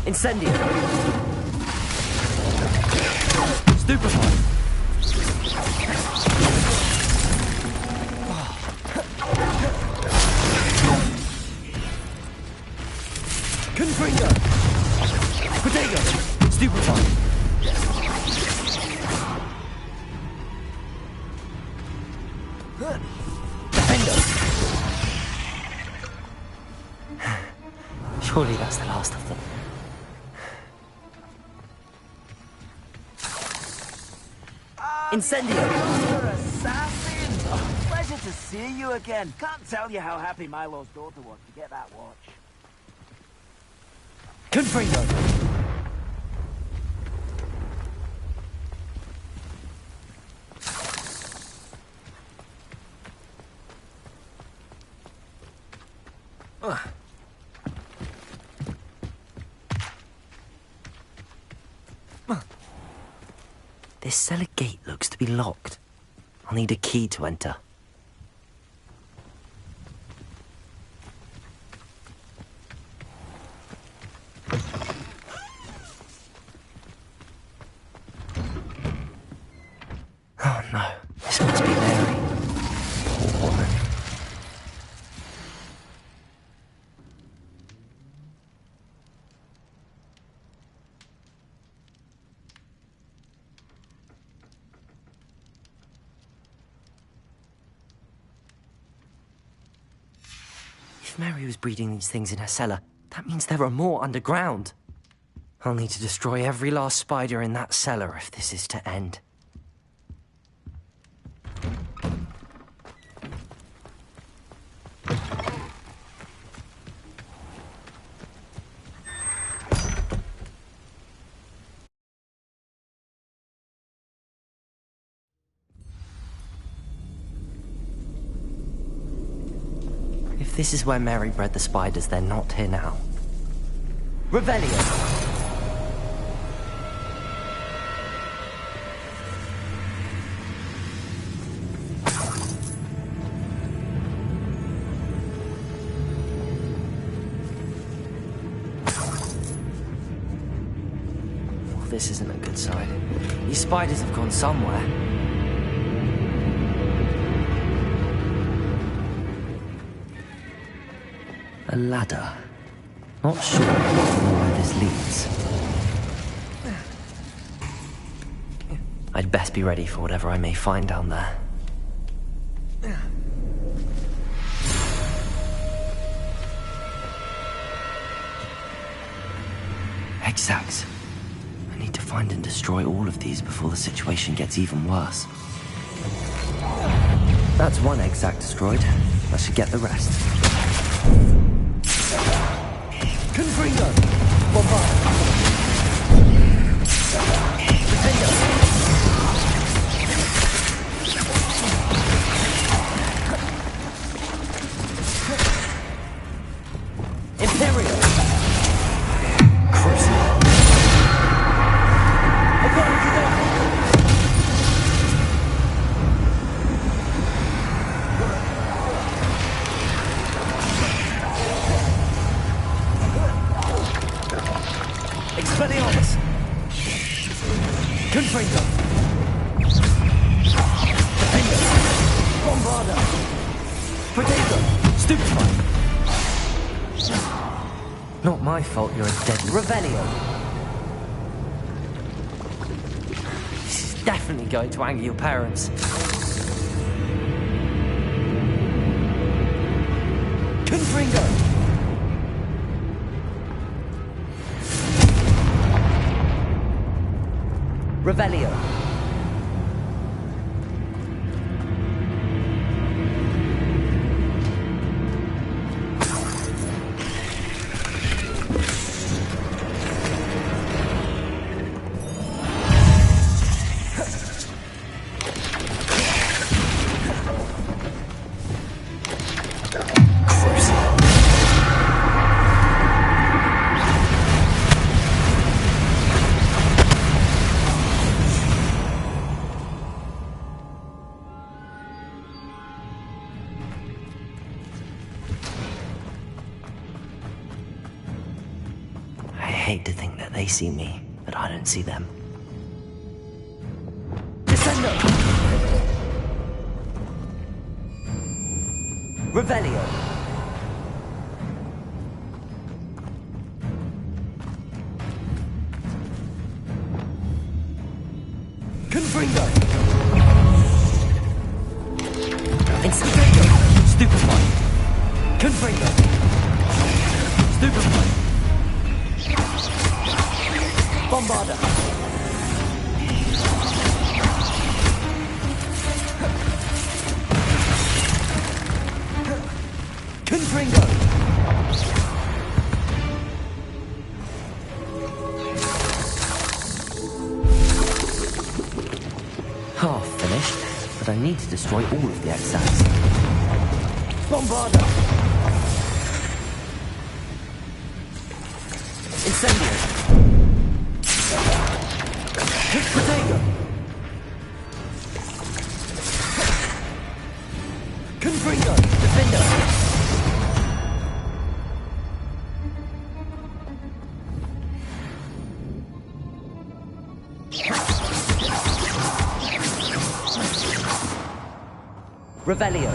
Incendio! Stupefy! Confringo! Potato! Stupefy! Defendo! Surely that's the last of them. Incendio! You're assassin! Pleasure to see you again. Can't tell you how happy Milo's daughter was to get that watch. Confringo! This cellar gate looks to be locked. I'll need a key to enter. Oh no, this must be Mary. Poor woman. If Mary was breeding these things in her cellar, that means there are more underground. I'll need to destroy every last spider in that cellar if this is to end. If this is where Mary bred the spiders, they're not here now. Revelio! Well, this isn't a good sign. These spiders have gone somewhere. A ladder. Not sure where this leads. I'd best be ready for whatever I may find down there. Exact. I need to find and destroy all of these before the situation gets even worse. That's one egg sac destroyed. I should get the rest. Confringo! Bombard! Imperial! Crucible! Expelliarmus! Confringo! Defender! Bombarda! Potato! Stupefy! Not my fault you're a deadly Revelio! This is definitely going to anger your parents. Confringo! Revelio. I hate to think that they see me, but I don't see them. Descendo! Revelio! Confringo! Instigator! Stupefy! Confringo! Stupefy! Bombarda! Confringo! Half finished, but I need to destroy all of the XS. Bombarda! Incendio! Potato! Confringo! Defender! Revelio!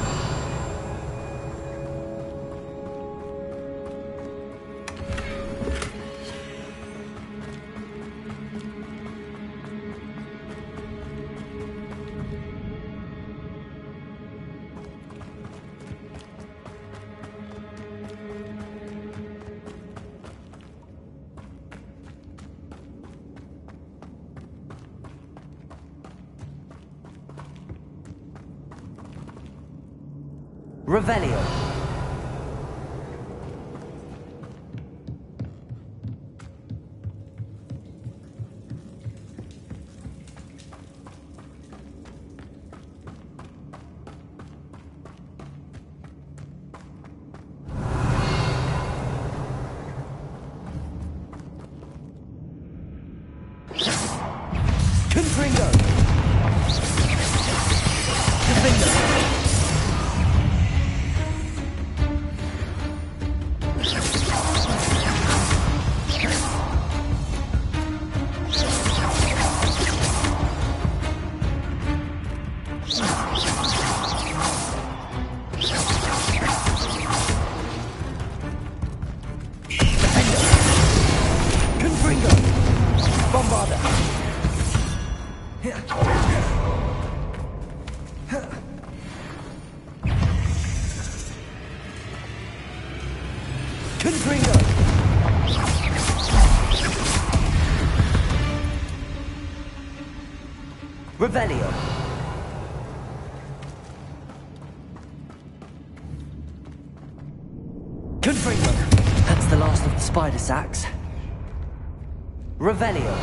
Revelio. Confringo. Defender. Revelio. spider sacks. Revelio.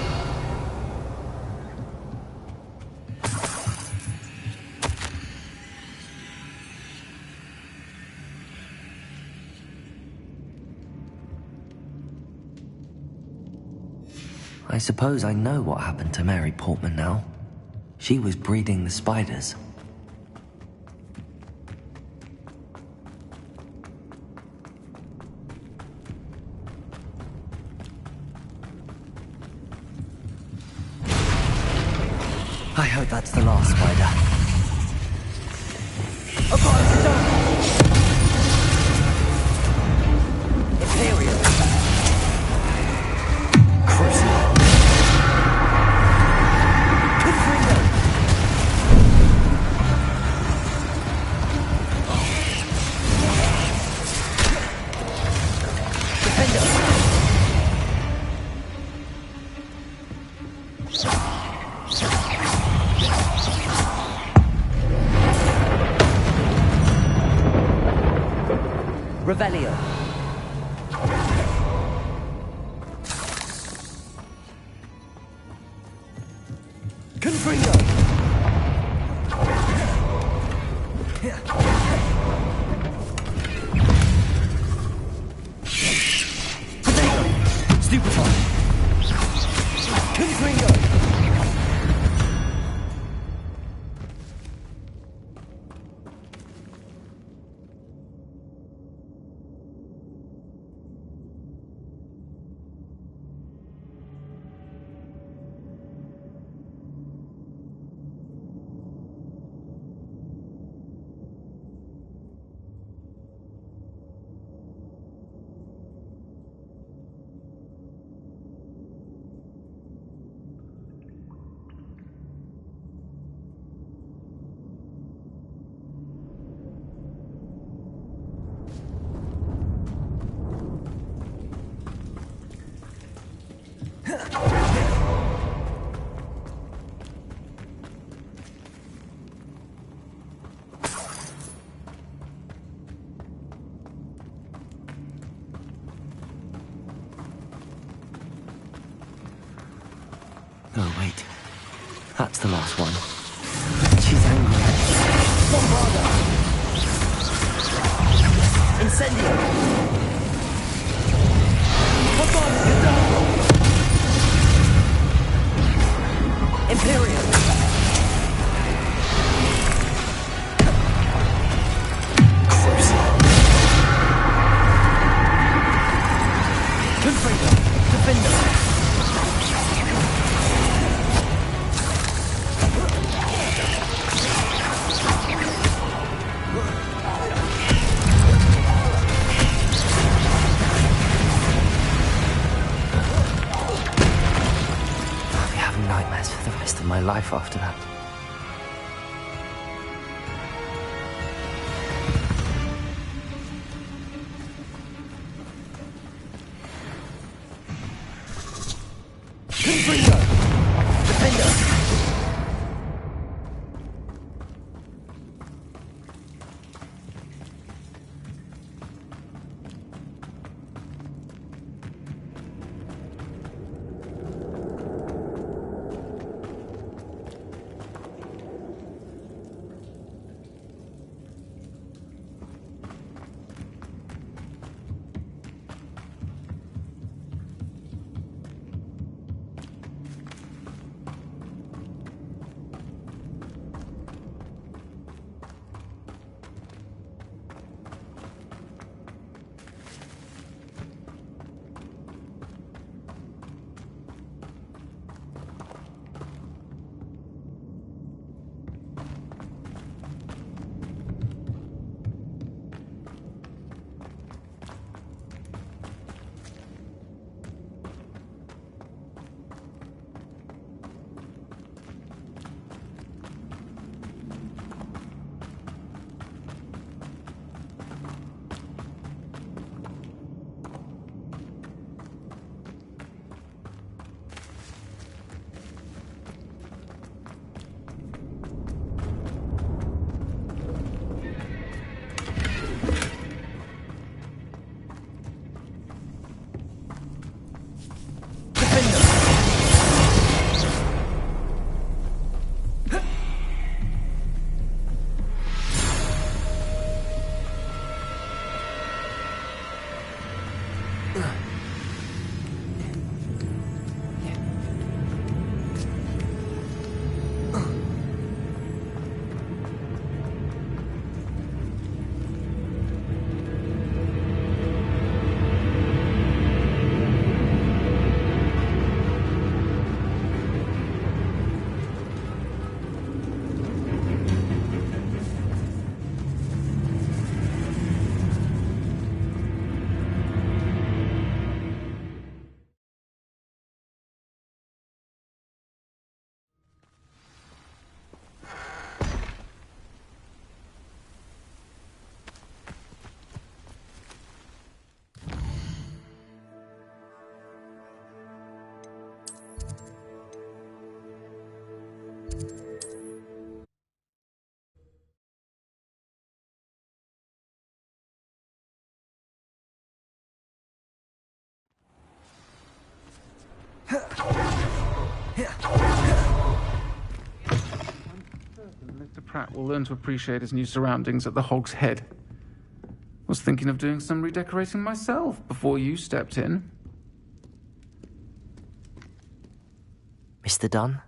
I suppose I know what happened to Mary Portman now. She was breeding the spiders. I hope that's the last spider. Imperial. Crucible. Confringo. Defender. Revelio. Confringo. Stupefy. Confringo. Oh, wait. That's the last one. She's angry. Bombarda! Incendio! Imperial! Crucible! Confringo! Defender! Nightmares for the rest of my life after that. Confringo! Defender! Pratt will learn to appreciate his new surroundings at the Hog's Head. Was thinking of doing some redecorating myself before you stepped in. Mr. Dunn,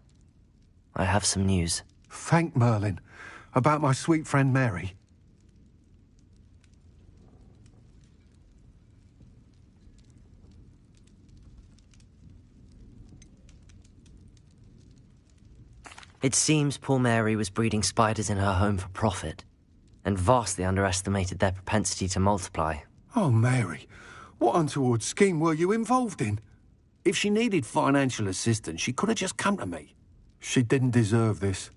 I have some news. Thank Merlin. About my sweet friend Mary. It seems poor Mary was breeding spiders in her home for profit, and vastly underestimated their propensity to multiply. Oh, Mary, what untoward scheme were you involved in? If she needed financial assistance, she could have just come to me. She didn't deserve this.